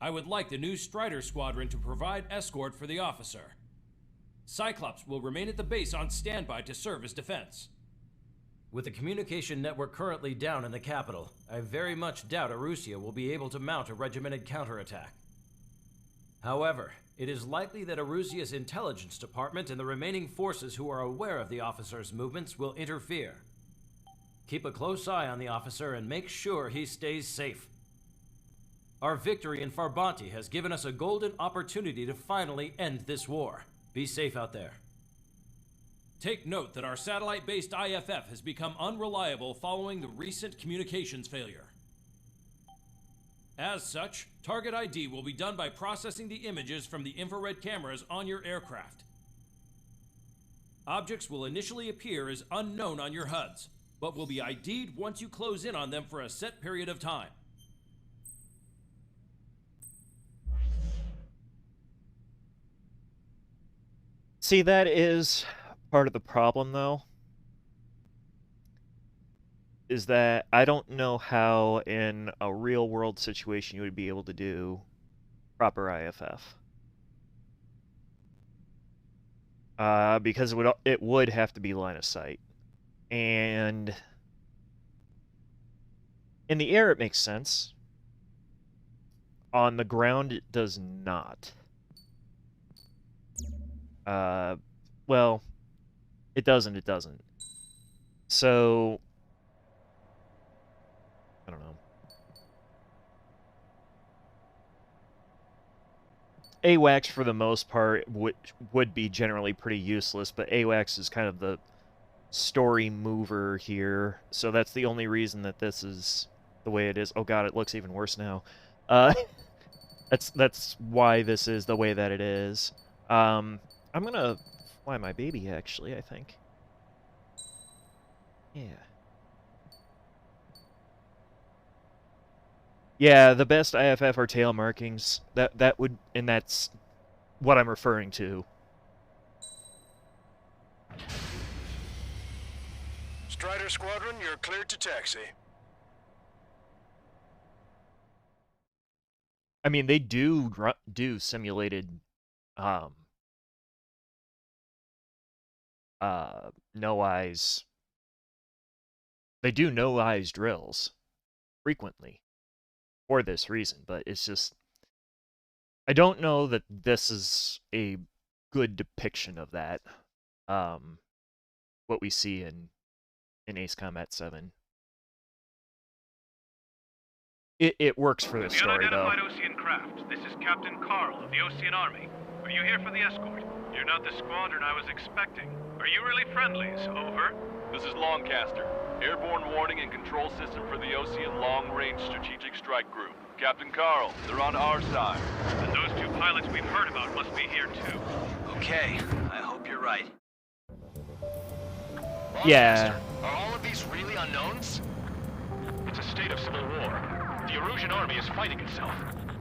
I would like the new Strider Squadron to provide escort for the officer. Cyclops will remain at the base on standby to serve as defense. With the communication network currently down in the capital, I very much doubt Erusia will be able to mount a regimented counterattack. However, it is likely that Erusia's intelligence department and the remaining forces who are aware of the officer's movements will interfere. Keep a close eye on the officer and make sure he stays safe. Our victory in Farbanti has given us a golden opportunity to finally end this war. Be safe out there. Take note that our satellite-based IFF has become unreliable following the recent communications failure. As such, target ID will be done by processing the images from the infrared cameras on your aircraft. Objects will initially appear as unknown on your HUDs, but will be ID'd once you close in on them for a set period of time. See, that is part of the problem, though. is that I don't know how in a real world situation you would be able to do proper IFF. Because it would have to be line of sight. And in the air it makes sense. On the ground it does not. Well, it doesn't. So, I don't know. AWACS, for the most part, would be generally pretty useless, but AWACS is kind of the story mover here, so that's the only reason that this is the way it is. Oh god, it looks even worse now. That's why this is the way that it is. I'm gonna fly my baby, actually, I think. Yeah. Yeah, the best IFF are tail markings. That would, and that's what I'm referring to. Strider Squadron, you're cleared to taxi. I mean, they do simulated, no eyes. They do no eyes drills frequently for this reason, but it's just, I don't know that this is a good depiction of that. What we see in Ace Combat 7. It works for the story, though. Unidentified Osean craft. This is Captain Carl of the Osean Army. Are you here for the escort? You're not the squadron I was expecting. Are you really friendlies? Over. This is Longcaster. Airborne warning and control system for the Osean Long Range Strategic Strike Group. Captain Carl, they're on our side. And those two pilots we've heard about must be here too. Okay, I hope you're right. Yeah. Are all of these really unknowns? It's a state of civil war. The Erusian army is fighting itself.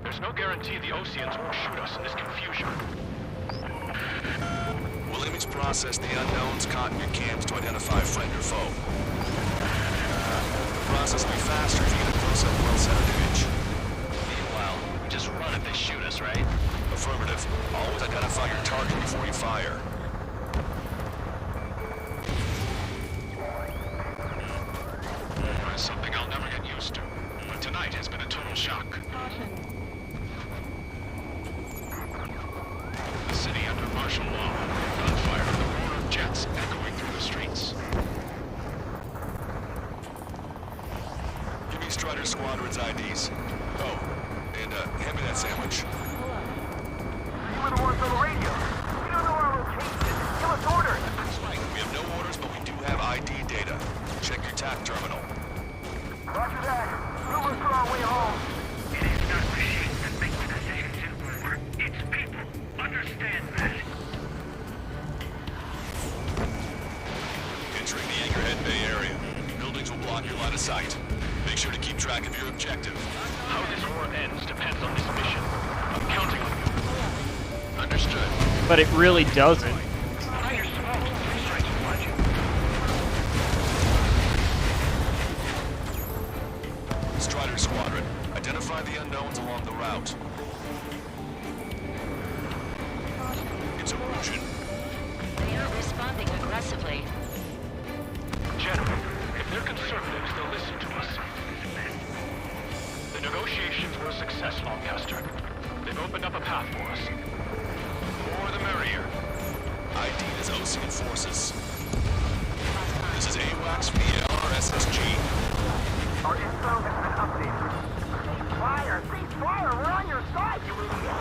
There's no guarantee the Oseans won't shoot us in this confusion. We'll image process the unknowns caught in your cams to identify friend or foe. The process will be faster if you get a close-up, well-centered image. Meanwhile, we just run if they shoot us, right? Affirmative. Always identify your target before you fire. Something I'll never get used to. But tonight has been a total shock. The city under martial law. Gunfire and the roar of jets echoing through the streets. Give me Strider Squadron's IDs. Oh, and hand me that sandwich. You were the ones on the radio. We don't know our location. Give us orders. That's right. We have no orders, but we do have ID data. Check your TAC terminal. Roger that. We'll look for our way home. It is not machines that make the decisions in war. It's people. Understand that. Entering the Anchorhead Bay area. Buildings will block your line of sight. Make sure to keep track of your objective. How this war ends depends on this mission. I'm counting on you. Understood. But it really doesn't. Strider Squadron, identify the unknowns along the route. It's Erusian. They are responding aggressively. General, if they're conservatives, they'll listen to us. The negotiations were a success, Longcaster. They've opened up a path for us. The more the merrier. ID is Osean forces. This is AWACS from the LRSSG. Our info has been updated. Fire! Cease fire! We're on your side, you idiot!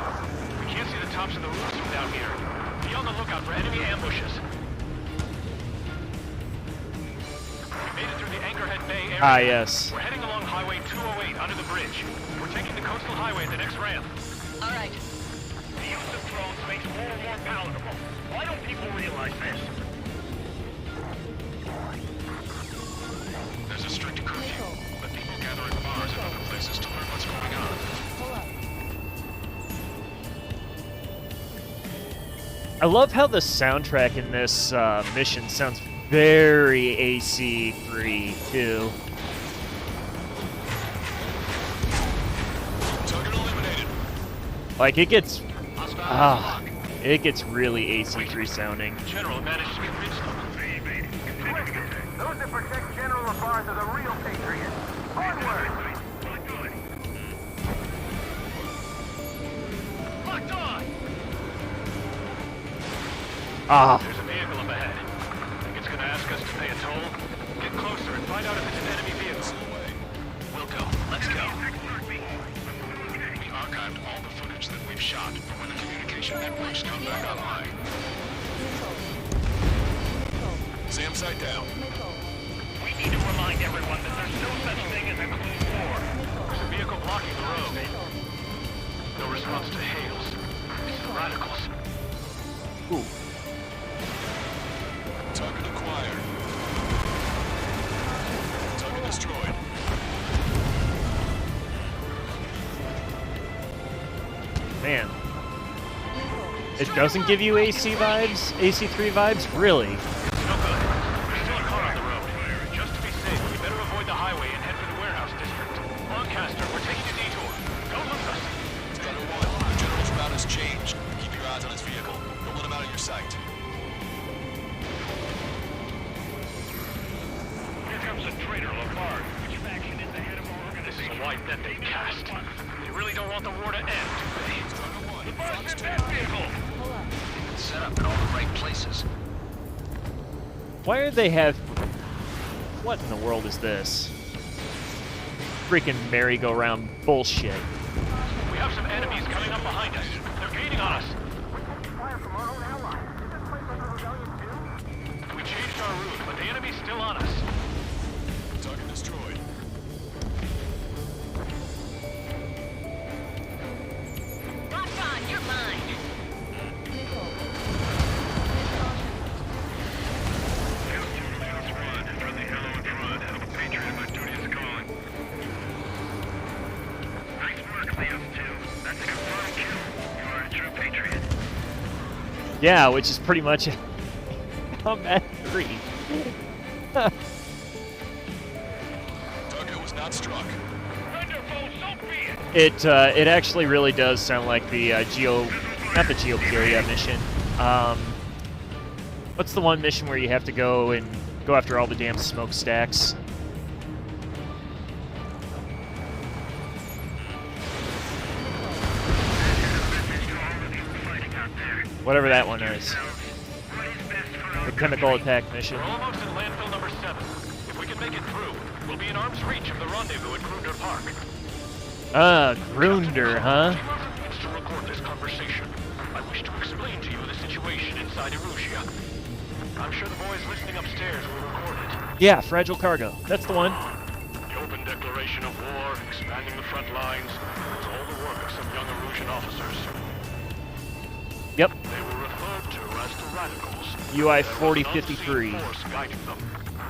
We can't see the tops of the roofs from down here. Be on the lookout for enemy ambushes. We made it through the Anchorhead Bay area. Ah, yes. We're heading along Highway 208 under the bridge. We're taking the coastal highway at the next ramp. All right. The use of drones makes war more palatable. Why don't people realize this? There's a strict curfew, but people gather at bars and other places to learn what's going on. I love how the soundtrack in this mission sounds very AC3 too. Like, it gets really AC3 sounding. General managed to convince them. Those that protect General LaFarge are the real patriots. Onward! Locked on! Ah. There's a vehicle up ahead. Think it's gonna ask us to pay a toll? Get closer and find out if it's an enemy vehicle. We'll go. Let's go. We archived all the footage that we've shot for when the communication networks come back online. Sam site down. We need to remind everyone that there's no such thing as a clean war. There's a vehicle blocking the road. No response to hails. It's the radicals. Ooh. Target acquired. Target destroyed. Man. It doesn't give you AC vibes? AC3 vibes? Really? No good. There's still a car on the road. Just to be safe, we better avoid the highway and head for the warehouse district. Lancaster, we're taking a detour. Don't lose us. Strider 1, the general's route has changed. Keep your eyes on his vehicle. Don't let him out of your sight. Here comes a traitor, LaFarge. Which faction is the head of our organization? This is a white net they cast. They really don't want the war to end, do they? LaFarge, get that vehicle! Set up in all the right places. Why do they have... What in the world is this? Freaking merry-go-round bullshit. We have some enemies coming up behind us. They're gaining on us. We changed our route, but the enemy's still on us. Target destroyed. Lock on, you're mine. Yeah, which is pretty much combat 3. Target was not struck. It actually really does sound like the not the Geopelia mission. What's the one mission where you have to go and go after all the damn smokestacks? Whatever that one is. The chemical attack mission. We're almost at landfill number 7. If we can make it through, we'll be in arm's reach of the rendezvous at Grunder Park. Ah, Grunder, huh? It's to record this conversation. I wish to explain to you the situation inside Erusia. I'm sure the boys listening upstairs will record it. Yeah, Fragile Cargo. That's the one. The open declaration of war, expanding the front lines, it's all the work of some young Erusian officers. Yep. They were referred to as the radicals. UI 4053. Force guiding them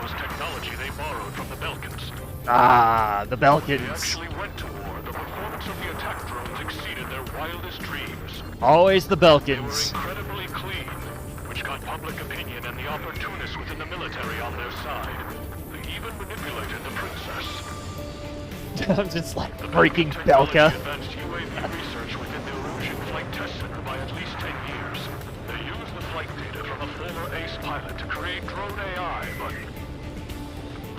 was technology they borrowed from the Belkans. Ah, the They Belkans. actually went to war. The performance of the attack drones exceeded their wildest dreams. Always the They were Belkans. incredibly clean, which got public opinion and the opportunists within the military on their side. They even manipulated the princess. I'm just like freaking Belka. Advanced UAV research within the Erusian Flight Test Center by at least 10 years. They used the flight data from a former ace pilot to create drone AI, but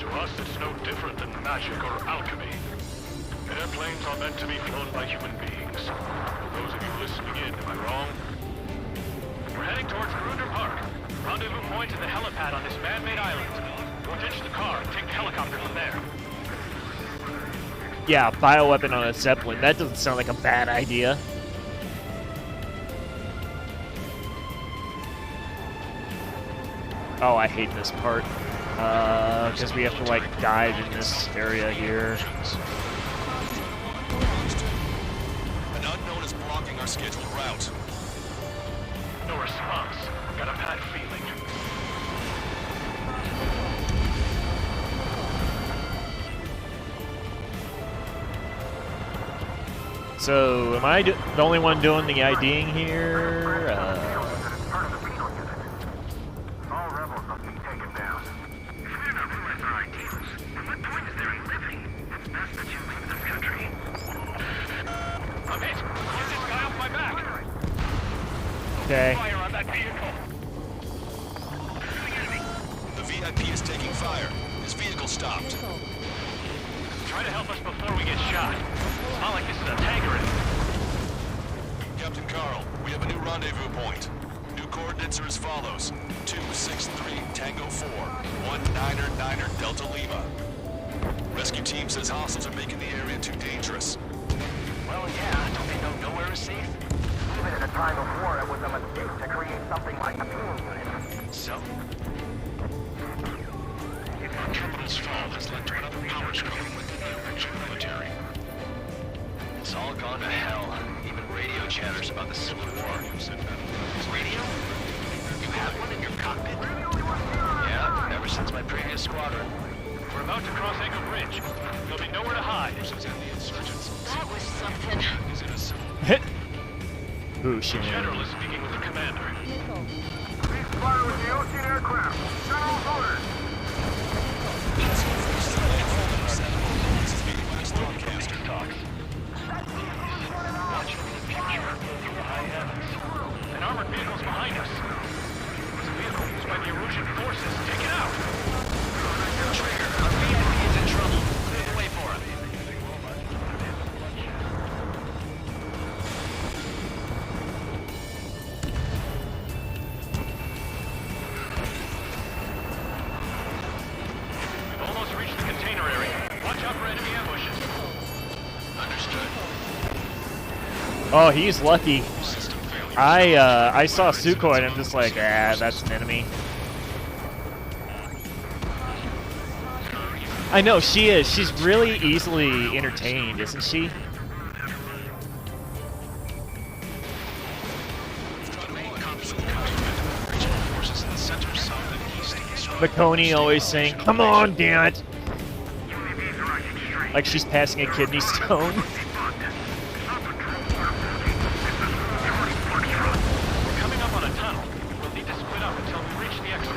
to us it's no different than magic or alchemy. Airplanes are meant to be flown by human beings. For those of you listening in, am I wrong? We're heading towards Grunder Park. Rendezvous point is the helipad on this man-made island. We'll ditch the car and take the helicopter from there. Yeah, bioweapon on a Zeppelin. That doesn't sound like a bad idea. Oh, I hate this part. Because we have to, like, dive in this area here. An unknown is blocking our scheduled route. No response. Got a bad feeling. So, am I the only one doing the IDing here? All rebels must be taken down. If we do not realize our ideals, then what point is there in living? It's best that you leave this country. I'm hit. Get this guy off my Okay. Fire on that vehicle. The VIP is taking fire. His vehicle stopped. Try to help us before we get shot. It's not like this is a tanker anymore. Captain Carl, we have a new rendezvous point. New coordinates are as follows. 263 Tango 4, 1999 Delta Lima. Rescue team says hostiles are making the area too dangerous. Well, yeah, don't they know nowhere is safe? Even in a time of war, it was a mistake to create something like a team unit. So? Our terminal's fall has led to another power struggle within the Orusian military. It's all gone to hell. Even radio chatters about the Civil War. Radio? You have one in your cockpit? Yeah, ever since my previous squadron. We're about to cross Echo Bridge. There'll be nowhere to hide. That was something. Is it a civil? Ooh, The shit. general is speaking with the commander. Please fire with the Ocean aircraft. General's orders. Broadcaster talks. Watching the future through the high heavens. An armored vehicle's behind us. It's a vehicle used by the Erusian forces. Take it out! Trigger, our VIP is in trouble. Move away for him. We've almost reached the container area. Watch out for enemy ambushes. Understood. Oh, he's lucky. I saw Sukhoi and I'm just like, that's an enemy. I know, she is. She's really easily entertained, isn't she? Makoni always saying, "Come on, damn it!" Like she's passing a kidney stone. We're coming up on a tunnel. We'll need to split up until we reach the exit.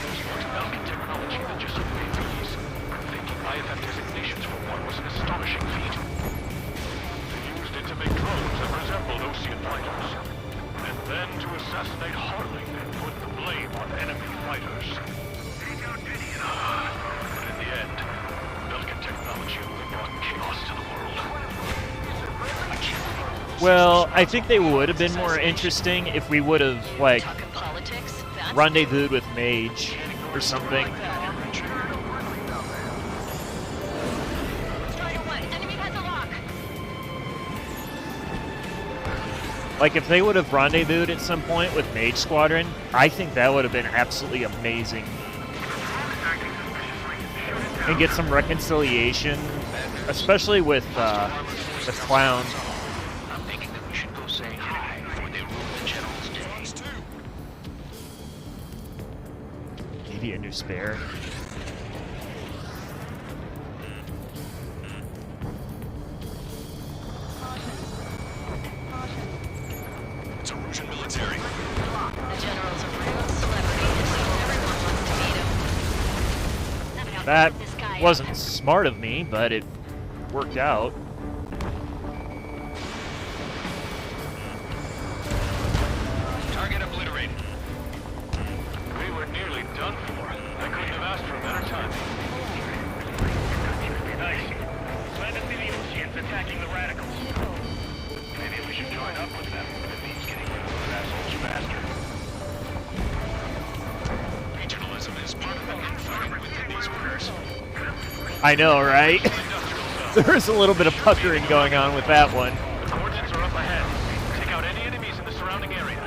There's more to Belkin technology than just UAVs. Thinking IFF designations for one was an astonishing feat. They used it to make drones that resembled Osean fighters. And then to assassinate Harling and put the blame on enemy fighters. But in the end, Belkin technology only brought chaos to the world. I can't. Well, I think they would have been more interesting if we would have, like, rendezvoused with Mage or something. Like, if they would have rendezvoused at some point with Mage Squadron, I think that would have been absolutely amazing. And get some reconciliation, especially with Clown. I'm thinking that we should go say hi before they ruin the general's day. Maybe a new spare. It's Erusian military. The general's a real celebrity, and everyone wants to meet him. That wasn't smart of me, but it worked out. Target obliterated. We were nearly done for. I couldn't have asked for a better time. Nice. Glad to see the Oseans attacking the radicals. Maybe we should join up with them. It means getting rid of those assholes faster. Regionalism is part of the infighting within these orders. I know, right? There's a little bit of puckering going on with that one. The coordinates are up ahead. Take out any enemies in the surrounding area.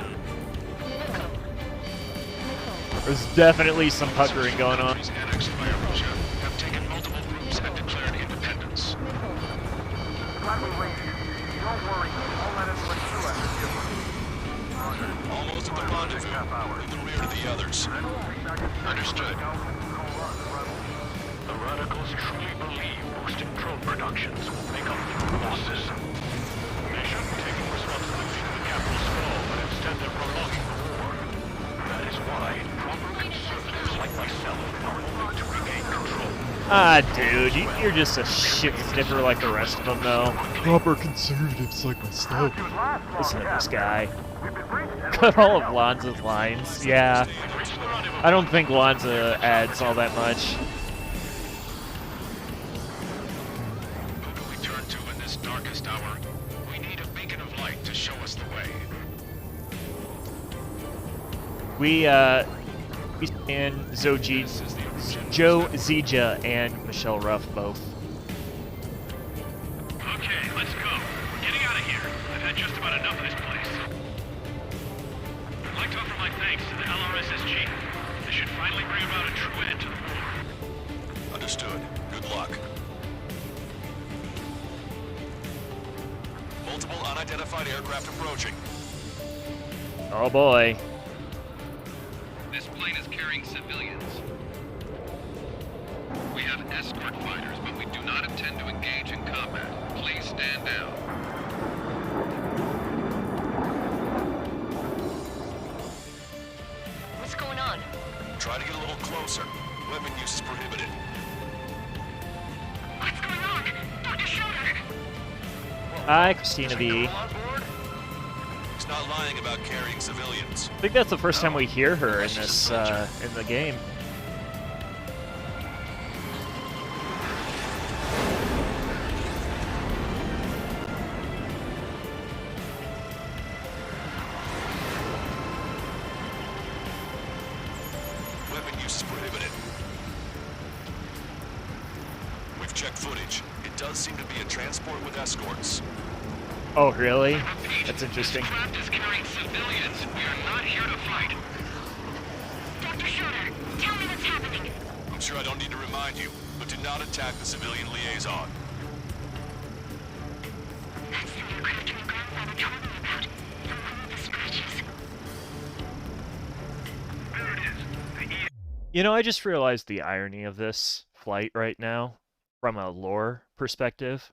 There's definitely some puckering going on. Annexed by Erusia have taken multiple groups and declared independence. Almost at the rendezvous, in the rear of the others. Understood. The radicals truly believe boosting drone productions will make up for losses. They shouldn't be taking responsibility for the capital's fall, but instead they're prolonging the war. That is why proper conservatives like myself are moving to regain control. Ah, dude, you're just a shit sniffer like the rest of them, though. Proper conservatives like myself. Listen to this guy. Cut all of Lanza's lines. Yeah. I don't think Lanza adds all that much. Who do we turn to in this darkest hour? We need a beacon of light to show us the way. We and Joe Zija and Michelle Ruff both. Okay, let's go. We're getting out of here. I've had just about enough of this place. I'd like to offer my thanks to the LRSSG. This should finally bring about a true end to the war. Understood. Good luck. Multiple unidentified aircraft approaching. Oh boy. This plane is carrying civilians. We have escort fighters, but we do not intend to engage in combat. Please stand down. What's going on? Try to get a little closer. Weapon use is prohibited. What's going on? Dr. Schroeder! Hi, Christina V. He's not lying about carrying civilians. I think that's the first time we hear her in this in the game. Weapon use is prohibited. We've checked footage. It does seem to be a transport with escorts. Oh, really? That's interesting. Craft is carrying civilians. We are not here to fight. Dr. Schroeder, tell me what's happening. I'm sure I don't need to remind you, but do not attack the civilian liaison. That's the aircraft my grandfather told me about. The one with the scratches. There it is. The You know, I just realized the irony of this flight right now, from a lore perspective.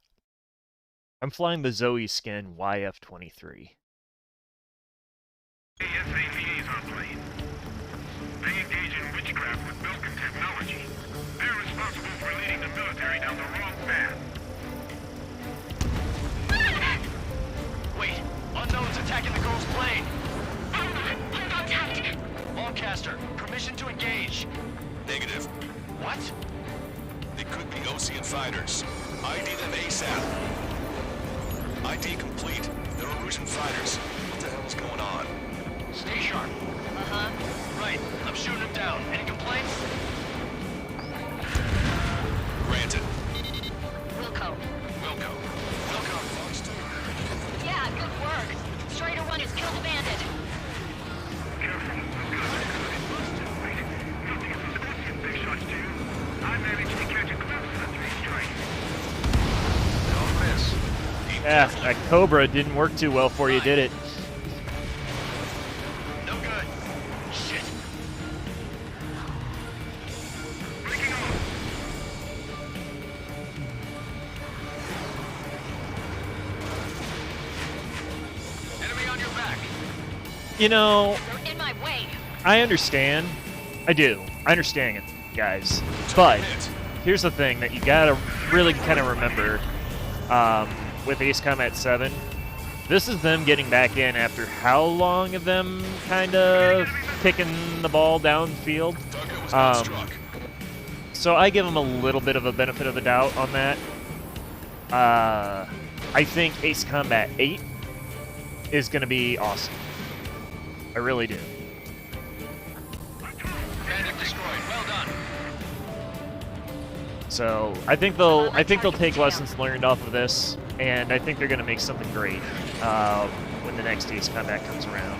I'm flying the Zoe Skin YF-23. ASA liaison plane. They engage in witchcraft with Belkin technology. They're responsible for leading the military down the wrong path. Wait, unknown's attacking the girl's plane. Hold on tight. Longcaster, permission to engage. Negative. What? They could be Osean fighters. ID them ASAP. ID complete. They're Erusian fighters. What the hell is going on? Stay sharp. Uh-huh. Right, I'm shooting him down. Any complaints? Granted. Wilco. Wilco. Wilco, Fox 2. Yeah, good work. Strider 1 has killed a bandit. Careful. Wait. Nothing of those Osean big shots too. I managed to catch a glimpse of the three strikes. Don't miss. Yeah, that Cobra didn't work too well for you, did it? No good. Shit. Breaking off. Enemy on your back. You know, They're in my way. I understand. I do. I understand it, guys. But here's the thing that you gotta really kind of remember with Ace Combat 7. This is them getting back in after how long of them kind of kicking the ball downfield. So I give them a little bit of a benefit of the doubt on that. I think Ace Combat 8 is going to be awesome. I really do. Bandit destroyed. Well done. So I think they'll take lessons learned off of this, and I think they're going to make something great when the next Ace Combat comes around.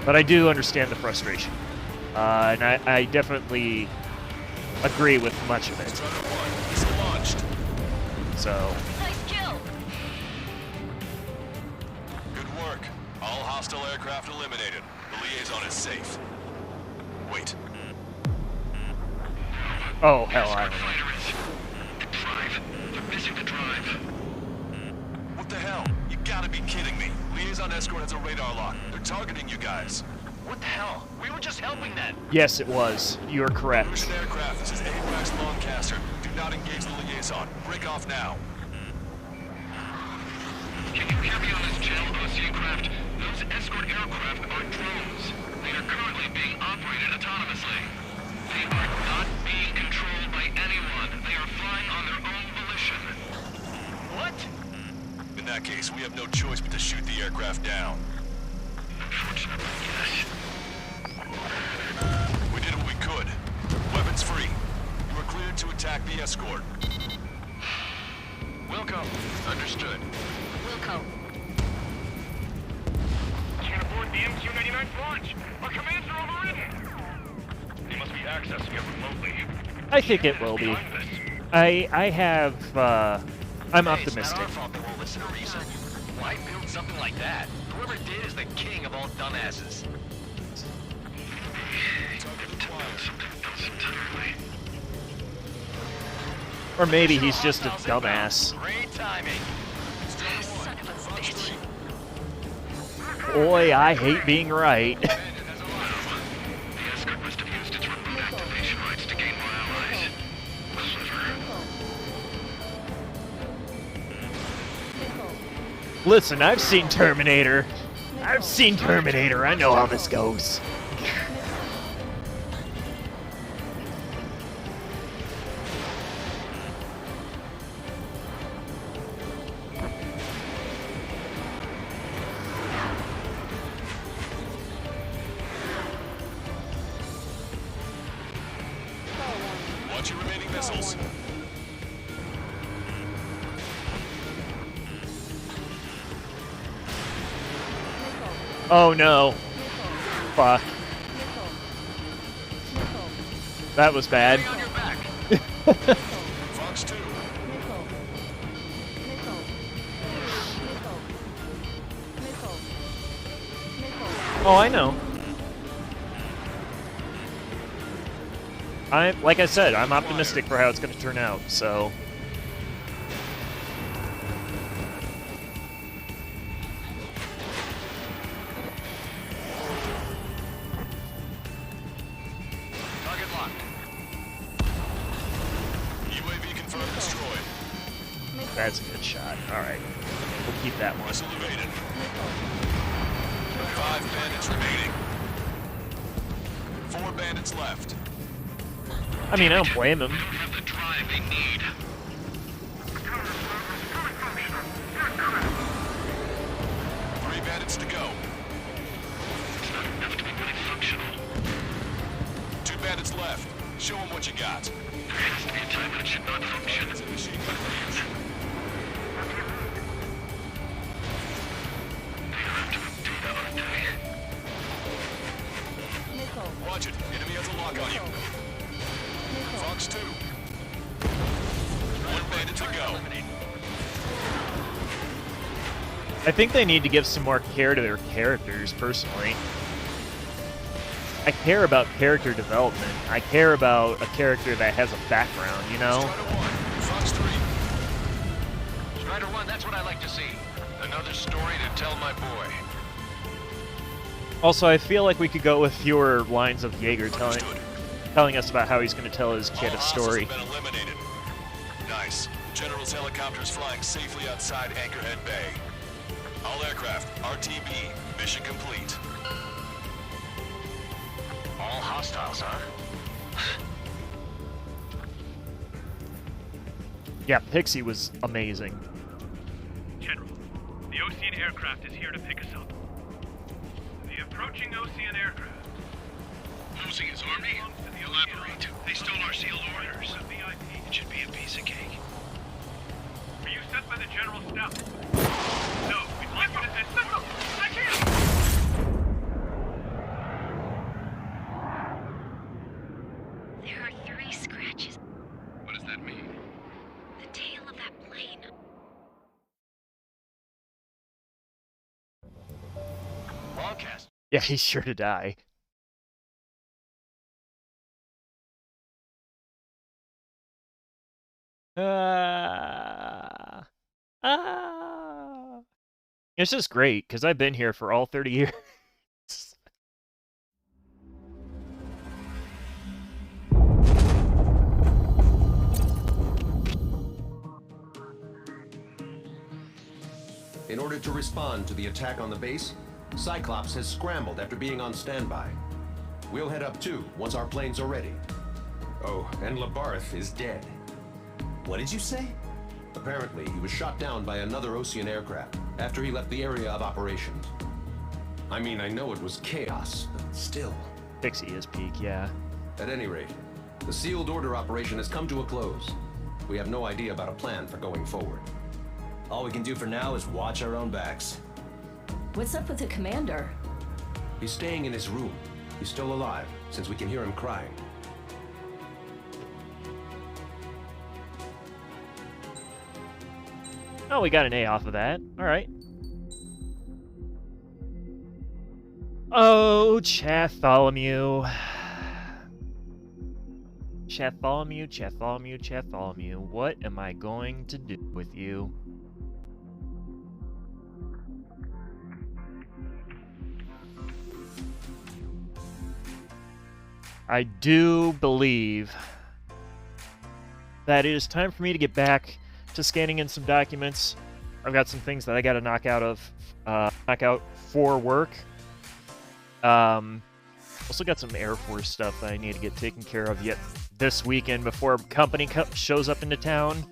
But I do understand the frustration, and I definitely agree with much of it. So. Nice kill. Good work. All hostile aircraft eliminated. The liaison is safe. Wait. Oh, hell, I don't know. The drive. They're missing the drive. What the hell? You gotta be kidding me. Liaison escort has a radar lock. They're targeting you guys. What the hell? We were just helping them. Yes, it was. You are correct. Erusian aircraft. This is AWACS Longcaster. Do Do not engage the liaison. Break off now. Can you hear me on this channel, OCA craft? Those escort aircraft are drones. They are currently being operated autonomously. They are not being controlled by anyone. They are flying on their own volition. What? In that case, we have no choice but to shoot the aircraft down. Unfortunately, yes. We did what we could. Weapons free. You are cleared to attack the escort. Wilco. Understood. Wilco. Can't aboard the MQ-99's launch. Our commands are overridden. They must be accessing it remotely. I think it will be. I'm optimistic. It's not our fault they won't listen to reason. Why build something like that? Whoever did is the king of all dumbasses. Or maybe he's just a dumbass. Great timing. Son of a bitch. Boy, I hate being right. The escort must have used its remote activation rights to gain more allies. Listen, I've seen Terminator. I know how this goes. Watch your remaining missiles. Oh no. Fuck. That was bad. Fox 2. Oh, I know. Like I said, I'm optimistic for how it's going to turn out, so... Target locked. UAV confirmed destroyed. That's a good shot. Alright. We'll keep that one. Missile evaded. 5 bandits remaining. 4 bandits left. I mean, I don't blame him. Have the drive they need. 3 bandits to go. It's not enough to be really functional. 2 bandits left. Show them what you got. There has to be a time when it should not function. Watch it. Enemy has a lock on you. Fox 2. 1 bandit to go. I think they need to give some more care to their characters, personally. I care about character development. I care about a character that has a background, you know? Fox 3. Strider 1, that's what I like to see. Another story to tell my boy. Also, I feel like we could go with fewer lines of Jaeger telling us about how he's going to tell his kid a story. Been eliminated. Nice. General's helicopter is flying safely outside Anchorhead Bay. All aircraft, RTB, mission complete. All hostiles, huh? Yeah, Pixie was amazing. General, the Ocean aircraft is here to pick us up. The approaching Ocean aircraft. Losing his army? Elaborate. They stole our sealed orders. It should be a piece of cake. Were you sent by the General's staff? No, we'd like you to send... I can't! There are 3 scratches. What does that mean? The tail of that plane. Longcast. Yeah, he's sure to die. It's just great, because I've been here for all 30 years. order to respond to the attack on the base, Cyclops has scrambled after being on standby. We'll head up too, once our planes are ready. Oh, and Labarth is dead. What did you say? Apparently, he was shot down by another Osean aircraft after he left the area of operations. I mean, I know it was chaos, but still. Pixie is peak, yeah. At any rate, the sealed order operation has come to a close. We have no idea about a plan for going forward. All we can do for now is watch our own backs. What's up with the commander? He's staying in his room. He's still alive, since we can hear him crying. Oh, we got an A off of that. All right. Oh, Chatholomew. Chatholomew, Chatholomew, Chatholomew. What am I going to do with you? I do believe that it is time for me to get back to scanning in some documents. I've got some things that I got to knock out for work. Also got some Air Force stuff that I need to get taken care of yet this weekend before company shows up into town.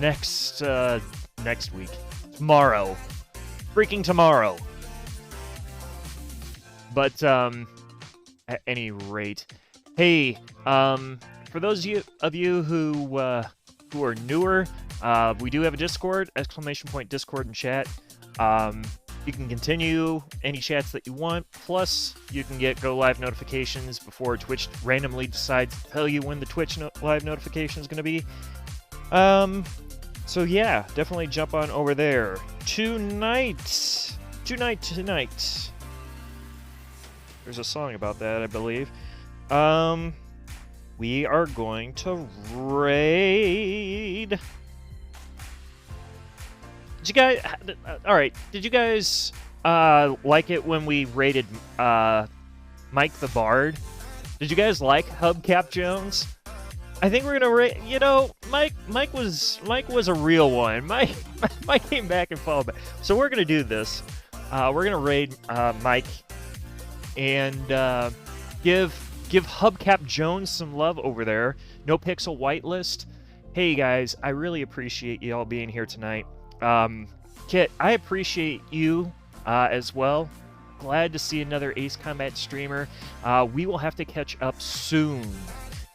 Next week. Tomorrow. Freaking tomorrow. But, at any rate. Hey, for those of you who are newer, we do have a Discord, !Discord and chat. You can continue any chats that you want. Plus, you can get go live notifications before Twitch randomly decides to tell you when the Twitch live notification is going to be. So yeah, definitely jump on over there. Tonight. There's a song about that, I believe. We are going to raid. Did you guys? All right. Did you guys like it when we raided Mike the Bard? Did you guys like Hubcap Jones? I think we're gonna raid. You know, Mike was a real one. Mike came back and followed back. So we're gonna do this. We're gonna raid Mike and give Hubcap Jones some love over there. No Pixel Whitelist. Hey guys, I really appreciate you all being here tonight. Kit, I appreciate you as well. Glad to see another Ace Combat streamer. We will have to catch up soon.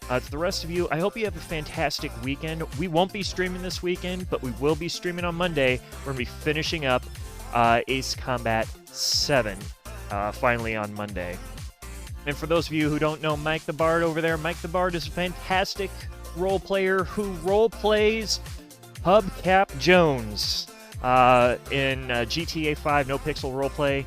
To the rest of you, I hope you have a fantastic weekend. We won't be streaming this weekend, but we will be streaming on Monday. We're going to be finishing up Ace Combat 7 finally on Monday. And for those of you who don't know Mike the Bard over there, Mike the Bard is a fantastic role player who role plays Hubcap Jones in GTA 5 No Pixel Roleplay.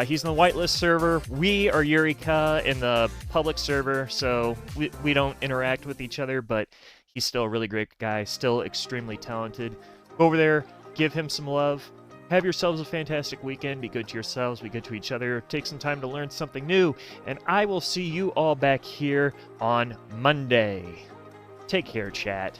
He's in the whitelist server. We are Eureka in the public server, so we don't interact with each other, but he's still a really great guy, still extremely talented. Go over there, give him some love. Have yourselves a fantastic weekend. Be good to yourselves, be good to each other. Take some time to learn something new, and I will see you all back here on Monday. Take care, chat.